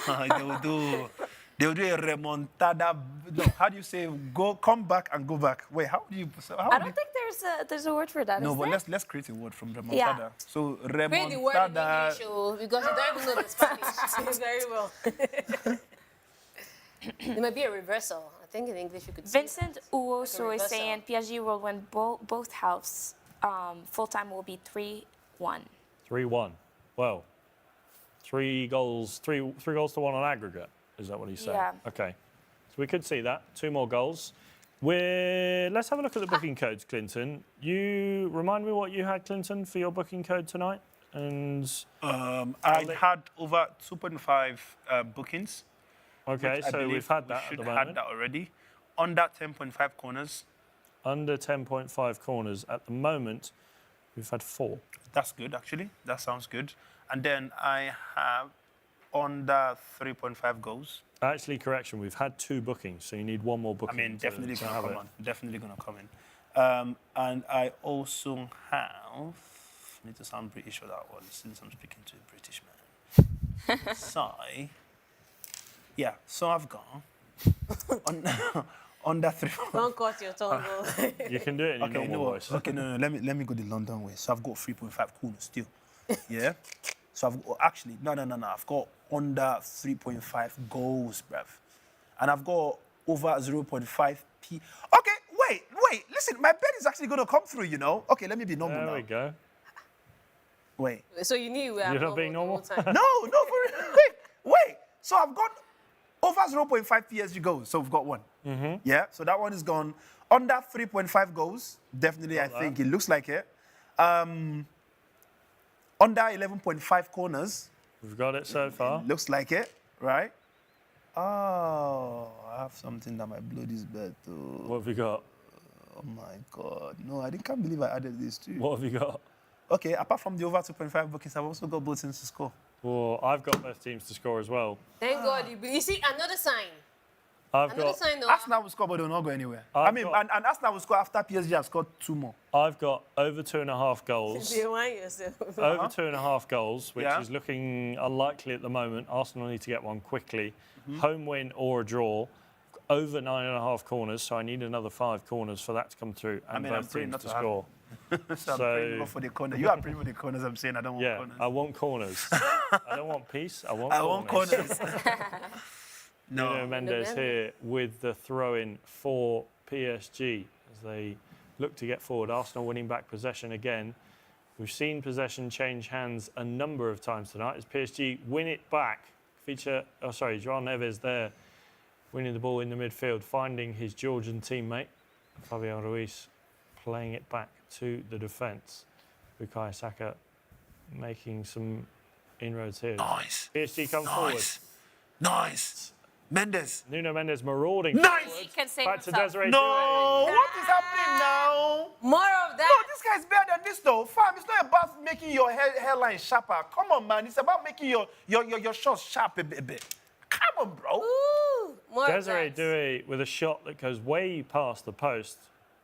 They'll do a remontada. No, how do you say come back and go back? Wait, how do you? I don't think there's a word for that. No, is but there? let's create a word from remontada. Yeah. So Create the word in remontada. English, because you don't even know the Spanish very well. It might be a reversal. I think in English you could say Vincent Uoso is saying PSG will win both halves. Full time will be 3-1. 3-1. Well, 3 goals to 1 on aggregate. Is that what he's saying? Yeah. Okay. So we could see that. 2 more goals. Let's have a look at the booking codes, Clinton. You remind me what you had, Clinton, for your booking code tonight? And I had over 2.5 bookings. okay, which I so believe we've had we that at should the had moment. that already. Under 10.5 corners. Under 10.5 corners at the moment. We've had 4. That's good, actually. That sounds good. And then I have under 3.5 goals. Actually, correction, we've had 2 bookings, so you need 1 more I booking. mean, definitely to going to have come it. on. Definitely going to come in. And I also have... I need to sound British for that one, since I'm speaking to a British man. So I've got... under 3... Don't cut your tongue. You can do it in your normal voice. Okay, no, let me go the London way. So I've got 3.5 corners still. Yeah? So I've got, actually, no. I've got under 3.5 goals, bruv. And I've got over 0.5 p. Okay, wait. Listen, my bet is actually going to come through, you know? Okay, let me be normal now. There we go. Wait. So you knew we were You're not being normal? the whole time. No, for real. Wait. So I've got over 0.5 PSG goals, so we've got 1. Mm-hmm. Yeah, so that one is gone. Under 3.5 goals, definitely, I think it looks like it. Under 11.5 corners. We've got it so far. Looks like it, right? Oh, I have something that might blow this bet too. What have you got? Oh my God. No, I can't believe I added this too. What have you got? Okay, apart from the over 2.5 bookings, I've also got both teams to score. Well, I've got both teams to score as well. Thank God. You see, another sign. I've Another got sign, though. Arsenal will score, but they will not go anywhere. I've and Arsenal will score after PSG has scored 2 more. I've got over 2.5 goals. You want yourself. Over 2.5 goals, which Yeah. is looking unlikely at the moment. Arsenal need to get one quickly. Mm-hmm. Home win or a draw. Over 9.5 corners, so I need another 5 corners for that to come through and I'm both praying teams not to to have score. So I'm praying for the corner. You are praying for the corners. I'm saying I don't want Yeah, corners. I want corners. I don't want peace. I want I corners. want corners. Nuno Mendes here with the throw-in for PSG as they look to get forward. Arsenal winning back possession again. We've seen possession change hands a number of times tonight as PSG win it back. João Neves there winning the ball in the midfield, finding his Georgian teammate. Fabian Ruiz playing it back to the defence. Bukayo Saka making some inroads here. Nice. PSG come forward. Nice. Mendes. Nuno Mendes marauding. Nice. He can save Back to himself. Desiree No, Doué. what is happening now? More of No, that. this guy's better than this though. Fam, it's not about making your hairline sharper. Come on, man. It's about making your shots sharp a bit. Come on, bro. Ooh, more Desiree of that. Doué with a shot that goes way past the post.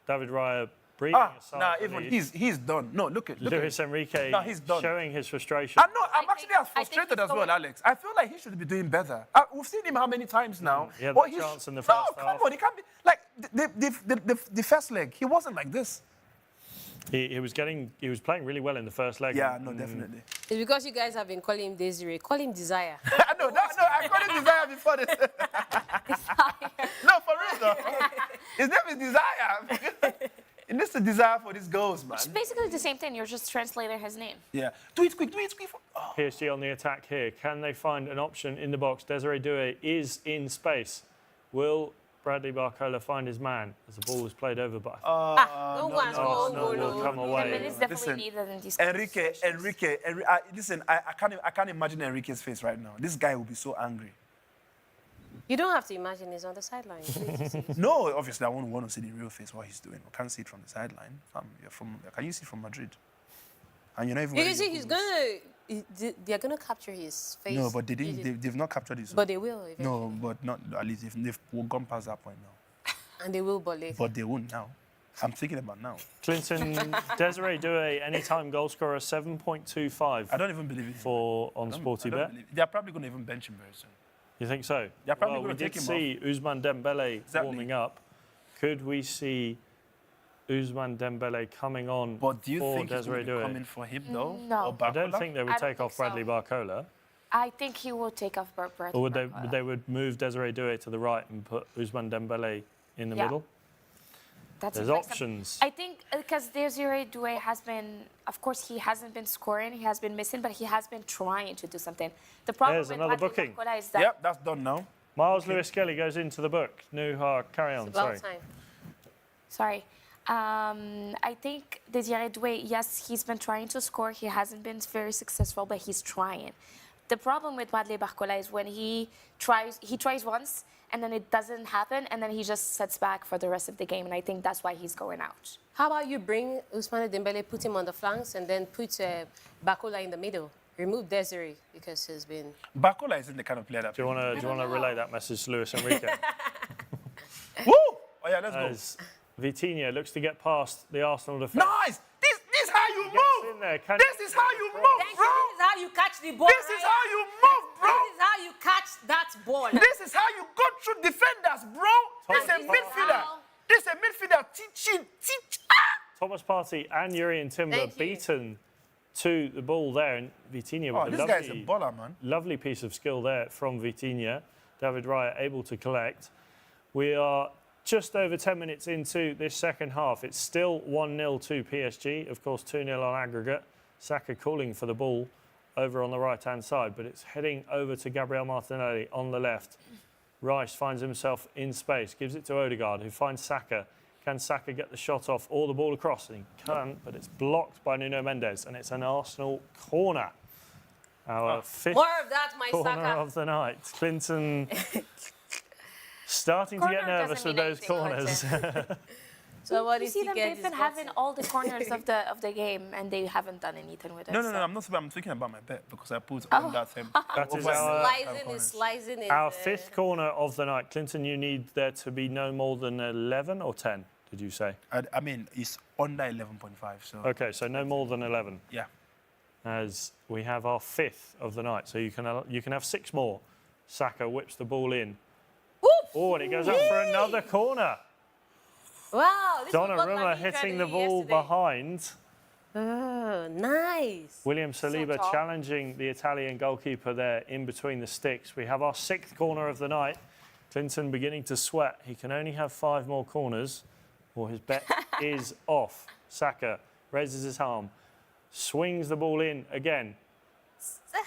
David Raya breathing a sigh Nah, of even relief. he's done. No, look at Luis Enrique No, he's done. showing his frustration. I know, I'm actually as I think frustrated he's as well, going- Alex. I feel like he should be doing better. We've seen him how many times now? He had But that he's- chance in the No, first come half. on, he can't be like the first leg. He wasn't like this. He was playing really well in the first leg. Yeah, no, definitely. It's because you guys have been calling him Desiree. Call him Desire. No, I called him Desire before this. No, for real though. His name is Desire. He needs to desire for these goals, man. It's basically the same thing. You're just translating his name. Yeah. Do it quick. Oh. PSG on the attack here. Can they find an option in the box? Desiree Doué is in space. Will Bradley Barcola find his man as the ball was played over by No one's Arsenal will come The away. minutes definitely Listen, needed in these Enrique, situations. listen, I can't imagine Enrique's face right now. This guy will be so angry. You don't have to imagine he's on the sideline. You need to see it. No, obviously I won't want to see the real face, what he's doing. I can't see it from the sideline. Can you see from Madrid? And you're not even You wearing can see your he's clothes. they're gonna capture his face. No, but they've not captured his. But they will eventually. No, but not at least they've gone past that point now. And they will, but later. But they won't now. I'm thinking about now. Clinton, Desiree Doué, anytime goal scorer, 7.25 I don't even believe it. on Sporty Bet. They're probably going to even bench him very soon. You think so? They're probably Well, we gonna did take him see Ousmane Dembele Exactly. warming up. Could we see Ousmane Dembele coming on But do you for think he's Desiree going to be Doué? coming for him though? No. Or I don't Barcola? think they would I don't take off think so. Bradley Barcola. I think he will take off Bradley. Or would Barcola. they would move Desiree Doué to the right and put Ousmane Dembele in the Yeah. middle? That's There's a flex- options. I think because Desiree Doué has been, of course, he hasn't been scoring, he has been missing, but he has been trying to do something. The problem There's with another Bradley booking. Barcola is that Yep, that's done now. Miles Lewis Skelly goes into the book. Nouha, carry on. It's about Sorry. time. Sorry. I think Desiré Doué, yes, he's been trying to score. He hasn't been very successful, but he's trying. The problem with Wadley Barcola is when he tries once, and then it doesn't happen, and then he just sets back for the rest of the game, and I think that's why he's going out. How about you bring Ousmane Dembele, put him on the flanks, and then put Barcola in the middle? Remove Desiree because he's been... Barcola isn't the kind of player that... Do you want to relay that message to Luis Enrique? Woo! Oh, yeah, let's As Vitinha looks to get past the Arsenal defence. Nice! This is how you move! This is how you move, Thank bro! you. This is how you catch the ball. This is how you move, bro! This is how you catch that ball. This is how you go through defenders, bro! This is a midfielder. This is a midfielder teaching. Thomas Partey and Jurrien Timber beaten to the ball there, and Vitinha with a this guy's a baller, man. lovely piece of skill there from Vitinha. David Raya able to collect. We are just over 10 minutes into this second half. It's still 1-0 to PSG. Of course, 2-0 on aggregate. Saka calling for the ball over on the right-hand side, but it's heading over to Gabriel Martinelli on the left. Rice finds himself in space, gives it to Odegaard, who finds Saka. Can Saka get the shot off or the ball across? And he can't, but it's blocked by Nuno Mendes, and it's an Arsenal corner. Our fifth More of that, my corner Saka. of the night. Clinton starting to get nervous with those corners. So what You is see he them, get? they've been having all the corners of the game, and they haven't done anything with it. No, so. I'm not. I'm thinking about my bet because I put on that same. That is our, Slicing is our fifth corner of the night. Clinton, you need there to be no more than 11 or 10, did you say? I mean, it's under 11.5, so... Okay, so no more than 11. Yeah. As we have our fifth of the night, so you can have 6 more. Saka whips the ball in. Oh, and it goes up for another corner. Wow, this Donnarumma hitting the ball behind. Oh, nice. William Saliba challenging the Italian goalkeeper there in between the sticks. We have our 6th corner of the night. Clinton beginning to sweat. He can only have 5 more corners or his bet is off. Saka raises his arm, swings the ball in again.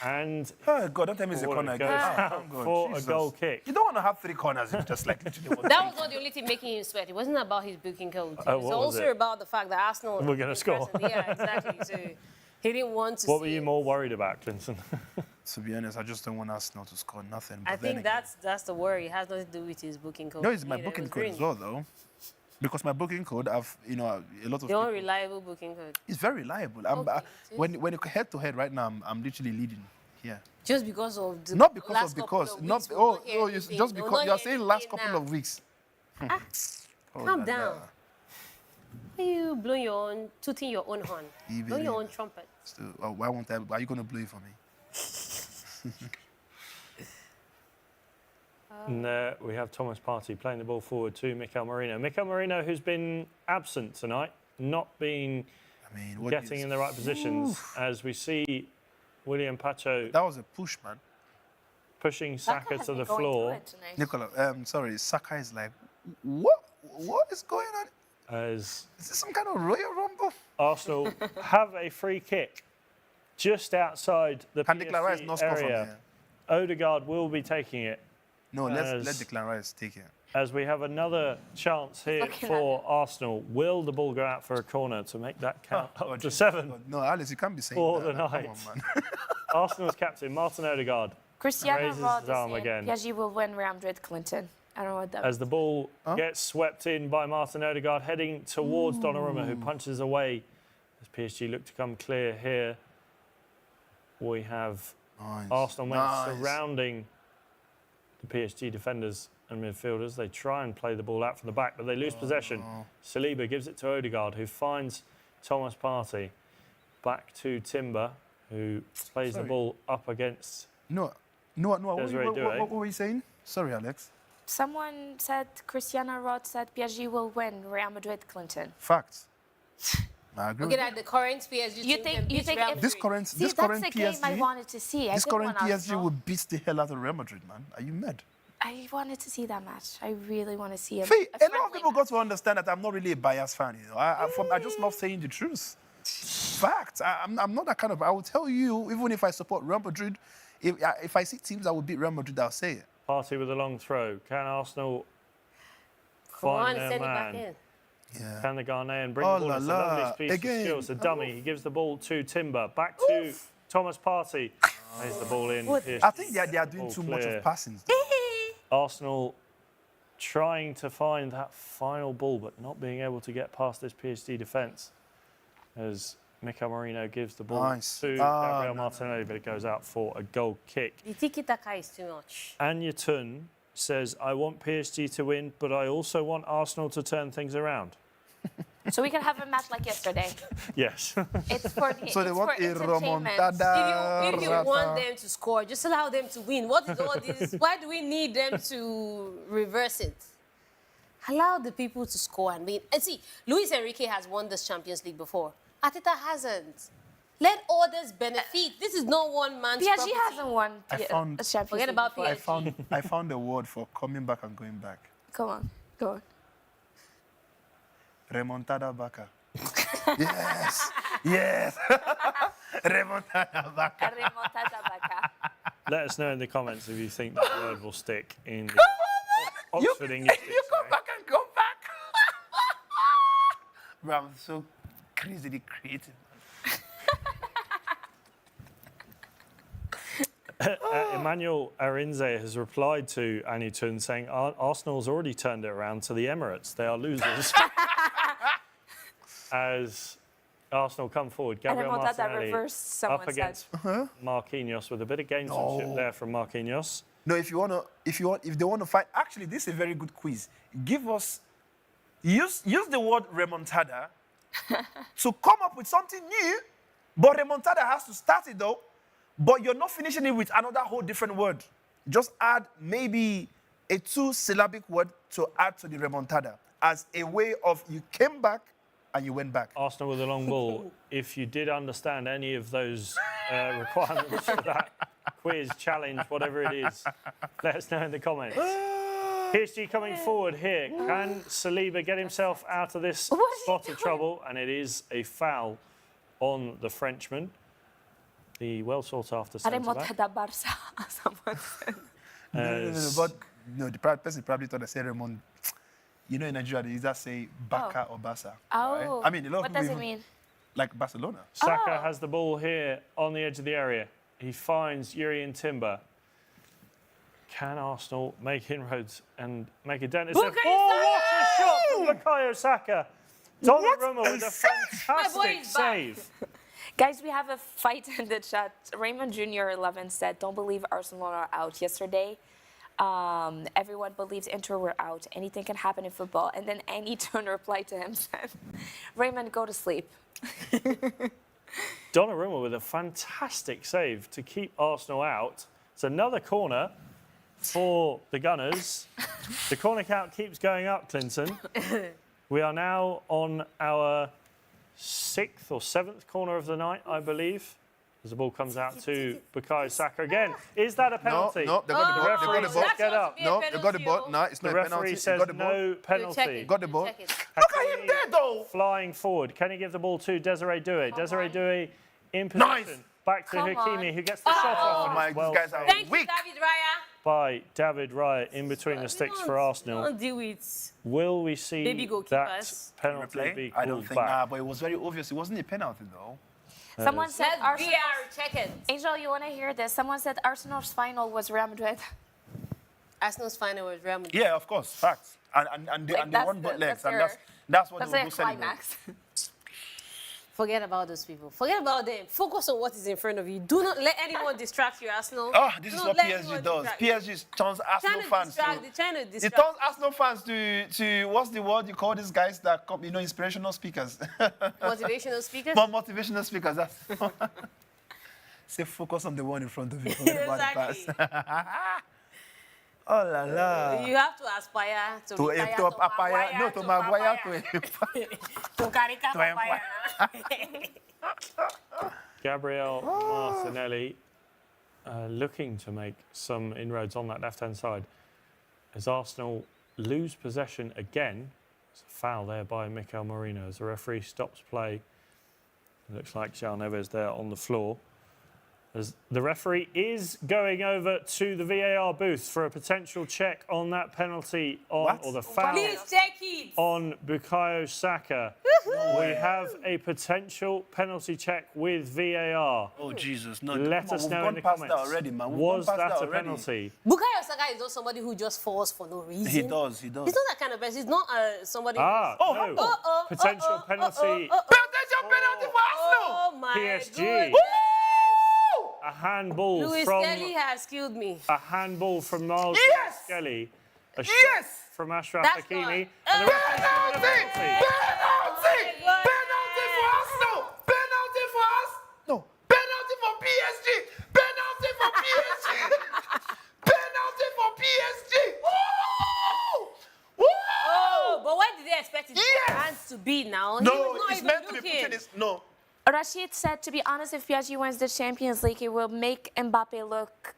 And oh God, don't tell me it's a corner again. For a goal kick. You don't want to have 3 corners if you just like literally one. That was not the only thing making him sweat. It wasn't about his booking code. It was what was also it? about the fact that Arsenal We're going to score. Yeah, exactly. So he didn't want to. What were you more worried about, Clinton? To be honest, I just don't want Arsenal to score nothing. I think that's the worry. It has nothing to do with his booking code. No, it's my booking code as well, though. Because my booking code, I've a lot of. Your unreliable booking code. It's very reliable. When you head to head right now, I'm literally leading. Yeah. Just because of the not because last of because couple of not weeks, just because you're saying last couple of weeks. Calm down. Why are you blowing your own, tooting your own horn? Blow your own trumpet. So, why won't I? Are you going to blow it for me? And we have Thomas Partey playing the ball forward to Mikel Merino. Mikel Merino, who's been absent tonight, not been getting in the right positions, as we see William Pacho. That was a push, man. Pushing Saka to the floor. Nicola, Saka is like, what is going on? As is this some kind of Royal Rumble? Arsenal have a free kick just outside the PSG area. Odegaard will be taking it. No, let Declan Rice take it. As we have another chance here for Arsenal. Will the ball go out for a corner to make that count up to 7? No, Alice, you can't be saying for that. the night. Come on, man. Arsenal's captain, Martin Odegaard, Cristiano raises Ronaldo his arm again. PSG will win Real Madrid, Clinton. I don't know what that As the ball gets swept in by Martin Odegaard, heading towards Donnarumma, who punches away. As PSG look to come clear here. We have Arsenal men surrounding the PSG defenders and midfielders. They try and play the ball out from the back, but they lose possession. Saliba gives it to Odegaard, who finds Thomas Partey. Back to Timber, who plays the ball up against No. What were you saying? Sorry, Alex. Someone said, Cristiano Ronaldo said PSG will win Real Madrid, Clinton. Facts. I agree. Looking at the current PSG You think if this current that's PSG, the game I wanted to see. This current PSG will beat the hell out of Real Madrid, man. Are you mad? I wanted to see that match. I really want to see it. A lot of people got to understand that I'm not really a biased fan. You know, I just love saying the truth. Fact. I'm not that kind of. I will tell you, even if I support Real Madrid, if I see teams that will beat Real Madrid, I'll say it. Partey with a long throw. Can Arsenal find their send it back man? in. Yeah. Can the Ghanaian bring Oh the ball? la It's a la. lovely piece Again. of skill. It's a dummy. He gives the ball to Timber. Back to Thomas Partey. Plays the ball in. PSG I think they are doing ball too much clear. of passing. Arsenal trying to find that final ball, but not being able to get past this PSG defence. As Mikel Merino gives the ball Nice. to Gabriel Martinelli, but it goes out for a goal kick. The tiki-taka is too much. Anya Tun says, I want PSG to win, but I also want Arsenal to turn things around. So we can have a match like yesterday. Yes. It's for the So they want a entertainment. remontada. If you want them to score, just allow them to win. What is all this? Why do we need them to reverse it? Allow the people to score and win. And see, Luis Enrique has won this Champions League before. Arteta hasn't. Let others benefit. This is not one man's PSG property. hasn't won I found- a Champions Forget League about before. PSG. I found a word for coming back and going back. Come on, go on. Remontada Baka. Yes. Yes. Remontada Baka. Remontada Baka. Let us know in the comments if you think that word will stick in the Oxford English You Dictionary. come back and go back. Bro, I'm so crazily creative. Emmanuel Arinze has replied to Annie Tun saying Arsenal's already turned it around to the Emirates. They are losers. As Arsenal come forward, Gabriel Remontada Martinelli reverse, someone up against Marquinhos with a bit of gamesmanship there from Marquinhos. No, if they want to fight, actually, this is a very good quiz. Give us, use the word remontada to come up with something new, but remontada has to start it though, but you're not finishing it with another whole different word. Just add maybe a 2-syllabic word to add to the remontada as a way of you came back and you went back. Arsenal with a long ball. If you did understand any of those requirements for that quiz, challenge, whatever it is, let us know in the comments. PSG coming forward here. Can Saliba get himself out of this spot of trouble? And it is a foul on the Frenchman. The well sought after centre back. Remontada Barca, someone said. But no, the person probably thought I said Remon. You know, in Nigeria, they either say Baka or Barca. Oh, right? I mean, a lot of what people does it even- mean? Like Barcelona. Saka has the ball here on the edge of the area. He finds Yuri Timber. Can Arsenal make inroads and make a dent? It's Bukayo what a shot from Bukayo Saka. Donnarumma with a My boy fantastic is back. save. Guys, we have a fight in the chat. Raymond Jr. 11 said, don't believe Arsenal are out yesterday. Everyone believes Inter were out. Anything can happen in football. And then Annie Turn replied to him, said, Raymond, go to sleep. Donnarumma with a fantastic save to keep Arsenal out. It's another corner for the Gunners. The corner count keeps going up, Clinton. We are now on our 6th or 7th corner of the night, I believe. As the ball comes out to Bukayo Saka again. Is that a penalty? No, they got the ball. They got the ball. That's Get supposed up. to be a No, they got the penalty, ball. oh. No, it's The not a penalty. referee They says got the ball. no You'll check penalty. it. Got the You'll ball. check it. Look at him there, though. Flying forward. Can he give the ball to Desiree Doué? Desiree Doué in position. Nice. Back to Come Hakimi, on. who gets the shot off. Oh and my, it's well these guys are saved Thank you, weak. David Raya. by David Raya in between the sticks for Arsenal. Don't do it. Will we see Baby that goalkeepers. penalty be I don't called think. back? But it was very obvious. It wasn't a penalty, though. Someone said Let's Arsenal. VR check it. Angel, you want to hear this? Someone said Arsenal's final was Real Madrid. Arsenal's final was Real Madrid. Yeah, of course, facts. And they that's won both the- legs, that's and their- that's what That's they a will go celebrate. climax. Forget about those people. Forget about them. Focus on what is in front of you. Do not let anyone distract you, Arsenal. This Do is not what let PSG anyone does. distract you. PSG turns Arsenal fans They're to. trying to It distract. turns Arsenal fans to what's the word you call these guys that come, inspirational speakers. Motivational speakers. For motivational speakers, that's say focus on the one in front of you. Forget about the Exactly. pass. Oh la la. You have to aspire to To retire to Apaya, no to Maguire, to Carica to Papaya. Gabriel Martinelli looking to make some inroads on that left-hand side. As Arsenal lose possession again, it's a foul there by Mikel Merino as the referee stops play. It looks like João Neves there on the floor. As the referee is going over to the VAR booth for a potential check on that penalty on, or the foul Please check it. on Bukayo Saka. We have a potential penalty check with VAR. Oh, Jesus. No, Let us know in the comments. already, man. Was that a penalty? Bukayo Saka is not somebody who just falls for no reason. He does. He's not that kind of person. He's not somebody No. Potential penalty. Potential penalty for Arsenal. Oh my PSG. goodness. A handball Louis from Kelly has killed me. a handball from Miles Yes! Skelly. A shot Yes! from Ashraf That's Hakimi. not- And the referee's given a Penalty! penalty. Penalty! God. Penalty for Arsenal! Penalty for us! No. Penalty for PSG! Penalty for PSG! Penalty for PSG! Woo! Woo! Oh, but where did they expect his Yes! hands to be now? He No, was not it's even meant to be looking. put in his... No. Rashid said, to be honest, if PSG wins the Champions League, it will make Mbappe look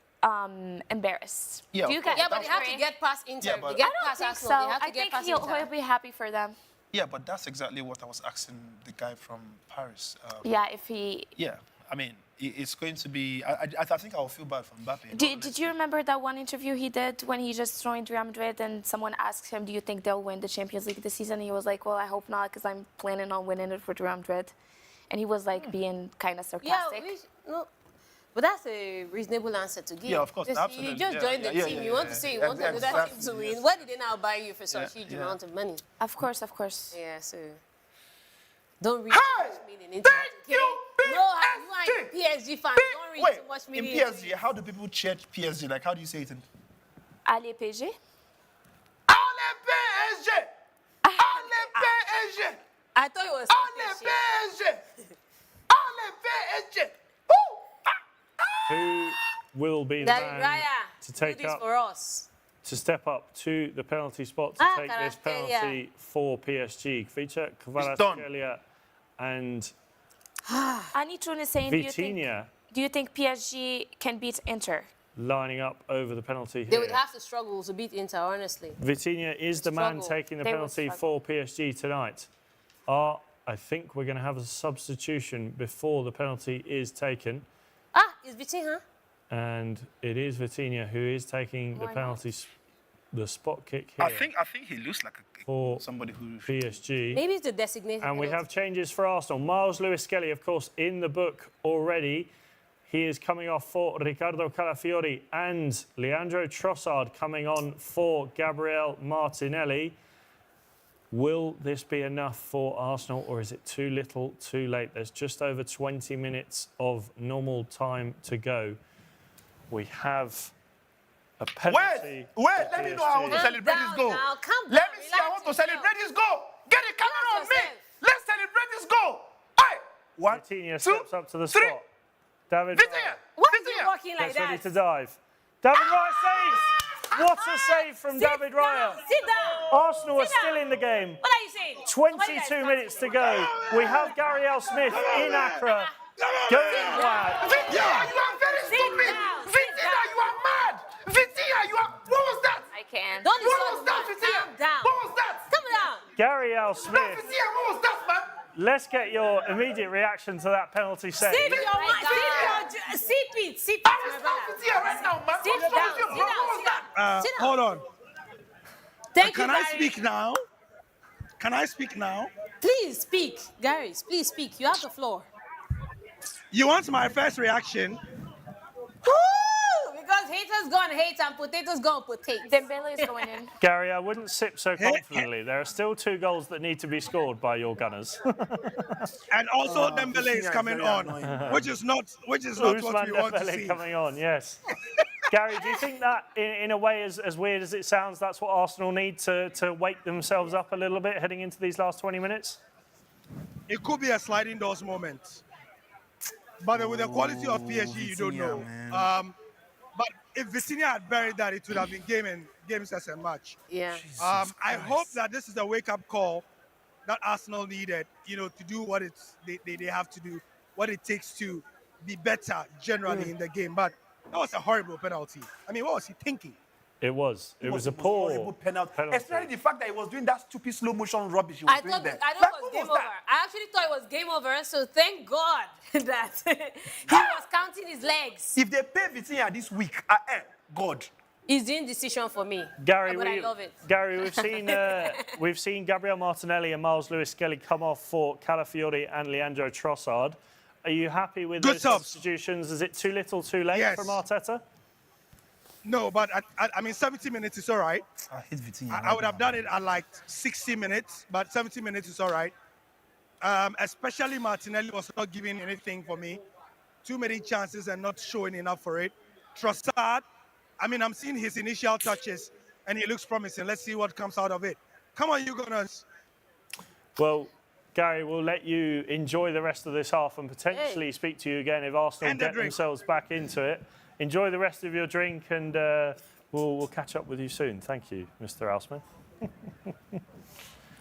embarrassed. Yeah, Do you of guys course. Yeah, but they have agree? to get past Inter. Yeah, but- they get I don't past think Arsenal. so. They have to I get think past he'll Inter. be happy for them. Yeah, but that's exactly what I was asking the guy from Paris. Yeah, if he... Yeah, I mean, it's going to be... I think I'll feel bad for Mbappe. Did you remember that one interview he did when he just joined Real Madrid and someone asked him, do you think they'll win the Champions League this season? And he was like, well, I hope not, because I'm planning on winning it for Real Madrid. And he was like being kind of Yeah, sarcastic. no, but that's a reasonable answer to give. Yeah, of course, Just, absolutely. You just Yeah, joined the yeah, team. yeah, You want yeah, to say you yeah. want another team to Exactly, win. yes. Why did they now buy you for such Yeah, huge yeah. amount of money? Of course, of course. Yeah, so don't read Hey! too much meaning into Thank it. you, Okay? No, you are a PSG fan. Don't read Wait, too much in meaning into PSG, it. how do people cheer PSG? Like, how do you say it in... Allez, PSG? Allez, PSG! Allez, PSG! I thought it was Allez, PSG. PSG! Allez, PSG! Woo! Who will be the David man Raya, to take do this up, for us. to step up to the penalty spot to take this Kvaratskhelia. penalty for PSG? Kvicha, done. Kvaratskhelia and Anitrun is saying, Vitinha do you think PSG can beat Inter? lining up over the penalty They here. would have to struggle to beat Inter, honestly. Vitinha is the man Struggle. taking the They will penalty struggle. for PSG tonight. I think we're going to have a substitution before the penalty is taken. Ah, it's Vitinha. And it is Vitinha who is taking the Why penalty, the spot kick here I think he looks like for somebody who... PSG. Maybe it's the designated And we penalty. have changes for Arsenal. Miles Lewis-Skelly, of course, in the book already. He is coming off for Riccardo Calafiori and Leandro Trossard coming on for Gabriel Martinelli. Will this be enough for Arsenal, or is it too little, too late? There's just over 20 minutes of normal time to go. We have a penalty. Wait, let me know how I want to PSG. celebrate this goal. Now, calm down. Let me see, I Relax want to yourself. celebrate this goal. Get the camera on Relax me. yourself. Let's celebrate this goal. Hey! One, Vitinha two, steps up to the three. spot. David Vitinha! Why is he Vitinha! walking like gets ready that? to dive. David Raya saves! What a save from Sit David down, Raya. Sit down. Arsenal are Sit still down. in the game. What are you saying? 22 minutes to go. We have Gary L. Smith in Accra going mad. Vitinha, you are very Sit stupid. down, sit Vitinha, you are mad. Vitinha, you are... What was that? I can't. Don't What insult was that, me. Vitinha? Calm down. What was that? Calm down. Gary L. No, Smith, Vitinha, what was that, man? let's get your immediate reaction to that penalty save. Sip your wine. Sip it. Sip it. I my will stop brother. Vitinha right now, man. Sit What's wrong down. with you, Sit bro? down. What was that? Sit down. Hold on. Thank Can you, I Gary. speak now? Can I speak now? Please speak, Gary. Please speak. You have the floor. You want my first reaction? Woo! Because haters gonna hate and potatoes gonna potato. Dembele is going in. Gary, I wouldn't sip so confidently. There are still 2 goals that need to be scored by your Gunners. And also Dembele is coming on, which is not what Ousmane we want to Dembele see. coming on, yes. Gary, do you think that, in a way, as weird as it sounds, that's what Arsenal need to wake themselves up a little bit heading into these last 20 minutes? It could be a sliding doors moment. But with the quality of PSG, you don't know. But if Vitinha had buried that, it would have been games as a match. Yeah. I hope that this is a wake-up call that Arsenal needed, to do what they have to do, what it takes to be better generally in the game. But that was a horrible penalty. I mean, what was he thinking? It was. It was a poor penalty. penalty. Especially the fact that he was doing that stupid slow motion rubbish he was I doing thought there. I know Like, it was what game was over. that? I actually thought it was game over, so thank God that he was counting his legs. If they pay Vitinha this week, God. He's doing decision for me. Gary, but I love it. Gary, we've seen Gabriel Martinelli and Miles Lewis-Skelly come off for Calafiori and Leandro Trossard. Are you happy with those substitutions? Is it too little, too late from Arteta? No, but I mean, 70 minutes is all right. I hate Vitinha. I would have done it at like 60 minutes, but 70 minutes is all right. Especially Martinelli was not giving anything for me. Too many chances and not showing enough for it. Trossard, I mean, I'm seeing his initial touches, and he looks promising. Let's see what comes out of it. Come on, you Gunners. Well, Gary, we'll let you enjoy the rest of this half and potentially speak to you again if Arsenal get themselves back into it. Enjoy the rest of your drink, and we'll catch up with you soon. Thank you, Mr. Alsman.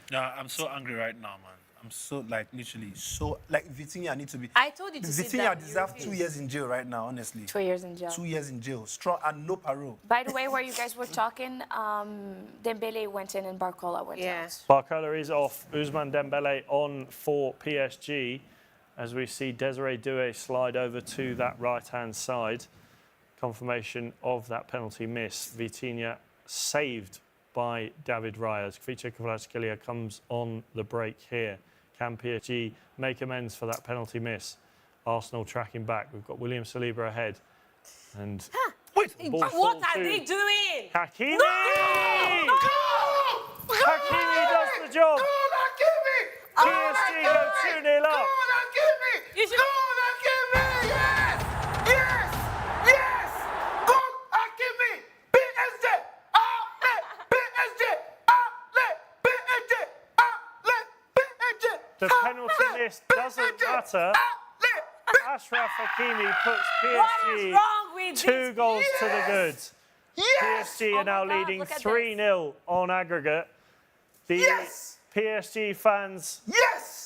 Yeah, I'm so angry right now, man. I'm so, literally, Vitinha need to be... I told you to sit down. Vitinha deserves 2 years in jail right now, honestly. 2 years in jail. 2 years in jail. Strong and no parole. By the way, where you guys were talking, Dembele went in and Barcola went out. Barcola is off. Ousmane Dembele on for PSG as we see Desiree Doué slide over to that right-hand side. Confirmation of that penalty miss. Vitinha saved by David Raya. Kvicha Kvaratskhelia comes on the break here. Can PSG make amends for that penalty miss? Arsenal tracking back. We've got William Saliba ahead. And what are they doing? Hakimi! No! Hakimi does the job. PSG go 2-0 up. You should... Yes! Yes! Yes! Go Hakimi! PSG! PSG! PSG! The penalty miss doesn't matter. Ashraf Hakimi puts PSG 2 goals to the good. Yes! PSG are now leading 3-0 on aggregate. The PSG fans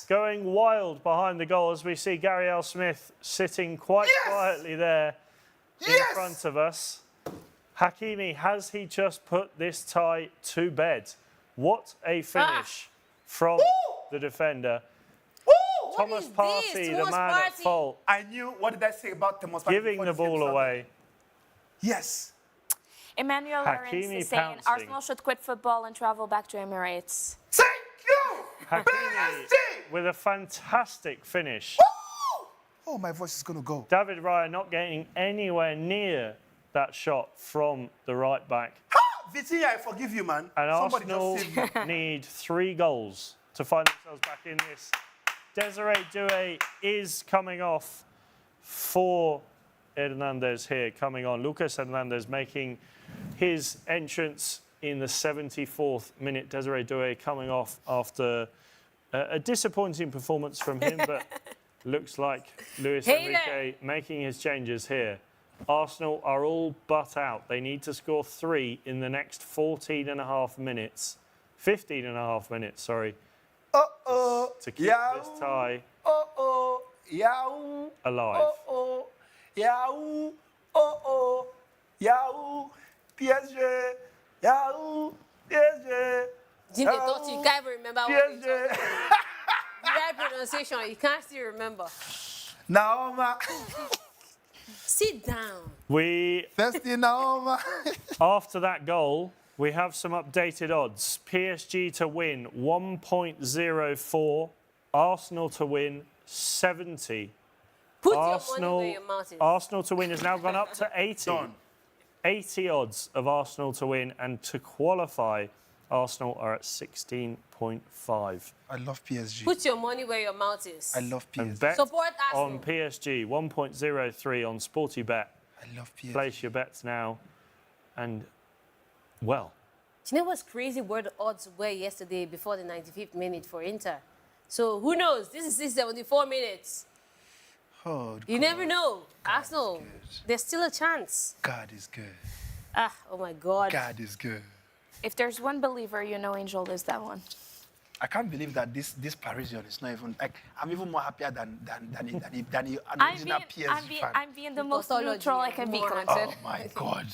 going wild behind the goal as we see Gary L. Smith sitting quite quietly there in front of us. Hakimi, has he just put this tie to bed? What a finish from the defender. Thomas Partey, the man at fault. I knew, what did I say about Thomas Partey? Giving the ball away. Yes. Emmanuel Lawrence is saying Arsenal should quit football and travel back to Emirates. Thank you! Hakimi with a fantastic finish. Oh, my voice is going to go. David Raya not getting anywhere near that shot from the right back. Vitinha, I forgive you, man. And Somebody Arsenal just saved me. need 3 goals to find themselves back in this. Desiree Doué is coming off for Hernandez here, coming on. Lucas Hernandez making his entrance in the 74th minute. Desiree Doué coming off after a disappointing performance from him, but looks like Luis Enrique making his changes here. Arsenal are all but out. They need to score 3 in the next 14.5 minutes. 15.5 minutes, sorry. To keep this tie alive. PSG, PSG. Jim, they thought you can't even remember what they talking about. The right pronunciation, you can't still remember. Naoma. Sit down. After that goal, we have some updated odds. PSG to win 1.04. Arsenal to win 70. Put your money where your mouth is. Arsenal to win has now gone up to 80. 80 odds of Arsenal to win, and to qualify, Arsenal are at 16.5. I love PSG. Put your money where your mouth is. I love PSG. And bet Support Arsenal. on PSG, 1.03 on SportyBet. I love PSG. Place your bets now. And, well, Do you know what's crazy? Where the odds were yesterday before the 95th minute for Inter. So who knows? This is 74 minutes. Oh, you never know. Arsenal, there's still a chance. God is good. Oh my God. God is good. If there's one believer, you know Angel is that one. I can't believe that this Parisian is not even like. I'm even more happier than an original PSG fan. I'm being the most neutral I can be, Clinton. Oh my God.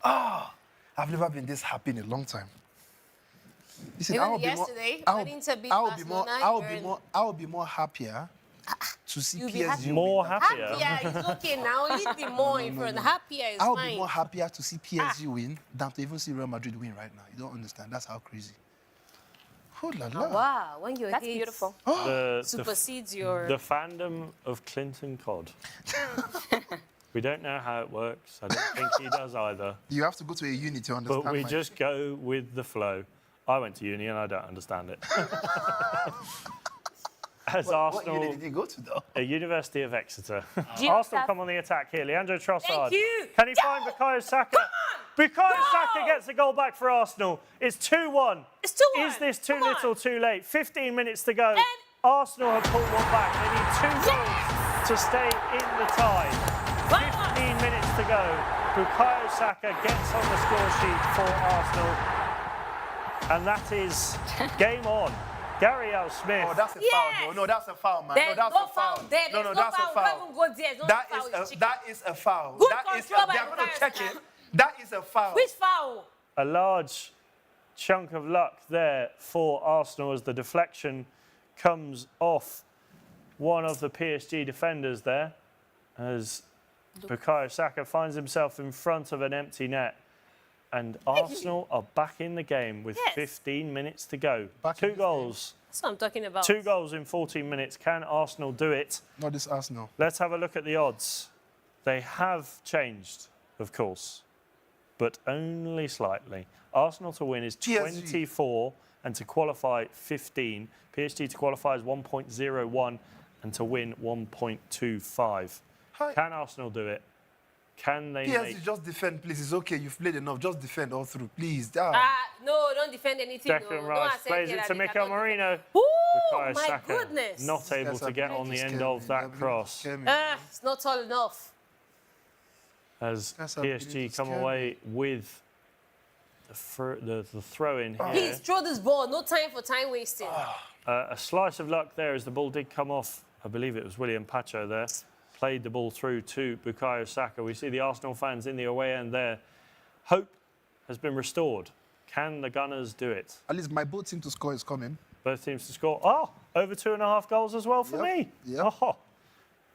Oh, I've never been this happy in a long time. Listen, Even yesterday, wanting to beat Barcelona, I will be more happier to see You'll be PSG More win. happier. Happier is okay now. Leave the more in front. Happier is I'll be fine. more happier to see PSG win than to even see Real Madrid win right now. You don't understand. That's how crazy. Oh la la. Wow, when your That's hate beautiful. supersedes your... The fandom of KlintonCod. We don't know how it works. I don't think he does either. You have to go to a uni to understand. But we my- just go with the flow. I went to uni and I don't understand it. As What Arsenal, uni did you go to though? a University of Exeter. you Arsenal have- come on the attack here. Leandro Trossard. Thank you. Can he find Bukayo Saka? Bukayo Saka gets a goal back for Arsenal. It's 2-1. It's 2-1. Is this too Come on. little, too late? 15 minutes to go. And- Arsenal have pulled one back. They need 2 goals to stay in the tie. 15 minutes to go. Bukayo Saka gets on the score sheet for Arsenal. And that is game on. Gary L. Smith. Oh, that's a Yes. foul, though. No, that's a foul, man. There's no, that's no a foul. foul there. No, There's that's foul. a foul. Don't even go there. Don't That foul is is a chicken. that is a foul. Good That is control by they are going to Bukayo check Saka. it. That is a foul. Which foul? A large chunk of luck there for Arsenal as the deflection comes off one of the PSG defenders there as Bukayo Saka finds himself in front of an empty net. And Arsenal are back in the game with Yes. 15 minutes to go. Back in 2 this goals. That's what I'm talking about. 2 goals in 14 minutes. Can Arsenal do it? Not this Arsenal. Let's have a look at the odds. They have changed, of course, but only slightly. Arsenal to win is PSG. 24 and to qualify 15. PSG to qualify is 1.01 and to win 1.25. Hi. Can Arsenal do it? Can they PSG, make... just defend, please. It's okay. You've played enough. Just defend all through, please. No, don't defend anything. Declan no. Rice Don't plays say it that to they Mikel cannot Merino. defend. Ooh, Bukayo my Saka goodness. not able to get on the end of that cross. It's not tall enough. As That's how it PSG is, come scary. away with the throw in here. Please throw this ball. No time for time wasting. A slice of luck there as the ball did come off. I believe it was William Pacho there. Played the ball through to Bukayo Saka. We see the Arsenal fans in the away end there. Hope has been restored. Can the Gunners do it? At least my boat team to score is coming. Both teams to score. Oh, over 2.5 goals as well for Yep, me. yep. Oh.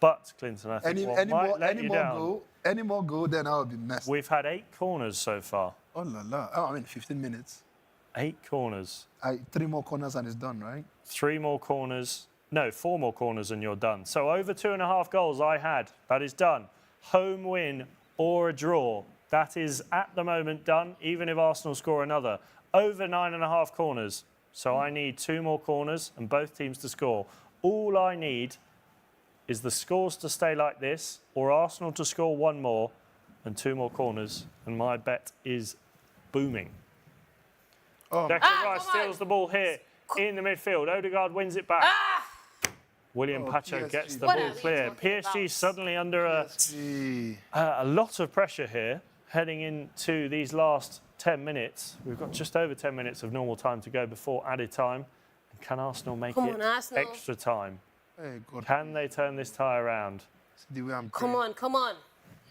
But, Clinton, I think what might let you down. Any more goal, then I'll be messed. We've had 8 corners so far. Oh la la. Oh, I mean, 15 minutes. 8 corners. 3 more corners and it's done, right? 3 more corners. No, 4 more corners and you're done. So over 2.5 goals I had. That is done. Home win or a draw. That is at the moment done, even if Arsenal score another. Over 9.5 corners. So I need 2 more corners and both teams to score. All I need is the scores to stay like this or Arsenal to score 1 more and 2 more corners. And my bet is booming. Oh, Declan Rice come on. steals the ball here in the midfield. Odegaard wins it back. William Oh, Pacho PSG. gets the What ball are we clear. talking PSG about? suddenly under gee. a lot of pressure here, heading into these last 10 minutes. We've got just over 10 minutes of normal time to go before added time. And can Arsenal make Come it on, Arsenal. extra time? Hey, God. Can they turn this tie around? See the way I'm Come playing. on, come on.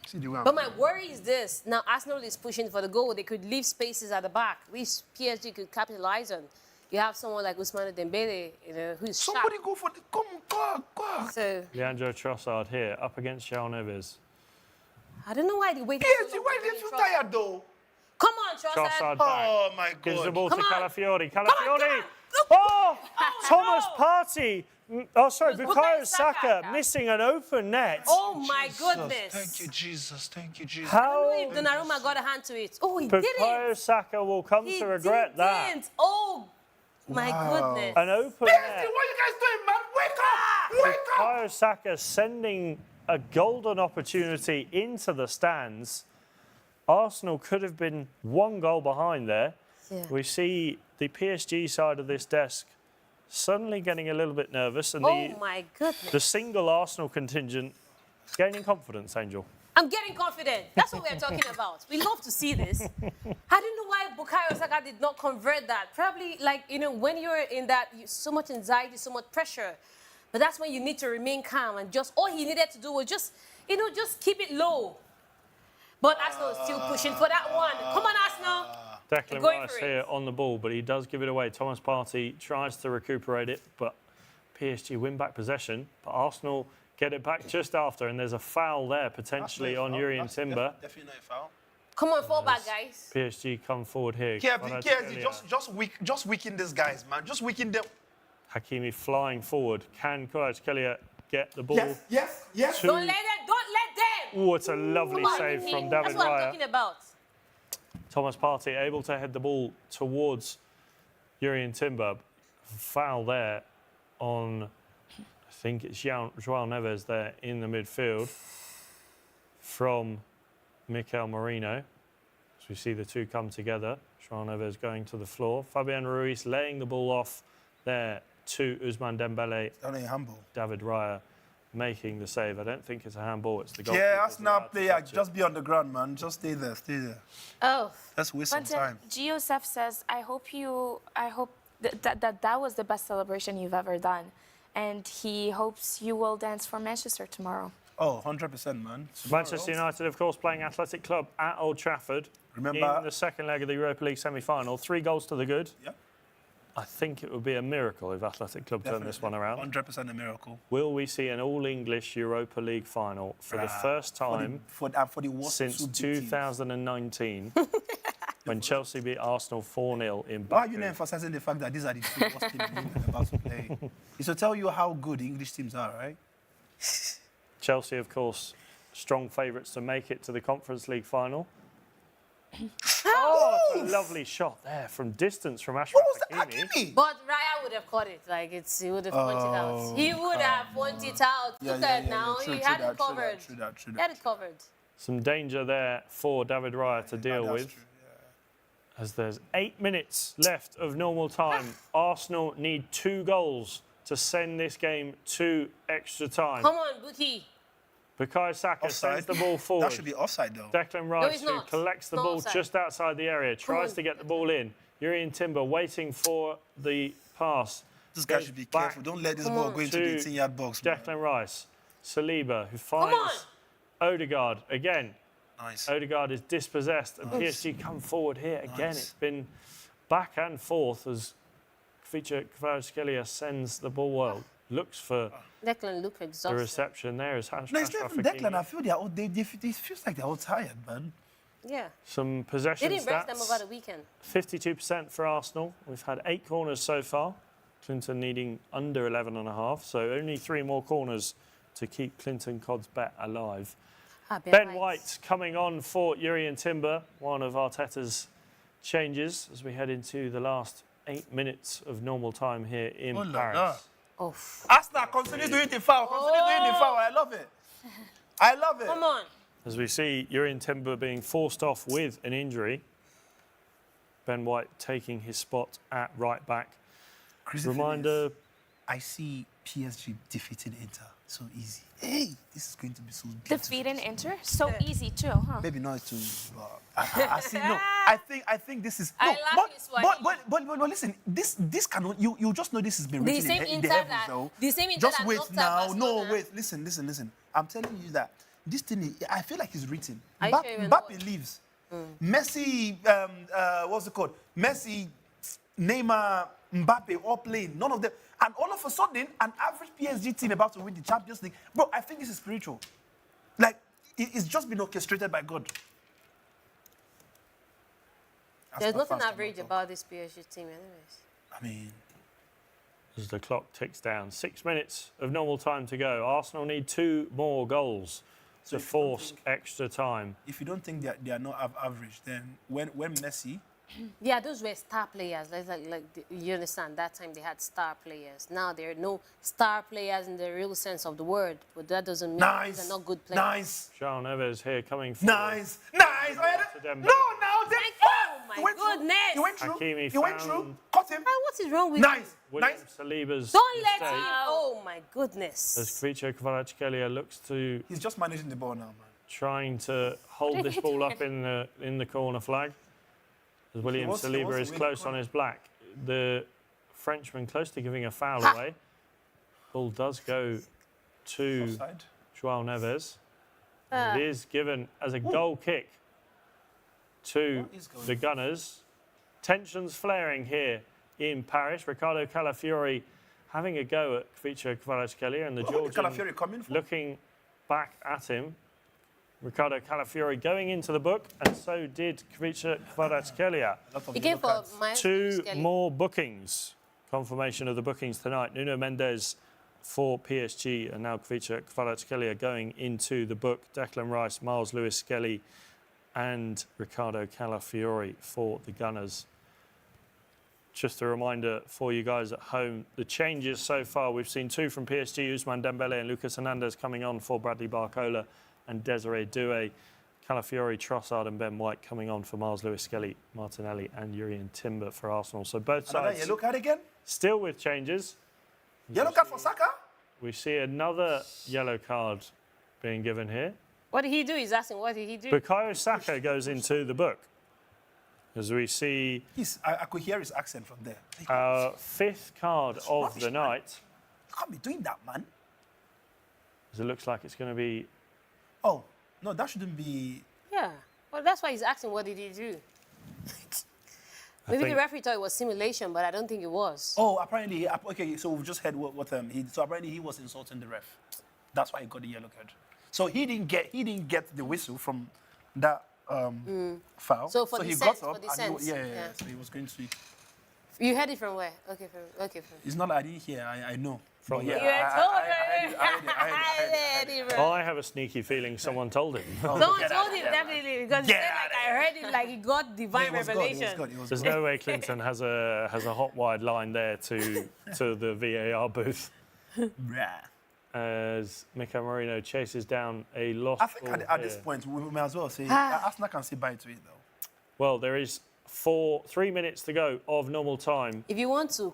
See the way I'm But my worry is this. Now, Arsenal is pushing for the goal. They could leave spaces at the back, which PSG could capitalize on. You have someone like Ousmane Dembele, who's Somebody sharp. go for the... Come on, go. So, Leandro Trossard here, up against João Neves. I don't know why they waited so PSG, long why to they bring feel Trossard. tired, though? Come on, Trossard. Trossard back. Oh, my Gives the God. ball Come to on. Calafiori. Come Calafiori! on. Oh! Thomas Partey! Oh, sorry, Bukayo Bukayo Saka. Saka missing an open net. Oh, my goodness. Thank you, Jesus. Thank you, Jesus. I How don't know if Donnarumma got a hand to it. Oh, he Bukayo didn't. Saka will come He to regret that. didn't. Oh, my Wow. goodness. An open PSG, net. what you guys doing, man? Wake up! Wake up! Bukayo Saka sending a golden opportunity into the stands. Arsenal could have been 1 goal behind there. Yeah. We see the PSG side of this desk suddenly getting a little bit nervous and Oh, my goodness. the single Arsenal contingent gaining confidence, Angel. I'm getting confident. That's what we're talking about. We love to see this. I don't know why Bukayo Saka did not convert that. Probably, when you're in that, so much anxiety, so much pressure. But that's when you need to remain calm and just, all he needed to do was just keep it low. But Arsenal is still pushing for that one. Come on, Arsenal. Declan Going Rice for it. here on the ball, but he does give it away. Thomas Partey tries to recuperate it, but PSG win back possession. But Arsenal get it back just after, and there's a foul there potentially on Urian Timber. Definitely not a foul. Come on, fall back, guys. PSG come forward here. KFC, just weaken these guys, man. Just weaken them. Hakimi flying forward. Can Kvaratskhelia get the ball? Yes. to- Don't let them. Oh, it's a lovely Come on, save Hakimi. from David That's what I'm Raya. talking about. Thomas Partey able to head the ball towards Urian Timber. Foul there on, I think it's João Neves there in the midfield from Mikel Merino. As we see the two come together. João Neves going to the floor. Fabian Ruiz laying the ball off there to Ousmane Dembele. Only humble. David Raya making the save. I don't think it's a handball. It's the goal. Yeah, Arsenal player, just be on the ground, man. Just stay there. Oh. Let's waste some time. Giosef says, I hope that was the best celebration you've ever done. And he hopes you will dance for Manchester tomorrow. Oh, 100%, man. Manchester United, of course, playing Athletic Club at Old Trafford. Remember, in the second leg of the Europa League semi-final. 3 goals to the good. Yep. I think it would be a miracle if Athletic Club turn this one around. 100% a miracle. Will we see an all-English Europa League final for the first time for the worst since 2019 when Chelsea beat Arsenal 4-0 in Why are Baku? you not emphasizing the fact that these are the two worst teams England are about to play? It's to tell you how good the English teams are, right? Chelsea, of course, strong favourites to make it to the Conference League final. Oh, it's a lovely shot there from distance from Ashraf Hakimi. But Raya would have caught it. Like he would have pointed out. He would have pointed out. Look at now. He had it covered. He had it covered. Some danger there for David Raya to deal with. True, As there's 8 minutes left of normal time. Arsenal need 2 goals to send this game to extra time. Come on, Buki. Bukayo Saka sends the ball forward. That should be offside, though. Declan Rice, No, who collects the ball just outside the area, tries to get the ball in. Urian Timber waiting for the pass. This guy should be careful. Don't let this ball go into the 18-yard box. Man. Declan Rice. Saliba, who finds Odegaard again. Nice. Odegaard is dispossessed, and PSG come forward here again. It's been back and forth as Kvaratskhelia sends the ball well. Looks for Declan look exhausted. the reception there as No, it's not even Declan. I feel it feels like they're all tired, man. Yeah. Some possession They didn't rest them stats. over the weekend. 52% for Arsenal. We've had 8 corners so far. Clinton needing under 11.5, so only 3 more corners to keep KlintonCod's bet alive. Ben White coming on for Urian Timber, one of Arteta's changes as we head into the last 8 minutes of normal time here in Paris. Oh. Arsenal, continue doing the foul. Continue doing the foul. I love it. I love it. Come on. As we see Urian Timber being forced off with an injury. Ben White taking his spot at right back. Reminder. I see PSG defeating Inter so easy. Hey, this is going to be so beautiful. Defeating Inter? So easy too, huh? Maybe not too, but I see. No, I think this is. No, I like his but listen, this cannot. You just know this has been The written same in the Inter heavens, that- though. the same Inter Just that wait knocked out now. No, Barcelona. wait. Listen. I'm telling you that this thing. I feel like it's written. Are you sure you know Mbappe leaves. Messi. What's it called? Messi, Neymar, Mbappe all playing. None of them. And all of a sudden, an average PSG team about to win the Champions League. Bro, I think this is spiritual. Like, it's just been orchestrated by God. There's nothing average about this PSG team anyways. I mean... As the clock ticks down, 6 minutes of normal time to go. Arsenal need 2 more goals to force extra time. If you don't think they are not average, then when Messi... Yeah, those were star players. Like you understand, that time they had star players. Now there are no star players in the real sense of the word. But that doesn't mean they're not good players. Nice. João Neves here coming forward. Nice. Dembele. No, Oh my goodness. He went through. Hakimi He went found- through. Caught him. What is wrong with Nice. William Saliba's Don't let mistake. him. Oh my goodness. As Kvaratskhelia looks to He's just managing the ball now, man. trying to hold this ball up in the corner flag. As William wants to Saliba win is the close corner. on his black. The Frenchman close to giving a foul away. Ball does go to Offside. João Neves. It is given as a goal kick to What is going the Gunners. Tensions flaring here in Paris. Riccardo Calafiori having a go at Kvicha Kvaratskhelia, and the Georgian Calafiori coming from? looking back at him. Riccardo Calafiori going into the book, and so did Kvicha Kvaratskhelia. He came for my 2 more bookings. Confirmation of the bookings tonight. Nuno Mendes for PSG, and now Kvicha Kvaratskhelia going into the book. Declan Rice, Miles Lewis-Skelly, and Riccardo Calafiori for the Gunners. Just a reminder for you guys at home, the changes so far. We've seen 2 from PSG, Ousmane Dembele and Lucas Hernandez coming on for Bradley Barcola and Desiree Doué. Calafiori, Trossard and Ben White coming on for Miles Lewis-Skelly, Martinelli and Jurrien Timber for Arsenal. So both sides Yellow card again? still with changes. Yellow card for Saka? We see another yellow card being given here. What did he do? He's asking, what did he do? Bukayo Saka goes into the book. As we see I could hear his accent from there. our 5th card of rubbish, the man. night. You can't be doing that, man. As it looks like it's going to be... Oh, no, that shouldn't be... Yeah. Well, that's why he's asking, what did he do? Maybe the think- referee thought it was simulation, but I don't think it was. Oh, apparently, okay, so we've just heard what so apparently he was insulting the ref. That's why he got the yellow card. So he didn't get the whistle from that foul. So for he dissent, got up for dissent, and yeah. so he was going to... You heard it from where? Okay, from It's not like I didn't hear, I know. From But the- You had told I heard it. I have a sneaky feeling someone told him. Someone told him definitely because he said like I heard it like he got divine revelation. There's no way Clinton has a hot wide line there to the VAR booth. As Mikel Merino chases down a lost I think ball at this here. point we may as well say Arsenal can say bye to it though. Well, there is 3 minutes to go of normal time. If you want to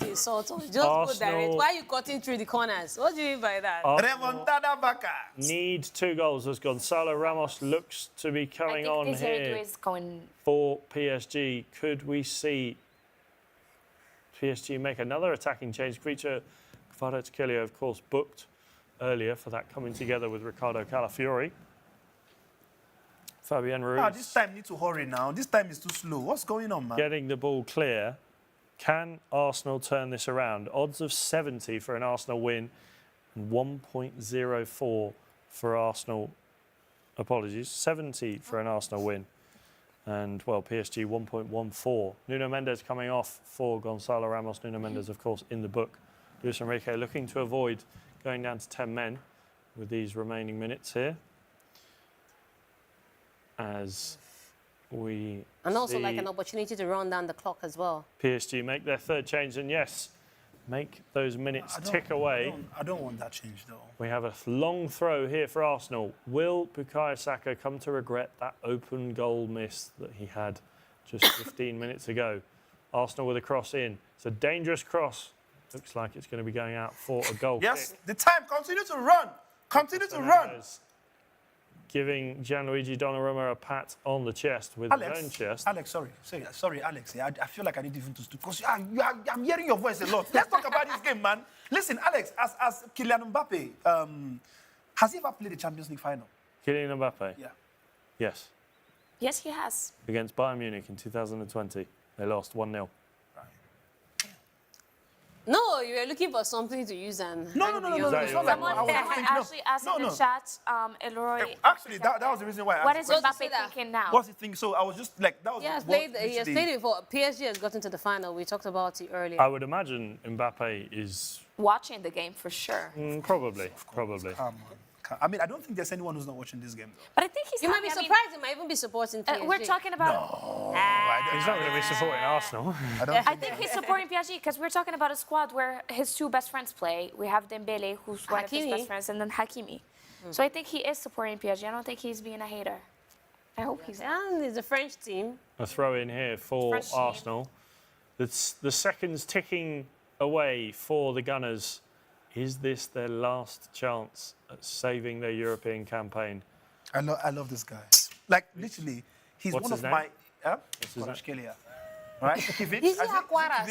insult us, just go Arsenal- direct. Why are you cutting through the corners? What do you mean by that? Remontada Baka. Need 2 goals as Gonzalo Ramos looks to be coming on here is going. for PSG. Could we see PSG make another attacking change? Kvicha Kvaratskhelia, of course, booked earlier for that coming together with Riccardo Calafiori. Fabian Ruiz This time need to hurry now. This time is too slow. What's going on, man? getting the ball clear. Can Arsenal turn this around? Odds of 70 for an Arsenal win and 1.04 for Arsenal. Apologies, 70 for an Arsenal win. And, well, PSG 1.14. Nuno Mendes coming off for Gonzalo Ramos. Nuno Mendes, of course, in the book. Luis Enrique looking to avoid going down to 10 men with these remaining minutes here. As we And also like see an opportunity to run down the clock as well. PSG make their 3rd change, and yes, make those minutes tick away. I don't want that change though. We have a long throw here for Arsenal. Will Bukayo Saka come to regret that open goal miss that he had just 15 minutes ago? Arsenal with a cross in. It's a dangerous cross. Looks like it's going to be going out for a goal Yes, kick. the time. Continue to run. Continue to run. Giving Gianluigi Donnarumma a pat on the chest with his own chest. Alex, sorry, Alex. I feel like I need even to speak because I'm hearing your voice a lot. Let's talk about this game, man. Listen, Alex, as Kylian Mbappe, has he ever played the Champions League final? Kylian Mbappe? Yeah. Yes. Yes, he has. Against Bayern Munich in 2020. They lost 1-0. No, you were looking for something to use and... No. It's not like Someone I was thinking of- actually asked in the chat, Elroy. Actually, that was the reason why I What asked is the question. Mbappe thinking now? What's the thing? So I was just like, that was He has what played literally- it before. PSG has gotten to the final. We talked about it earlier. I would imagine Mbappe is Watching the game for sure. probably. Come on. I mean, I don't think there's anyone who's not watching this game, though. But I think he's. You might be I mean, surprised. He might even be supporting PSG. we're talking about. He's not going to be supporting Arsenal. I think he's supporting PSG because we're talking about a squad where his 2 best friends play. We have Dembele, who's one of his Hakimi. best friends, and then Hakimi. So I think he is supporting PSG. I don't think he's being a hater. I hope he's. And it's a French team. A throw in here for French team. Arsenal. The seconds ticking away for the Gunners. Is this their last chance at saving their European campaign? I love this guy. Like, literally, he's What's one his of name? my... his name? Kvaratskhelia. Right? Kivic? He's I think- Aquara.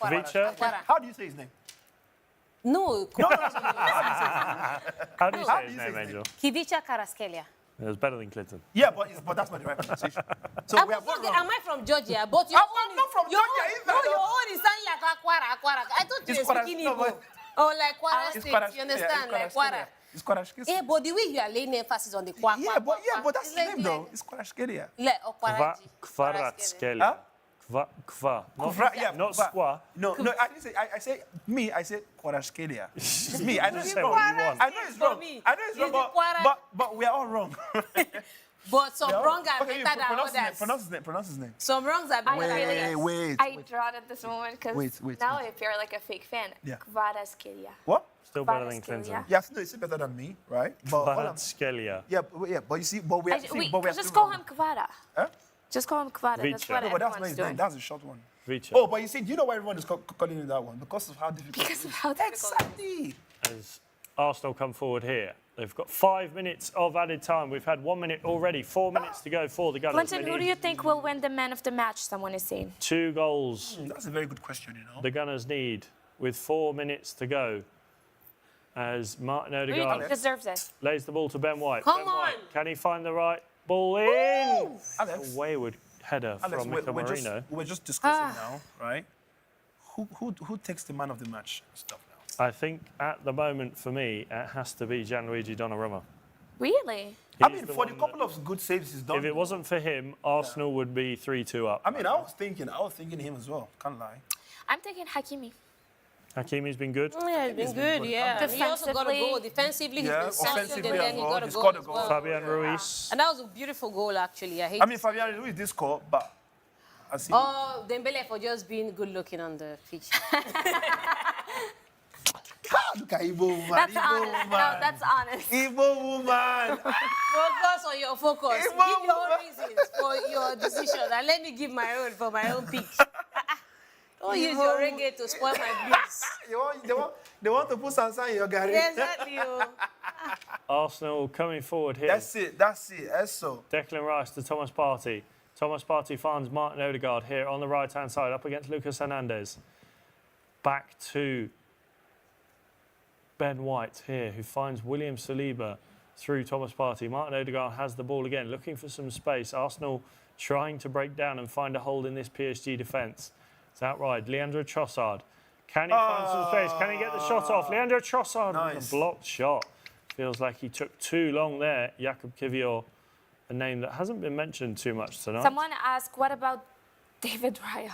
Kvicha. How do you say his name? No. How do you say his name, Angel? Kvicha Kvaratskhelia. It was better than Clinton. Yeah, but that's not the right pronunciation. So we are both wrong. Am I from Georgia? But your I'm not from Georgia either. No, your own is sounding like Akwara. I thought you were speaking Igbo. Or like Kwara State, you understand? Like Kwara. It's Kwarashkelia. Yeah, but the way you are laying emphasis on the Kwa. Yeah, but that's the name though. It's Kwarashkelia. Like Okwaraji. Kvaratskelia. Kva. Not square. No, I didn't say. I said Kwarashkelia. It's me. I know it's Say wrong. what you want. I know it's wrong. I know it's wrong. But we are all wrong. But some wrongs are Okay, better than others. pronounce his name. Some wrongs are better than others. Wait. I draw it at this moment because Wait. now if you're like a fake fan, Yeah. Kvaraskelia. What? Still better than Clinton. Kvaraskelia. Yes, no, it's better than me, right? But Kvaratskelia. but you see, but we are Just call him Kvara. Huh? Just call him Kvara. That's Vicha. what No, but that's not everyone's his doing. name. That's a short one. Vicha. Oh, but you see, do you know why everyone is calling it that one? Because of how difficult Because it of is. how difficult it Exactly. As Arsenal come forward here. They've got 5 minutes of added time. We've had 1 minute already. 4 minutes to go for the Gunners. Clinton, They who do need you think will win the man of the match? Someone is saying. 2 goals That's a very good question, you know. the Gunners need with 4 minutes to go. As Martin Who do you Odegaard think deserves it? lays the ball to Ben White. Come Ben White, on. can he find the right ball in? Alex, A wayward header Alex, from Mikel Marino. we're just discussing now, right? Who takes the man of the match stuff now? I think at the moment, for me, it has to be Gianluigi Donnarumma. Really? I He's mean, the for the one couple of good saves he's done. If it wasn't for him, Arsenal would be 3-2 up. I mean, I was thinking him as well. Can't lie. I'm thinking Hakimi. Hakimi's been good. Yeah, it's been good, yeah. He also got a goal. Defensively. Defensively, he's been solid, and offensively then as he well. got a He goal scored a as goal. well. Fabian Ruiz. And that was a beautiful goal, actually. I mean, Fabian Ruiz did score, but I see. Oh, Dembele for just being good looking on the pitch. Look at Igbo woman. That's Igbo honest. woman. No, that's honest. Igbo woman. Focus on your focus. Hey, Give your own mama. reasons for your decision, and let me give my own for my own pick. Don't use your reggae to spoil my bliss. They want to put Sansan in your garage. Exactly. Arsenal coming forward here. That's it. That's so. Declan Rice to Thomas Partey. Thomas Partey finds Martin Odegaard here on the right-hand side, up against Lucas Hernandez. Back to Ben White here, who finds William Saliba through Thomas Partey. Martin Odegaard has the ball again, looking for some space. Arsenal trying to break down and find a hold in this PSG defence. It's outright. Leandro Trossard. Can he find some space? Can he get the shot off? Leandro Trossard with Nice. a blocked shot. Feels like he took too long there. Jakub Kiwior, a name that hasn't been mentioned too much tonight. Someone asked, what about David Raya?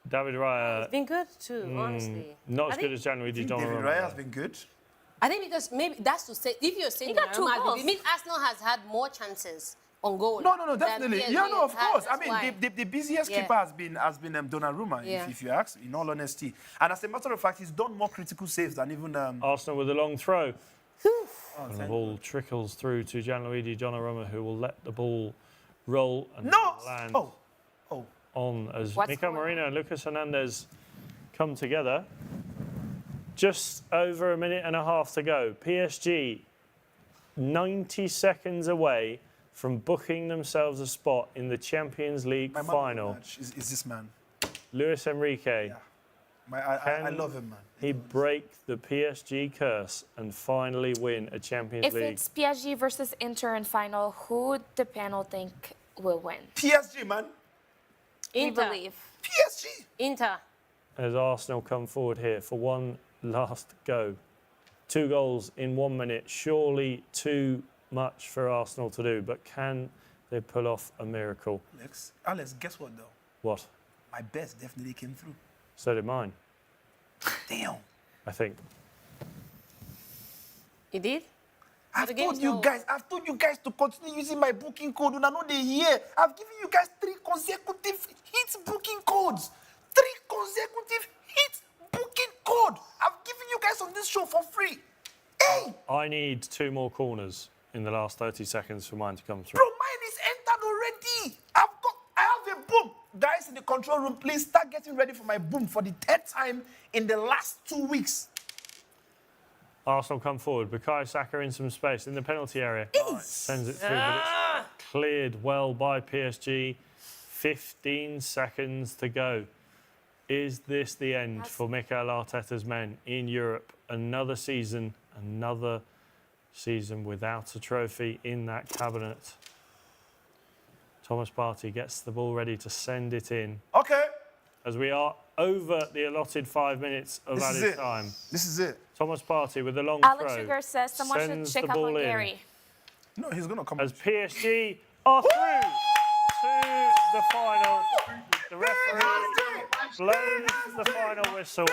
David Raya, It's been good too, honestly. not as I good as Gianluigi David Donnarumma. Raya has been good. I think because maybe that's to say, if you're saying He got two Donnarumma, goals. it means Arsenal has had more chances on goal. No, than definitely. PSG Yeah, no, of has had, course. I that's mean, why. the busiest Yeah. keeper has been Donnarumma, Yeah. if you ask, in all honesty. And as a matter of fact, he's done more critical saves than even. Arsenal with a long throw. And the thank ball trickles through to Gianluigi Donnarumma, who will let the ball roll and No! land Oh. on as What's Mikel going Marino and Lucas Hernandez come together. Just over a minute and a half to go. PSG 90 seconds away from booking themselves a spot in the Champions League My man of the final. match is this man. Luis Enrique. Yeah. I love him, man. He break the PSG curse and finally win a Champions If League. it's PSG versus Inter in final, who the panel think will win? PSG, man. Inter. We believe. PSG. Inter. As Arsenal come forward here for one last go. 2 goals in 1 minute. Surely too much for Arsenal to do, but can they pull off a miracle? Alex, guess what, though? What? My best definitely came through. So did mine, Damn. I think. You did? I've the told game's you not guys. I've told you guys to continue using my booking code. When I know they here, I've given you guys 3 consecutive hits booking codes. 3 consecutive hits booking code. I've given you guys on this show for free. Hey, I need 2 more corners in the last 30 seconds for mine to come through. bro, mine is entered already. I have a boom. Guys in the control room, please start getting ready for my boom for the 3rd time in the last 2 weeks. Arsenal come forward. Bukayo Saka in some space in the penalty area. Sends it through, but it's cleared well by PSG. 15 seconds to go. Is this the end for Mikel Arteta's men in Europe? Another season, another season without a trophy in that cabinet. Thomas Partey gets the ball ready to send it in. Okay. As we are over the allotted 5 minutes of added time. This is it. Thomas Partey with a long Alex throw. Sugar says someone should sends check the up ball on in. Gary. No, he's going to come. As PSG are through to the final. The referee blows the final whistle.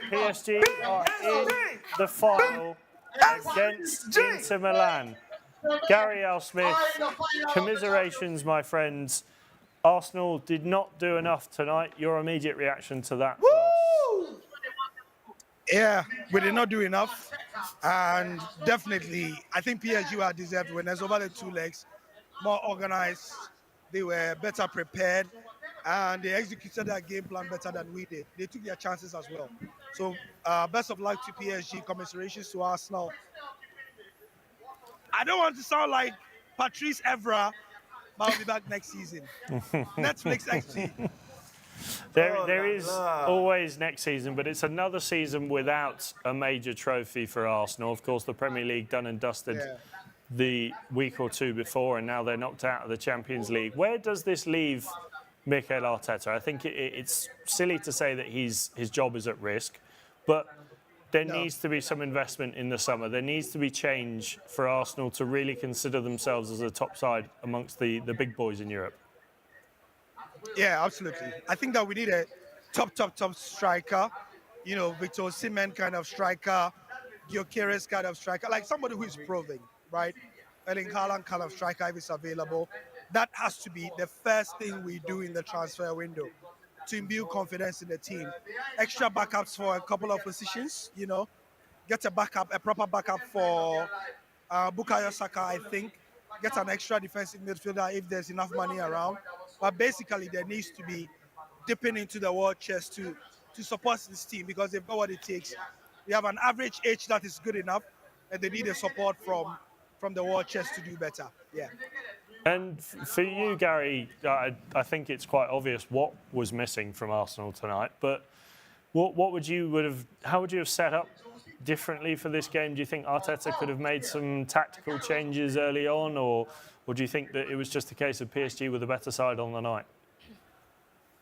PSG are in the final against Inter Milan. Gary L. Smith, commiserations, my friends. Arsenal did not do enough tonight. Your immediate reaction to that? Yeah, we did not do enough. And definitely, I think PSG were deserved winners over the 2 legs. More organized, they were better prepared, and they executed their game plan better than we did. They took their chances as well. So, best of luck to PSG. Commiserations to Arsenal. I don't want to sound like Patrice Evra, but I'll be back next season. Netflix XG. There is always next season, but it's another season without a major trophy for Arsenal. Of course, the Premier League done and dusted the week or 2 before, and now they're knocked out of the Champions League. Where does this leave Mikel Arteta? I think it's silly to say that his job is at risk, but there needs to be some investment in the summer. There needs to be change for Arsenal to really consider themselves as a top side amongst the big boys in Europe. Yeah, absolutely. I think that we need a top striker. You know, Victor Osimhen kind of striker, Gyökeres kind of striker, like somebody who is proving, right? Erling Haaland kind of striker if it's available. That has to be the first thing we do in the transfer window to imbue confidence in the team. Extra backups for a couple of positions, you know. Get a proper backup for Bukayo Saka, I think. Get an extra defensive midfielder if there's enough money around. But basically, there needs to be dipping into the war chest to support this team because they've got what it takes. They have an average age that is good enough, and they need the support from the war chest to do better. Yeah. And for you, Gary, I think it's quite obvious what was missing from Arsenal tonight. But how would you have set up differently for this game? Do you think Arteta could have made some tactical changes early on, or do you think that it was just a case of PSG with the better side on the night?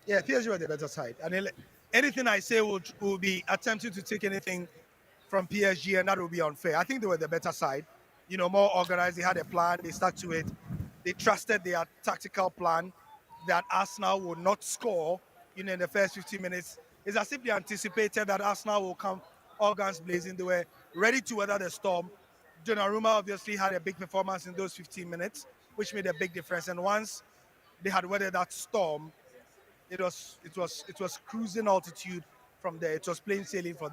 Yeah, PSG were the better side. And anything I say will be attempting to take anything from PSG, and that will be unfair. I think they were the better side. You know, more organized. They had a plan. They stuck to it. They trusted their tactical plan that Arsenal would not score, you know, in the first 15 minutes. It's as if they anticipated that Arsenal will come all guns blazing. They were ready to weather the storm. Donnarumma obviously had a big performance in those 15 minutes, which made a big difference. And once they had weathered that storm, it was cruising altitude from there. It was plain sailing from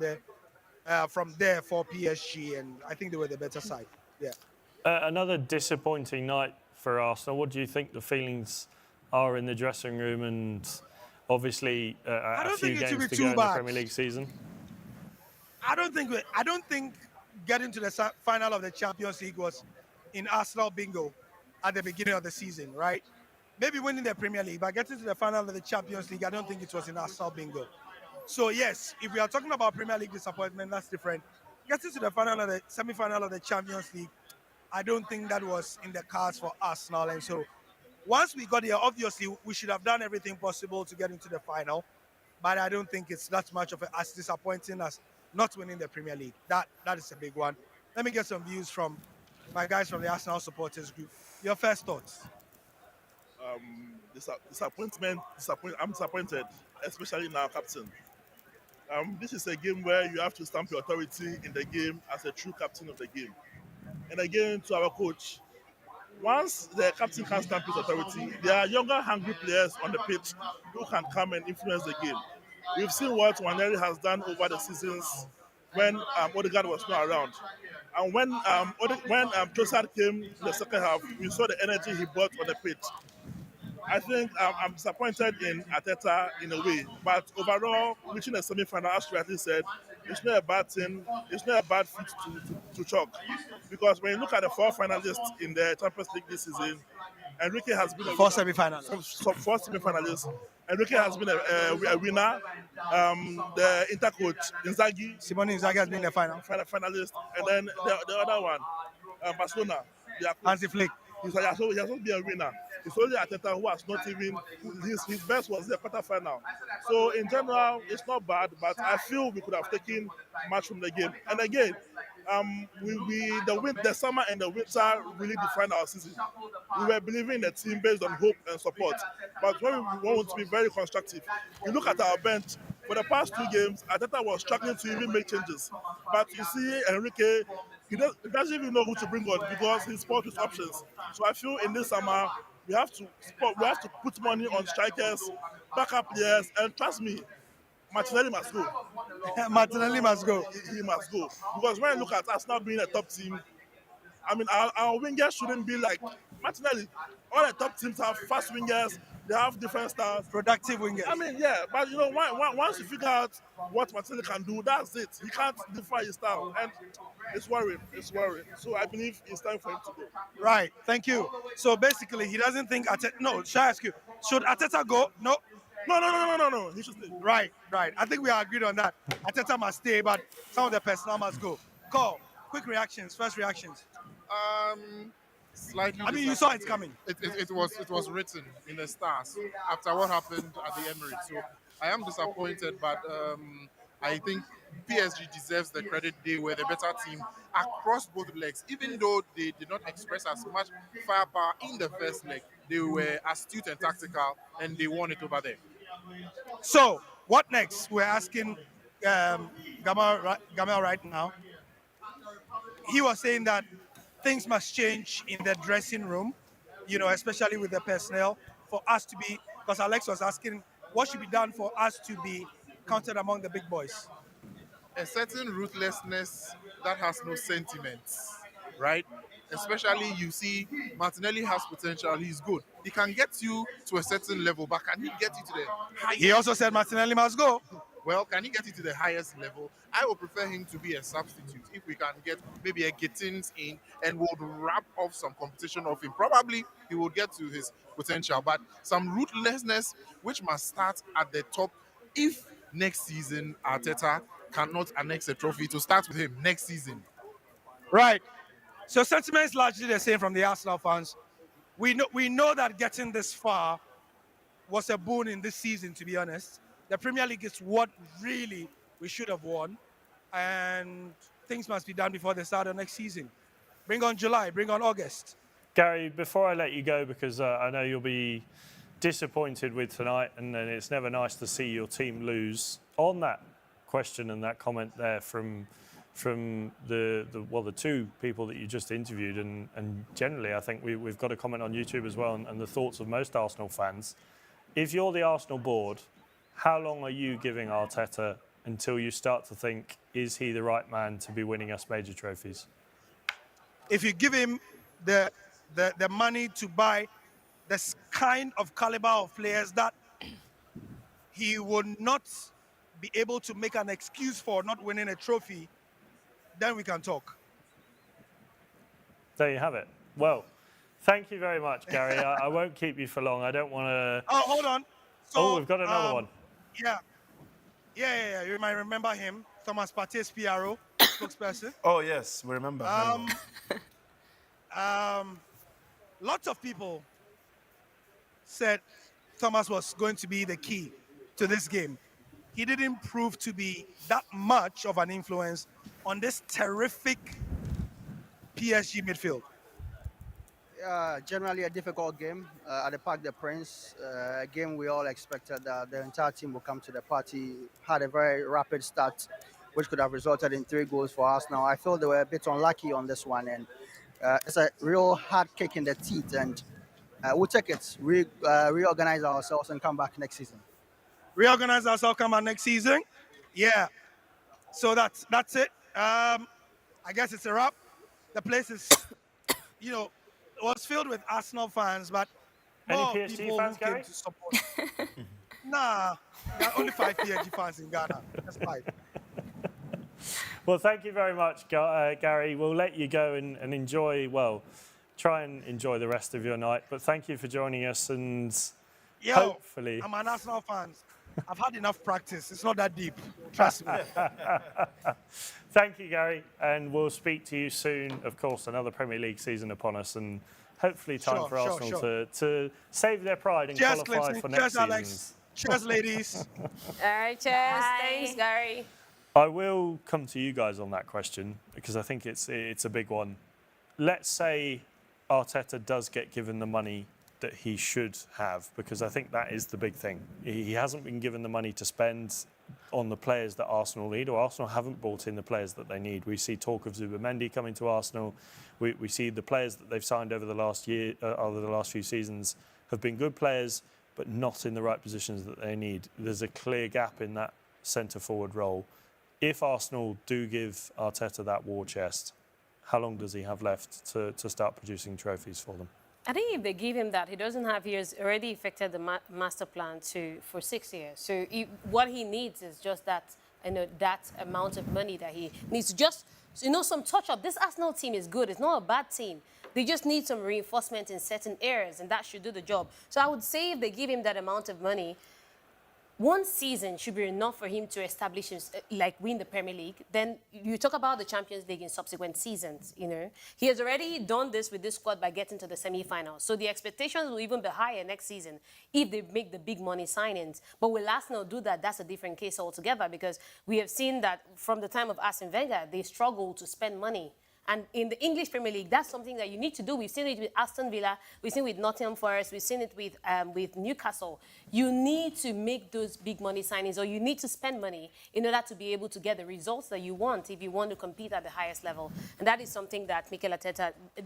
there for PSG, and I think they were the better side. Yeah. Another disappointing night for Arsenal. What do you think the feelings are in the dressing room, and obviously a few games to go in the Premier League season? I don't think getting to the final of the Champions League was in Arsenal bingo at the beginning of the season, right? Maybe winning the Premier League, but getting to the final of the Champions League, I don't think it was in Arsenal bingo. So yes, if we are talking about Premier League disappointment, that's different. Getting to the final of the semi-final of the Champions League, I don't think that was in the cards for Arsenal. And so once we got here, obviously we should have done everything possible to get into the final, but I don't think it's that much of as disappointing as not winning the Premier League. That is a big one. Let me get some views from my guys from the Arsenal supporters group. Your first thoughts? I'm disappointed, especially now, captain. This is a game where you have to stamp your authority in the game as a true captain of the game. And again, to our coach, once the captain can stamp his authority, there are younger, hungry players on the pitch who can come and influence the game. We've seen what Waneri has done over the seasons when Odegaard was not around. And when Trossard came in the second half, we saw the energy he brought on the pitch. I think I'm disappointed in Arteta in a way, but overall, reaching a semi-final, as rightly said, it's not a bad thing. It's not a bad feat to chalk, because when you look at the 4 finalists in the Champions League this season, Enrique has been Four semi-finals. Four semi-finalists. Enrique has been a winner. The Inter coach Inzaghi, Simone Inzaghi has been in the final. Finalist, and then the other one, Barcelona. Hansi Flick. He has not been a winner. It's only Arteta who has not even, his best was the quarterfinal. So in general, it's not bad, but I feel we could have taken much from the game. And again, the summer and the winter really defined our season. We were believing in the team based on hope and support. But when we want to be very constructive, you look at our bench, for the past 2 games, Arteta was struggling to even make changes. But you see Enrique, he doesn't even know who to bring on because he spoiled his options. So I feel in this summer, we have to put money on strikers, backup players, and trust me, Martinelli must go. Martinelli must go. He must go. Because when I look at us now being a top team, I mean, our wingers shouldn't be like Martinelli. All the top teams have fast wingers. They have different styles. Productive wingers. I mean, yeah, but you know, once you figure out what Martinelli can do, that's it. He can't defy his style. And it's worrying. It's worrying. So I believe it's time for him to go. Right. Thank you. So basically, he doesn't think Arteta. No, shall I ask you? Should Arteta go? No. No. He should stay. Right. I think we are agreed on that. Arteta must stay, but some of the personnel must go. Call. Quick reactions. First reactions. Slightly. I mean, you saw it coming. It was written in the stars after what happened at the Emirates. So I am disappointed, but I think PSG deserves the credit. They were the better team across both legs. Even though they did not express as much firepower in the first leg, they were astute and tactical, and they won it over there. So, what next? We're asking Gamal right now. He was saying that things must change in the dressing room, you know, especially with the personnel, for us to be, because Alex was asking what should be done for us to be counted among the big boys. A certain ruthlessness that has no sentiments, right? Especially you see Martinelli has potential, he's good. He can get you to a certain level, but can he get you to the highest? He also said Martinelli must go. Well, can he get you to the highest level? I would prefer him to be a substitute. If we can get maybe a Gittins in and would wrap off some competition of him, probably he would get to his potential. But some ruthlessness, which must start at the top. If next season Arteta cannot annex a trophy, to start with him next season. Right. So sentiments largely the same from the Arsenal fans. We know that getting this far was a boon in this season, to be honest. The Premier League is what really we should have won, and things must be done before the start of next season. Bring on July, bring on August. Gary, before I let you go, because I know you'll be disappointed with tonight, and then it's never nice to see your team lose. On that question and that comment there from the two people that you just interviewed, and generally I think we've got a comment on YouTube as well, and the thoughts of most Arsenal fans. If you're the Arsenal board, how long are you giving Arteta until you start to think, is he the right man to be winning us major trophies? If you give him the money to buy this kind of caliber of players that he would not be able to make an excuse for not winning a trophy, then we can talk. There you have it. Well, thank you very much, Gary. I won't keep you for long. I don't want to... Oh, hold on. So, we've got another one. Yeah. You might remember him. Thomas Partey's PRO, spokesperson. Oh, yes, we remember. Lots of people said Thomas was going to be the key to this game. He didn't prove to be that much of an influence on this terrific PSG midfield. Generally a difficult game at the Parc des Princes. A game we all expected that the entire team will come to the party. Had a very rapid start, which could have resulted in 3 goals for Arsenal. I feel they were a bit unlucky on this one, and it's a real hard kick in the teeth. And we'll take it, reorganize ourselves, and come back next season. Reorganize ourselves, come back next season. Yeah. So that's it. I guess it's a wrap. The place is, it was filled with Arsenal fans, but any more PSG people fans, who came Gary? to support. Nah, there are only 5 PSG fans in Ghana. That's 5. Well, thank you very much, Gary. We'll let you go and enjoy, well, try and enjoy the rest of your night. But thank you for joining us, and Yo, hopefully... I'm an Arsenal fan. I've had enough practice. It's not that deep. Trust me. Thank you, Gary, and we'll speak to you soon. Of course, another Premier League season upon us, and hopefully time for Arsenal to save their pride and Cheers, qualify Clinton. for next Cheers, season. Alex. Cheers, ladies. All right, cheers. Thanks, Gary. I will come to you guys on that question because I think it's a big one. Let's say Arteta does get given the money that he should have, because I think that is the big thing. He hasn't been given the money to spend on the players that Arsenal need, or Arsenal haven't brought in the players that they need. We see talk of Zubimendi coming to Arsenal. We see the players that they've signed over the last year, over the last few seasons, have been good players, but not in the right positions that they need. There's a clear gap in that centre-forward role. If Arsenal do give Arteta that war chest, how long does he have left to start producing trophies for them? I think if they give him that, he doesn't have, he has already effected the master plan for 6 years. So what he needs is just that, that amount of money that he needs. Just, some touch-up. This Arsenal team is good. It's not a bad team. They just need some reinforcement in certain areas, and that should do the job. So I would say if they give him that amount of money, one season should be enough for him to establish, win the Premier League. Then you talk about the Champions League in subsequent seasons, He has already done this with this squad by getting to the semi-finals. So the expectations will even be higher next season if they make the big money signings. But will Arsenal do that? That's a different case altogether, because we have seen that from the time of Arsene Wenger, they struggle to spend money. And in the English Premier League, that's something that you need to do. We've seen it with Aston Villa. We've seen it with Nottingham Forest. We've seen it with Newcastle. You need to make those big money signings, or you need to spend money in order to be able to get the results that you want if you want to compete at the highest level. And that is something that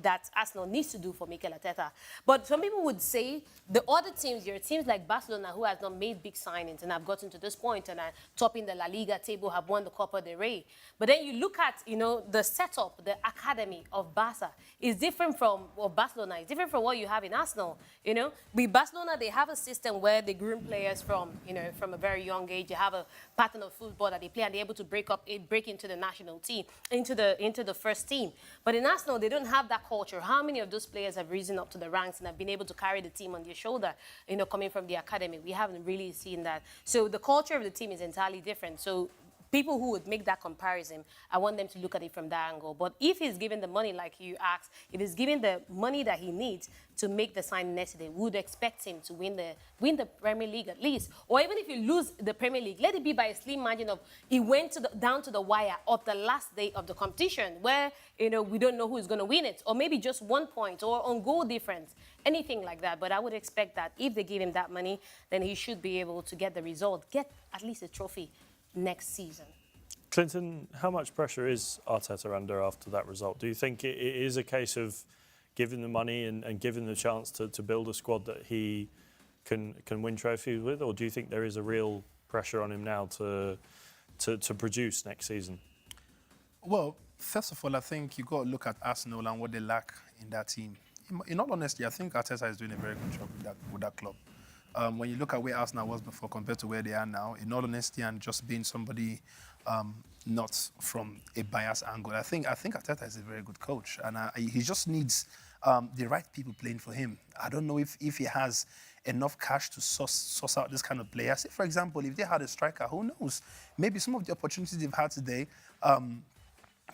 that Arsenal needs to do for Mikel Arteta. But some people would say the other teams, your teams like Barcelona, who has not made big signings and have gotten to this point and are topping the La Liga table, have won the Copa del Rey. But then you look at, the setup, the academy of Barca is different from Barcelona. It's different from what you have in Arsenal. With Barcelona, they have a system where they groom players from a very young age. They have a pattern of football that they play, and they're able to break into the national team, into the first team. But in Arsenal, they don't have that culture. How many of those players have risen up to the ranks and have been able to carry the team on their shoulder, coming from the academy? We haven't really seen that. So the culture of the team is entirely different. So people who would make that comparison, I want them to look at it from that angle. But if he's given the money, like you asked, if he's given the money that he needs to make the signing yesterday, we would expect him to win the Premier League at least. Or even if you lose the Premier League, let it be by a slim margin of he went down to the wire of the last day of the competition where, we don't know who's going to win it. Or maybe just 1 point or on goal difference, anything like that. But I would expect that if they give him that money, then he should be able to get the result, get at least a trophy next season. Clinton, how much pressure is Arteta under after that result? Do you think it is a case of giving the money and giving the chance to build a squad that he can win trophies with, or do you think there is a real pressure on him now to produce next season? Well, first of all, I think you got to look at Arsenal and what they lack in that team. In all honesty, I think Arteta is doing a very good job with that club. When you look at where Arsenal was before compared to where they are now, in all honesty, and just being somebody not from a bias angle, I think Arteta is a very good coach, and he just needs the right people playing for him. I don't know if he has enough cash to source out this kind of player. Say, for example, if they had a striker, who knows? Maybe some of the opportunities they've had today,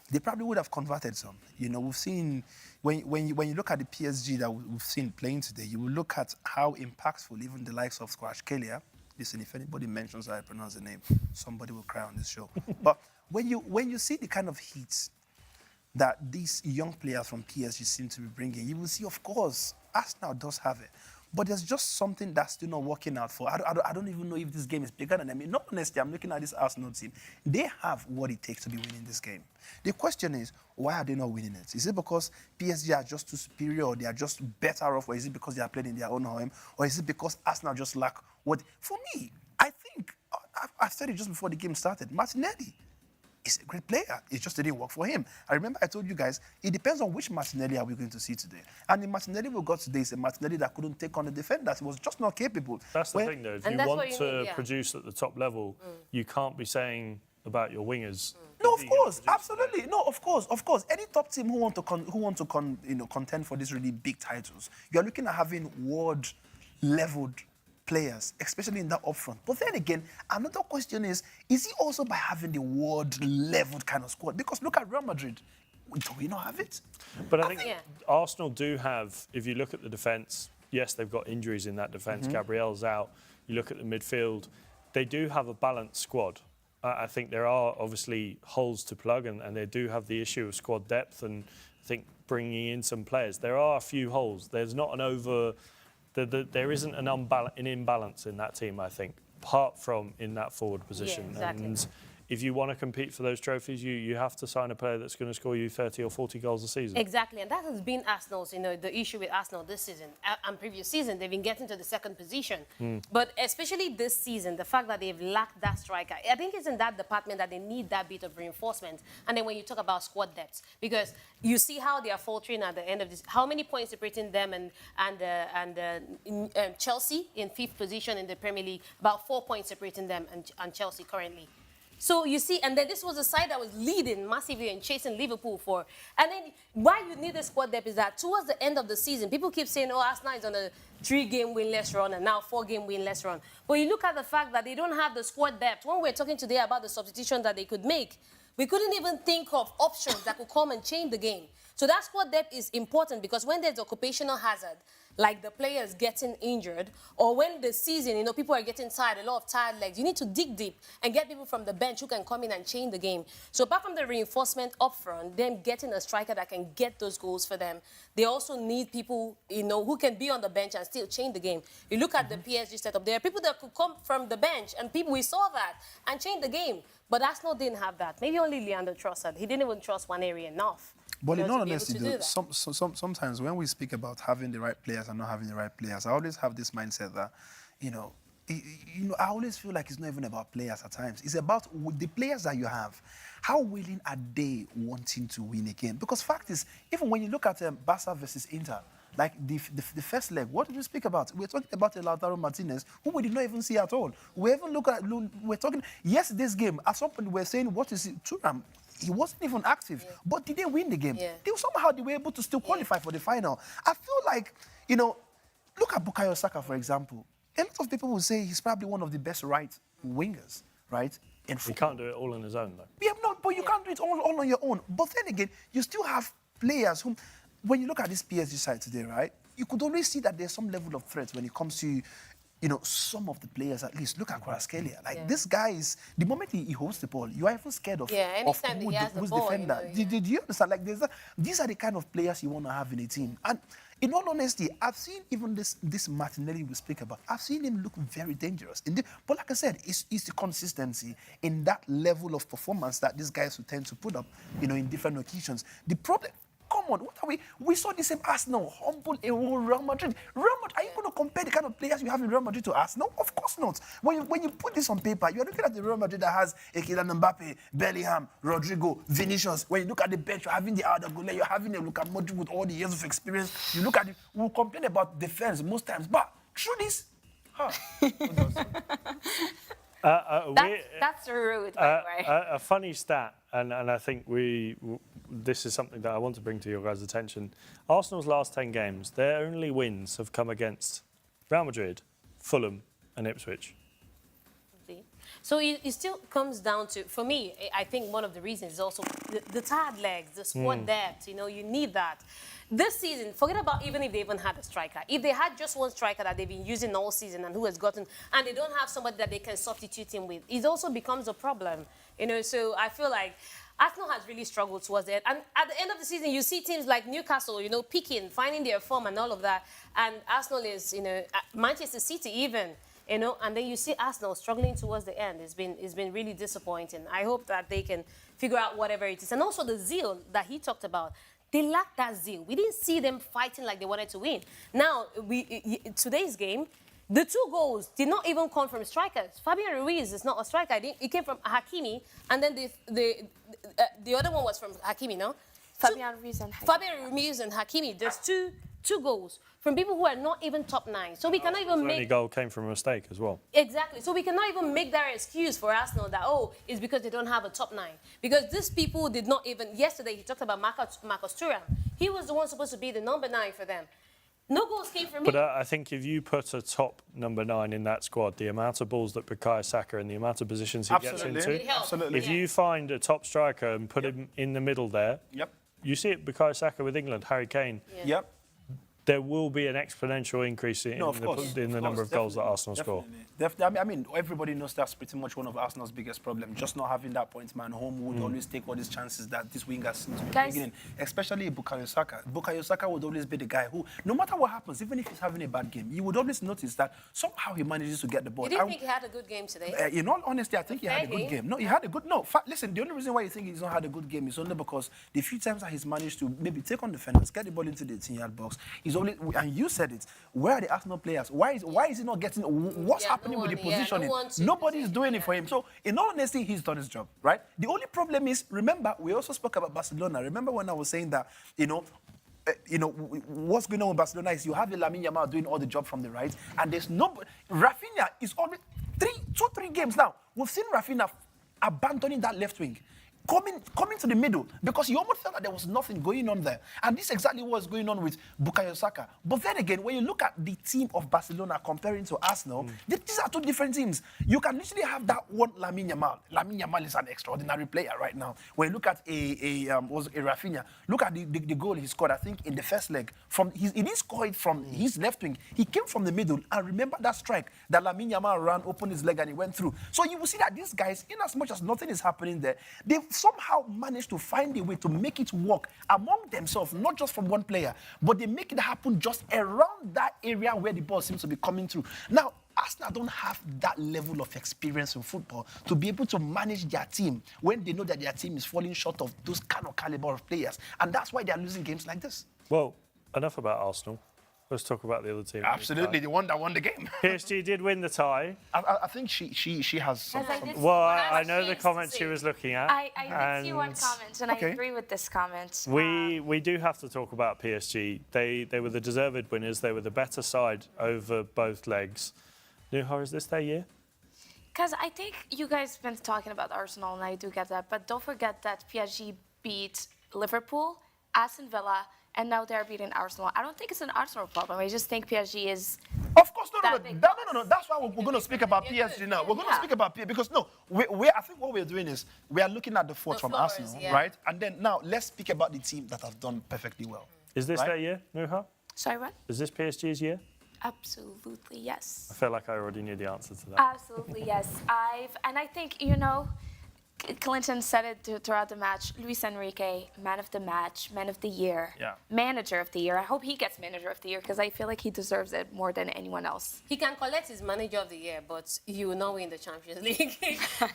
they probably would have converted some. We've seen, when you look at the PSG that we've seen playing today, you will look at how impactful even the likes of Kvaratskhelia. Listen, if anybody mentions how I pronounce the name, somebody will cry on this show. But when you see the kind of heat that these young players from PSG seem to be bringing, you will see, of course, Arsenal does have it. But there's just something that's still not working out for. I don't even know if this game is bigger than them. Not honestly, I'm looking at this Arsenal team. They have what it takes to be winning this game. The question is, why are they not winning it? Is it because PSG are just too superior, or they are just better off, or is it because they are playing in their own home, or is it because Arsenal just lack what? For me, I think, I said it just before the game started, Martinelli is a great player. It just didn't work for him. I remember I told you guys, it depends on which Martinelli are we going to see today. And the Martinelli we got today is a Martinelli that couldn't take on the defenders. He was just not capable. That's the thing, though. If you want to produce at the top level, you can't be saying about your wingers. No, of course, absolutely. No, of course. Any top team who want to contend for these really big titles, you're looking at having world-leveled players, especially in that upfront. But then again, another question is it also by having the world-leveled kind of squad? Because look at Real Madrid. Do we not have it? But I think Arsenal do have, if you look at the defence, yes, they've got injuries in that defence. Gabriel's out. You look at the midfield, they do have a balanced squad. I think there are obviously holes to plug, and they do have the issue of squad depth, and I think bringing in some players. There are a few holes. There's not an over... There isn't an imbalance in that team, I think, apart from in that forward position. Yeah, exactly. And if you want to compete for those trophies, you have to sign a player that's going to score you 30 or 40 goals a season. Exactly, and that has been Arsenal's, the issue with Arsenal this season and previous season. They've been getting to the second position. But especially this season, the fact that they've lacked that striker, I think it's in that department that they need that bit of reinforcement. And then when you talk about squad depth, because you see how they are faltering at the end of this, how many points separating them and Chelsea in 5th position in the Premier League, about 4 points separating them and Chelsea currently. So you see, and then this was a side that was leading massively and chasing Liverpool for. And then why you need the squad depth is that towards the end of the season, people keep saying, oh, Arsenal is on a 3-game winless run and now 4-game winless run. But you look at the fact that they don't have the squad depth. When we're talking today about the substitution that they could make, we couldn't even think of options that could come and change the game. So that squad depth is important because when there's occupational hazard, like the players getting injured, or when the season, people are getting tired, a lot of tired legs, you need to dig deep and get people from the bench who can come in and change the game. So apart from the reinforcement up front, them getting a striker that can get those goals for them, they also need people, who can be on the bench and still change the game. You look at the PSG setup, there are people that could come from the bench, and we saw that, and change the game. But Arsenal didn't have that. Maybe only Leandro trusted. He didn't even trust one area enough. But in all honesty, sometimes when we speak about having the right players and not having the right players, I always have this mindset that, I always feel like it's not even about players at times. It's about the players that you have. How willing are they wanting to win again? Because fact is, even when you look at Barca versus Inter, like the first leg, what did we speak about? We're talking about Lautaro Martinez, who we did not even see at all. We're talking yesterday's game. At some point, we're saying, what is it? Thuram. He wasn't even active, but did they win the game? They were able to still qualify for the final. I feel like, look at Bukayo Saka, for example. A lot of people will say he's probably one of the best right wingers, right? He can't do it all on his own, though. Yeah, no, but you can't do it all on your own. But then again, you still have players whom, when you look at this PSG side today, right, you could always see that there's some level of threat when it comes to some of the players, at least. Look at Kvaratskhelia. This guy is, the moment he holds the ball, you are even scared of who's defender. Did you understand? These are the kind of players you want to have in a team. And in all honesty, I've seen even this Martinelli we speak about, I've seen him look very dangerous. But like I said, it's the consistency in that level of performance that these guys will tend to put up, in different occasions. The problem... Come on, what are we? We saw the same Arsenal humble a whole Real Madrid. Real Madrid, are you going to compare the kind of players you have in Real Madrid to Arsenal? Of course not. When you put this on paper, you're looking at the Real Madrid that has Kylian Mbappe, Bellingham, Rodrigo, Vinicius. When you look at the bench, you're having the Arda Güler, you're having a Luka Modric with all the years of experience. You look at it, we'll complain about defense most times, but through this, that's rude, by the way. A funny stat, and I think this is something that I want to bring to your guys' attention. Arsenal's last 10 games, their only wins have come against Real Madrid, Fulham and Ipswich. So it still comes down to, for me, I think one of the reasons is also the tired legs, the squad depth, you need that. This season, forget about even if they even had a striker. If they had just one striker that they've been using all season and who has gotten, and they don't have somebody that they can substitute him with, it also becomes a problem. So I feel like Arsenal has really struggled towards it. And at the end of the season, you see teams like Newcastle, peaking, finding their form and all of that. And Arsenal is, Manchester City even, and then you see Arsenal struggling towards the end. It's been really disappointing. I hope that they can figure out whatever it is. And also the zeal that he talked about. They lacked that zeal. We didn't see them fighting like they wanted to win. Now, today's game, the 2 goals did not even come from strikers. Fabian Ruiz is not a striker. It came from Hakimi, and then the other one was from Hakimi, no? Fabian Ruiz and Hakimi. There's two 2 goals from people who are not even top 9. So we cannot even The only make... goal came from a mistake as well. Exactly. So we cannot even make that excuse for Arsenal that, oh, it's because they don't have a top 9. Because these people did not even... Yesterday, he talked about Marcus Thuram. He was the one supposed to be the number 9 for them. No goals came from him. But I think if you put a top number 9 in that squad, the amount of balls that Bukayo Saka and the amount of positions he gets into, Absolutely. if you find a top striker and put him in the middle there, you see it Bukayo Saka with England, Harry Kane. Yep. There will be an exponential increase in the number of goals that Arsenal score. Definitely. I mean, everybody knows that's pretty much one of Arsenal's biggest problems. Just not having that point man home would always take all these chances that this wingers seem to be bringing in, especially Bukayo Saka. Bukayo Saka would always be the guy who, no matter what happens, even if he's having a bad game, you would always notice that somehow he manages to get the ball. You didn't think he had a good game today? In all honesty, I think he had a good game. No, he had a good... No, listen, the only reason why you think he's not had a good game is only because the few times that he's managed to maybe take on defenders, get the ball into the 10-yard box, he's only... And you said it. Where are the Arsenal players? Why is he not getting... What's happening with the positioning? Nobody's doing it for him. So, in all honesty, he's done his job, right? The only problem is, remember, we also spoke about Barcelona. Remember when I was saying that, what's going on with Barcelona is you have the Lamine Yamal doing all the job from the right, and there's nobody... Rafinha is always... 3 games now. We've seen Rafinha abandoning that left wing. Coming to the middle, because you almost felt that there was nothing going on there. And this is exactly what's going on with Bukayo Saka. But then again, when you look at the team of Barcelona comparing to Arsenal, these are 2 different teams. You can literally have that one Lamine Yamal. Lamine Yamal is an extraordinary player right now. When you look at a Rafinha, look at the goal he scored, I think, in the first leg. He didn't score it from his left wing. He came from the middle, and remember that strike that Lamine Yamal ran, opened his leg, and he went through. So you will see that these guys, in as much as nothing is happening there, they've somehow managed to find a way to make it work among themselves, not just from one player, but they make it happen just around that area where the ball seems to be coming through. Now, Arsenal don't have that level of experience in football to be able to manage their team when they know that their team is falling short of those kind of caliber of players. And that's why they're losing games like this. Well, enough about Arsenal. Let's talk about the other team. Absolutely, the one that won the game. PSG did win the tie. I think she has some... Well, I know the comment she was looking at. I did see one comment, and I agree with this comment. We do have to talk about PSG. They were the deserved winners. They were the better side over both legs. Nouha, is this their year? Because I think you guys have been talking about Arsenal, and I do get that. But don't forget that PSG beat Liverpool, Aston Villa, and now they're beating Arsenal. I don't think it's an Arsenal problem. I just think PSG is... Of course, no. That's why we're going to speak about PSG now. We're going to speak about PSG because, I think what we're doing is we are looking at the faults from Arsenal, right? And then now let's speak about the team that have done perfectly well. Is this their year, Nouha? Sorry, what? Is this PSG's year? Absolutely, yes. I feel like I already knew the answer to that. Absolutely, yes. And I think, Clinton said it throughout the match. Luis Enrique, man of the match, man of the year, manager of the year. I hope he gets manager of the year because I feel like he deserves it more than anyone else. He can collect his manager of the year, but he will not win the Champions League. I'm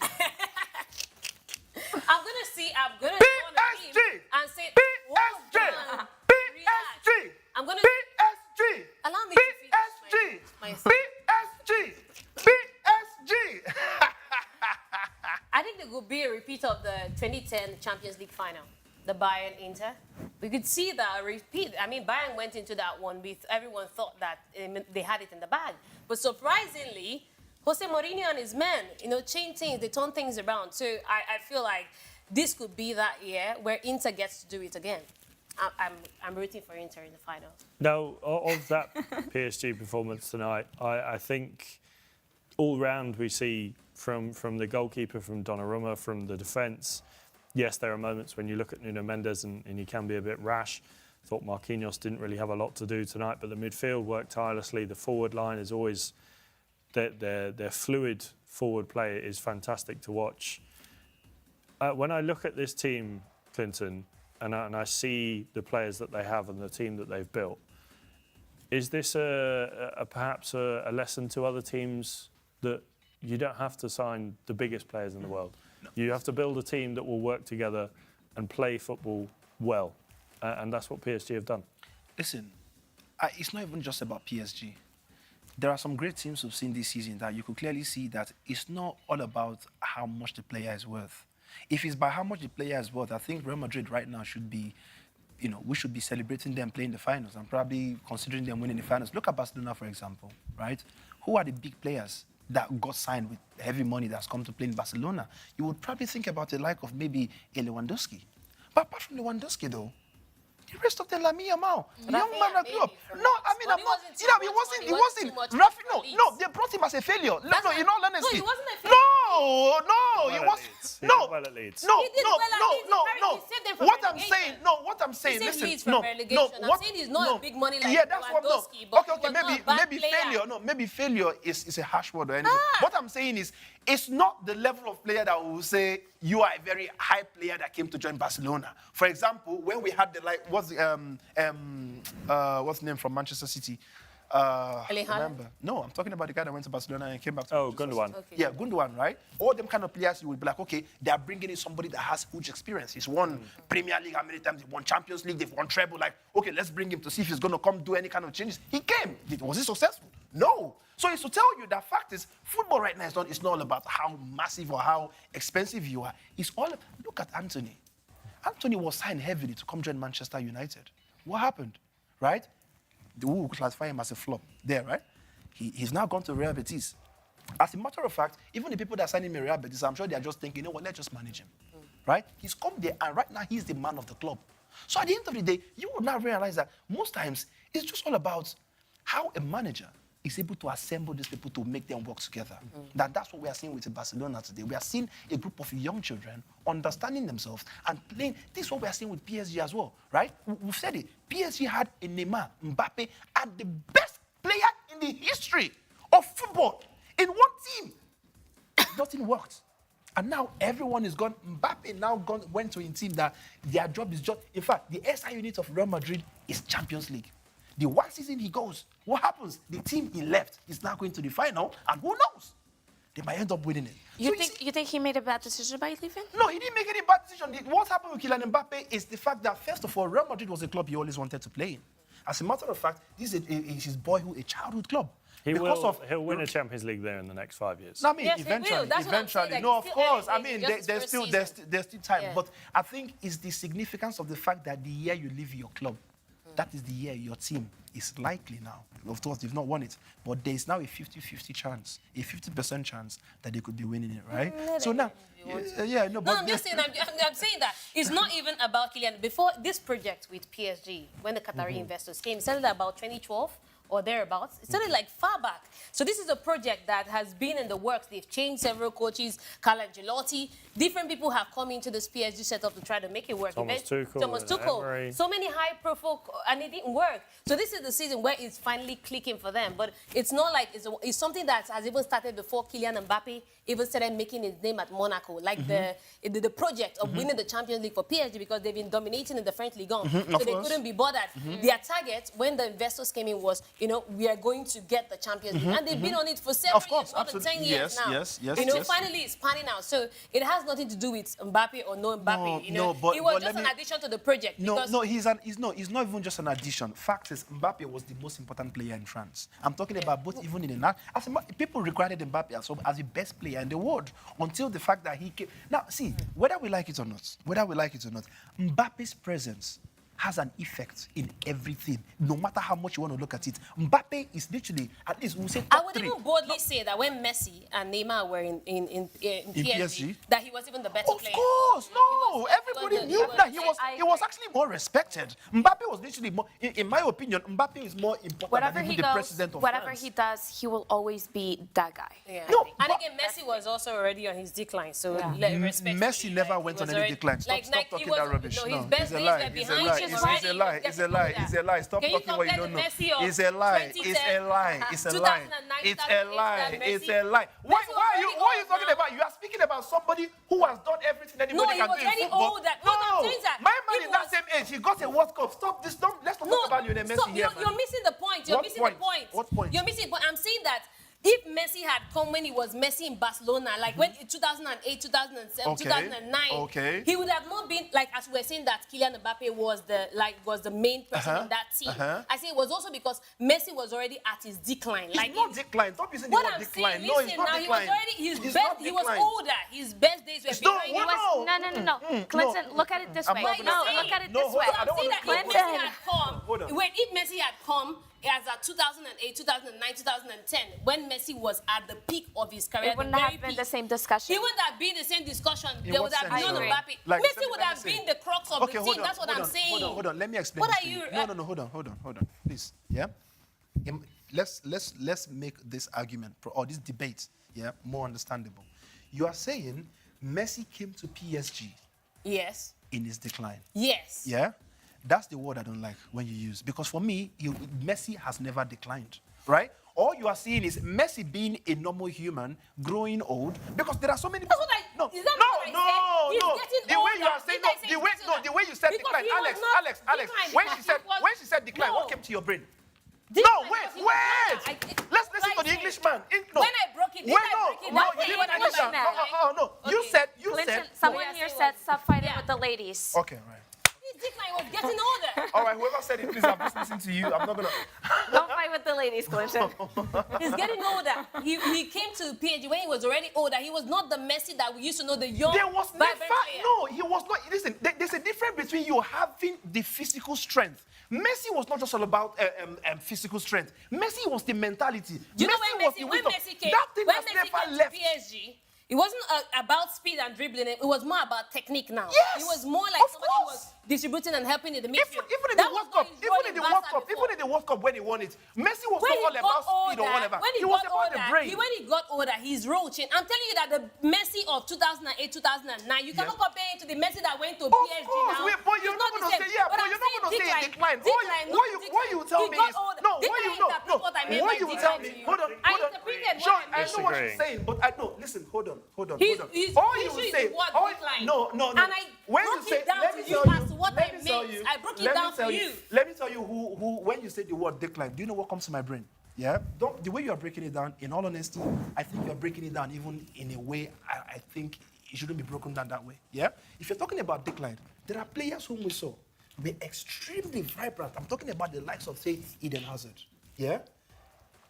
gonna go on him and say, PSG. I'm gonna PSG. Allow me to finish my PSG. I think there will be a repeat of the 2010 Champions League final, the Bayern-Inter. We could see that repeat. I mean, Bayern went into that one with everyone thought that they had it in the bag. But surprisingly, Jose Mourinho and his men, change things, they turn things around. So I feel like this could be that year where Inter gets to do it again. I'm rooting for Inter in the final. Now, of that PSG performance tonight, I think all round we see from the goalkeeper, from Donnarumma, from the defence. Yes, there are moments when you look at Nuno Mendes and he can be a bit rash. I thought Marquinhos didn't really have a lot to do tonight, but the midfield worked tirelessly. The forward line is always... Their fluid forward play is fantastic to watch. When I look at this team, Clinton, and I see the players that they have and the team that they've built, is this perhaps a lesson to other teams that you don't have to sign the biggest players in the world? No. You have to build a team that will work together and play football well. And that's what PSG have done. Listen, it's not even just about PSG. There are some great teams we've seen this season that you could clearly see that it's not all about how much the player is worth. If it's by how much the player is worth, I think Real Madrid right now should be we should be celebrating them playing the finals and probably considering them winning the finals. Look at Barcelona, for example, right? Who are the big players that got signed with heavy money that's come to play in Barcelona? You would probably think about the like of maybe a Lewandowski. But apart from Lewandowski, though, the rest of them, Lamine Yamal, young man that grew up. No, I mean, I'm not. It wasn't. Rafi, no, they brought him as a failure. No, in all honesty. No, he wasn't a failure. No, it was. No, What I'm saying, listen, I'm saying he's not a big money like Lewandowski, but maybe failure. No, maybe failure is a harsh word or anything. What I'm saying is, it's not the level of player that will say you are a very high player that came to join Barcelona. For example, when we had what's the name from Manchester City? Remember? No, I'm talking about the guy that went to Barcelona and came back to Gundogan. Okay. Yeah, Gundogan, right? All them kind of players, you will be like, okay, they are bringing in somebody that has huge experience. He's won Premier League, how many times? He won Champions League, they've won treble. Like, okay, let's bring him to see if he's going to come do any kind of changes. He came. Was he successful? No. So it's to tell you that fact is, football right now it's not all about how massive or how expensive you are. It's all, look at Anthony. Anthony was signed heavily to come join Manchester United. What happened, right? We will classify him as a flop there, right? He's now gone to Real Betis. As a matter of fact, even the people that signed him in Real Betis, I'm sure they are just thinking, you know what, let's just manage him, right? He's come there, and right now he's the man of the club. So at the end of the day, you will now realize that most times it's just all about how a manager is able to assemble these people to make them work together. That's what we are seeing with Barcelona today. We are seeing a group of young children understanding themselves and playing. This is what we are seeing with PSG as well, right? We've said it. PSG had a Neymar, Mbappe, and the best player in the history of football in one team. Nothing worked. And now everyone is gone. Mbappe now went to a team that their job is just... In fact, the SI unit of Real Madrid is Champions League. The one season he goes, what happens? The team he left is now going to the final, and who knows? They might end up winning it. You think he made a bad decision by leaving? No, he didn't make any bad decision. What happened with Kylian Mbappe is the fact that, first of all, Real Madrid was a club he always wanted to play in. As a matter of fact, this is his boyhood, a childhood club. He'll win a Champions League there in the next 5 years. No, I mean, Yes, eventually. like, No, of course. I mean, just there's still time. Yeah. But I think it's the significance of the fact that the year you leave your club, that is the year your team is likely now. Of course, they've not won it, but there is now a 50-50 chance, a 50% chance that they could be winning it, right? So now, I'm just saying, I'm saying that it's not even about Kylian. Before this project with PSG, when the Qatari investors came, it started about 2012 or thereabouts. It started like far back. So this is a project that has been in the works. They've changed several coaches, Carlo Ancelotti. Different people have come into this PSG setup to try to make it work. Thomas Tuchel. So many high profile, and it didn't work. So this is the season where it's finally clicking for them. But it's not like it's something that has even started before Kylian Mbappe even started making his name at Monaco. Like the project of winning the Champions League for PSG, because they've been dominating in the French Ligue 1. So they couldn't be bothered. Their target when the investors came in was, we are going to get the Champions League. And they've been on it for several years, more than 10 years now. Yes. Finally it's panning out. So it has nothing to do with Mbappe or no Mbappe. It was just an addition to the project. He's not even just an addition. Fact is, Mbappe was the most important player in France. I'm talking about both even in the people regarded Mbappe as the best player in the world until the fact that he came. Now, see, whether we like it or not, Mbappe's presence has an effect in everything, no matter how much you want to look at it. Mbappe is literally, at least we'll say, I would even boldly say that when Messi and Neymar were in PSG, that he was even the better player. Of course, no. Everybody knew that he was actually more respected. Mbappe was literally more, in my opinion, Mbappe is more important than even the president of whatever France. he does, he will always be that guy. Yeah. No, and again, Messi was also already on his decline, so respect. Messi never went on any decline. Stop talking that rubbish. No, his best days were behind. It's a lie. Stop talking what you don't know. It's a lie. It's a lie. It's a lie. It's a lie. It's a lie. What are you talking about? You are speaking about somebody who has done everything anybody can do in football. My man in that same age, he got a World Cup. Stop this. Let's not talk about Lionel Messi here. You're missing the point. You're missing the point. What point? You're missing the point. I'm saying that if Messi had come when he was Messi in Barcelona, like when in 2008, 2007, Okay. 2009, he would have not been like, as we were saying that Kylian Mbappe was the main person in that team. I say it was also because Messi was already at his decline. He's Like not declined. Stop using the what word I'm decline. saying, No, listen, he's not now declined. he was already He's his not best. He was declined. older. His best days were No, behind him. No. Clinton, look at it this way. not No, saying- look at it No, this hold way. on, I don't See want that to- if Messi had come, Hold on. wait, if Messi had come as at 2008, 2009, 2010, when Messi was at the peak of his career, It wouldn't have been the same discussion. It wouldn't have been the same discussion. In There what would have sense, been no though? Mbappe. Like, Messi let would me have say. been the crux of Okay, the hold team. on, That's what hold I'm on, saying. Hold on. Let me explain. What this are to you- No. Hold on. Please. Yeah. Let's make this argument or this debate, yeah, more understandable. You are saying Messi came to PSG Yes. in his decline. Yes. Yeah. That's the word I don't like when you use, because for me, Messi has never declined, right? All you are seeing is Messi being a normal human, growing old, because there are so many. That's what I. No, Is that what I said? He's no. getting The way you older. are saying, Didn't I say the he's way, getting no, older? the way you said Because decline, he was Alex. not When declined. she said decline, No. what came to your brain? Decline No, because he was wait. younger. Let's listen to the Like, Englishman. When I broke it, didn't I break it No, down? you didn't When I break it down. broke it down. No. You Okay. said. Clinton, someone Yeah, here say said what? stop fighting Yeah. with the ladies. Okay, right. His decline was getting older. All right, whoever said it, please, I'm just listening to you. I'm not gonna. Don't fight with the ladies, Clinton. He's getting older. He came to PSG when he was already older. He was not the Messi that we used to know, the young, There was never. vibrant player. No, he was not. Listen, there's a difference between you having the physical strength. Messi was not just all about physical strength. Messi was the mentality. You know was the when wisdom. Messi came, That thing when has Messi never came left. to PSG, it wasn't about speed and dribbling. It was more about technique now. Yes, It was more like of somebody who course. was distributing and helping in the midfield. Even in That the was World what Cup, his role in Barca before. even in the World Cup when he won it, Messi was When not he all got about speed older, or whatever. when he was got about older, the brain. when he got older, his role changed. I'm telling you that the Messi of 2008, 2009, you cannot compare it to the Messi that went to PSG course, now. but you're It's not the gonna same. say, yeah, but I'm you're not saying gonna say he declined. Decline, What you decline. tell He me got is older. no. Didn't What I you know, interpret what I meant by you tell decline me. to you? Hold on. I interpreted what Sure, I I meant. know what you're Disagreeing. saying, but I know. Listen, hold on. His All issue you is say, the word all, decline. no. And I when broke you say, it down let to me you tell as to what let I me tell meant. you, I broke it let me down tell for you, you. Let me tell you who when you say the word decline, do you know what comes to my brain? Yeah, the way you are breaking it down, in all honesty, I think you are breaking it down even in a way I think it shouldn't be broken down that way. Yeah, if you're talking about decline, there are players whom we saw be extremely vibrant. I'm talking about the likes of, say, Eden Hazard. Yeah,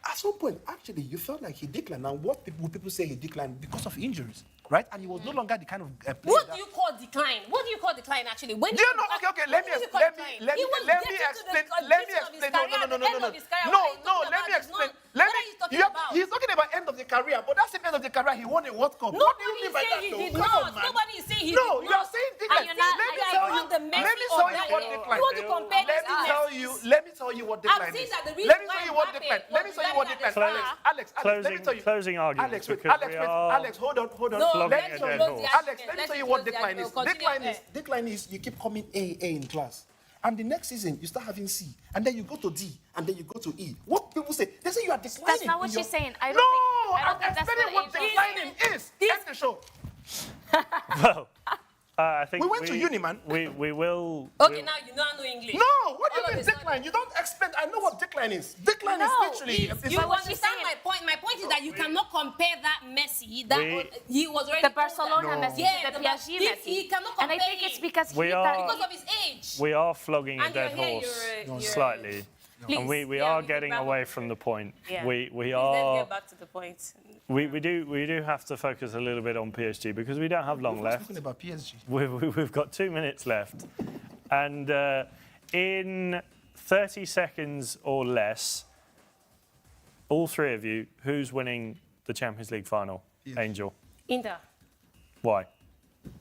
at some point, actually, you felt like he declined. Now, what people say he declined because of injuries, right? And he was no longer the kind of player. What do you call decline? What do you call decline actually? When Do you know? Okay. Let me explain. Let me explain. No. Let me explain. He's talking about end of the career, but that's the end of the career. He won a World Cup. What do you mean by that? He though? did Come not. on, man. Nobody is saying he No, did you are not. saying And decline. you're not. Let me you tell are you. not the Messi Let me of tell you that what era. decline. You want to compare Let me tell you. Let me tell you what decline I'm saying is. that the reason Let me why tell you what Mbappe decline. Let me tell you what was decline. better than Alex, let me tell you. Closing arguments, Alex, wait. because Alex, we wait. are Alex, hold on. No, flogging let's a close dead the horse. Alex, argument. let me Let's tell you close what the decline is. argument. Continue. Decline is you keep coming A in class. And the next season, you start having C. And then you go to D. And then you go to E. What people say, they say you are declining. That's not what in your- she's saying. I don't I'm think that's explaining what what age is. declining is. End the show. Well, I think We went to uni, man. We will. Okay, now you don't know English. No, what do All you of mean a sudden. decline? You don't explain. I know what decline is. Decline is No, literally. You But what she's understand saying- my point? My point is that you cannot compare that Messi. That he was already The Barcelona older. Messi Yeah, to the the PSG He Messi. cannot And compare I think it's him because We he are- because of his age. We are flogging a And you're dead here, horse you're- slightly. Please. And we Yeah, are we can getting wrap away up. from the point. Yeah. We Let's are. get back to the point. We do have to focus a little bit on PSG because we don't have long We're left. talking about PSG. We've got 2 minutes left. And in 30 seconds or less, all three of you, who's winning the Champions League final? Yes. Angel. Inter. Why?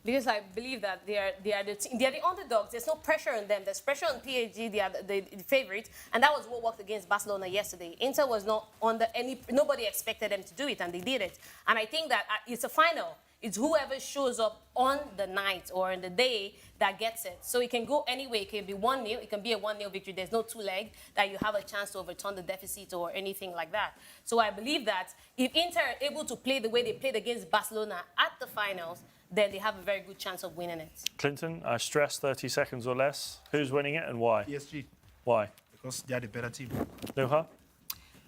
Because I believe that they are the team, they are the underdogs. There's no pressure on them. There's pressure on PSG. They are the favourites, and that was what worked against Barcelona yesterday. Inter was not under any. Nobody expected them to do it, and they did it. And I think that it's a final. It's whoever shows up on the night or on the day that gets it. So it can go any way. It can be 1-0. It can be a 1-0 victory. There's no two-leg that you have a chance to overturn the deficit or anything like that. So I believe that if Inter are able to play the way they played against Barcelona at the finals, then they have a very good chance of winning it. Clinton, I stress 30 seconds or less. Who's winning it and why? PSG. Why? Because they are the better team. Nouha?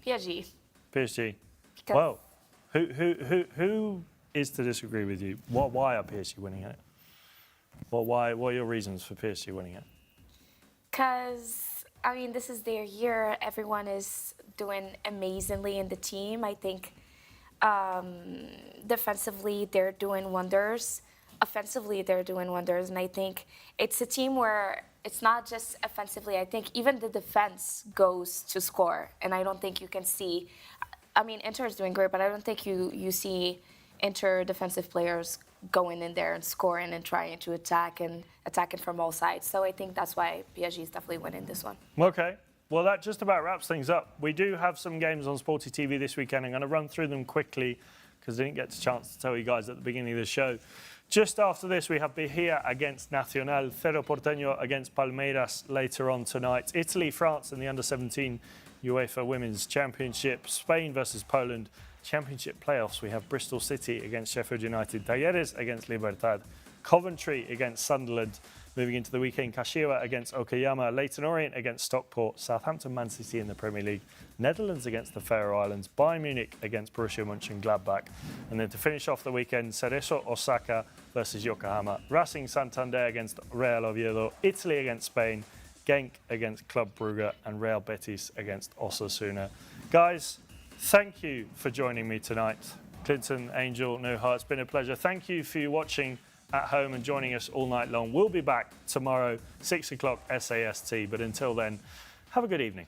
PSG. PSG. Because Well, who is to disagree with you? Why are PSG winning it? What are your reasons for PSG winning it? Because, I mean, this is their year. Everyone is doing amazingly in the team. I think defensively, they're doing wonders. Offensively, they're doing wonders. And I think it's a team where it's not just offensively. I think even the defense goes to score. And I don't think you can see... I mean, Inter is doing great, but I don't think you see Inter defensive players going in there and scoring and trying to attacking from all sides. So I think that's why PSG is definitely winning this one. Okay. Well, that just about wraps things up. We do have some games on Sporty TV this weekend. I'm going to run through them quickly because I didn't get a chance to tell you guys at the beginning of the show. Just after this, we have Bahia against Nacional, Cerro Porteño against Palmeiras later on tonight. Italy, France in the Under-17 UEFA Women's Championship. Spain versus Poland. Championship playoffs, we have Bristol City against Sheffield United. Talleres against Libertad. Coventry against Sunderland. Moving into the weekend, Kashiwa against Okayama. Leyton Orient against Stockport. Southampton, Man City in the Premier League. Netherlands against the Faroe Islands. Bayern Munich against Borussia Mönchengladbach. And then to finish off the weekend, Cerezo Osaka versus Yokohama. Racing Santander against Real Oviedo. Italy against Spain. Genk against Club Brugge. And Real Betis against Osasuna. Guys, thank you for joining me tonight. Clinton, Angel, Nouha, it's been a pleasure. Thank you for watching at home and joining us all night long. We'll be back tomorrow, 6 o'clock SAST. But until then, have a good evening.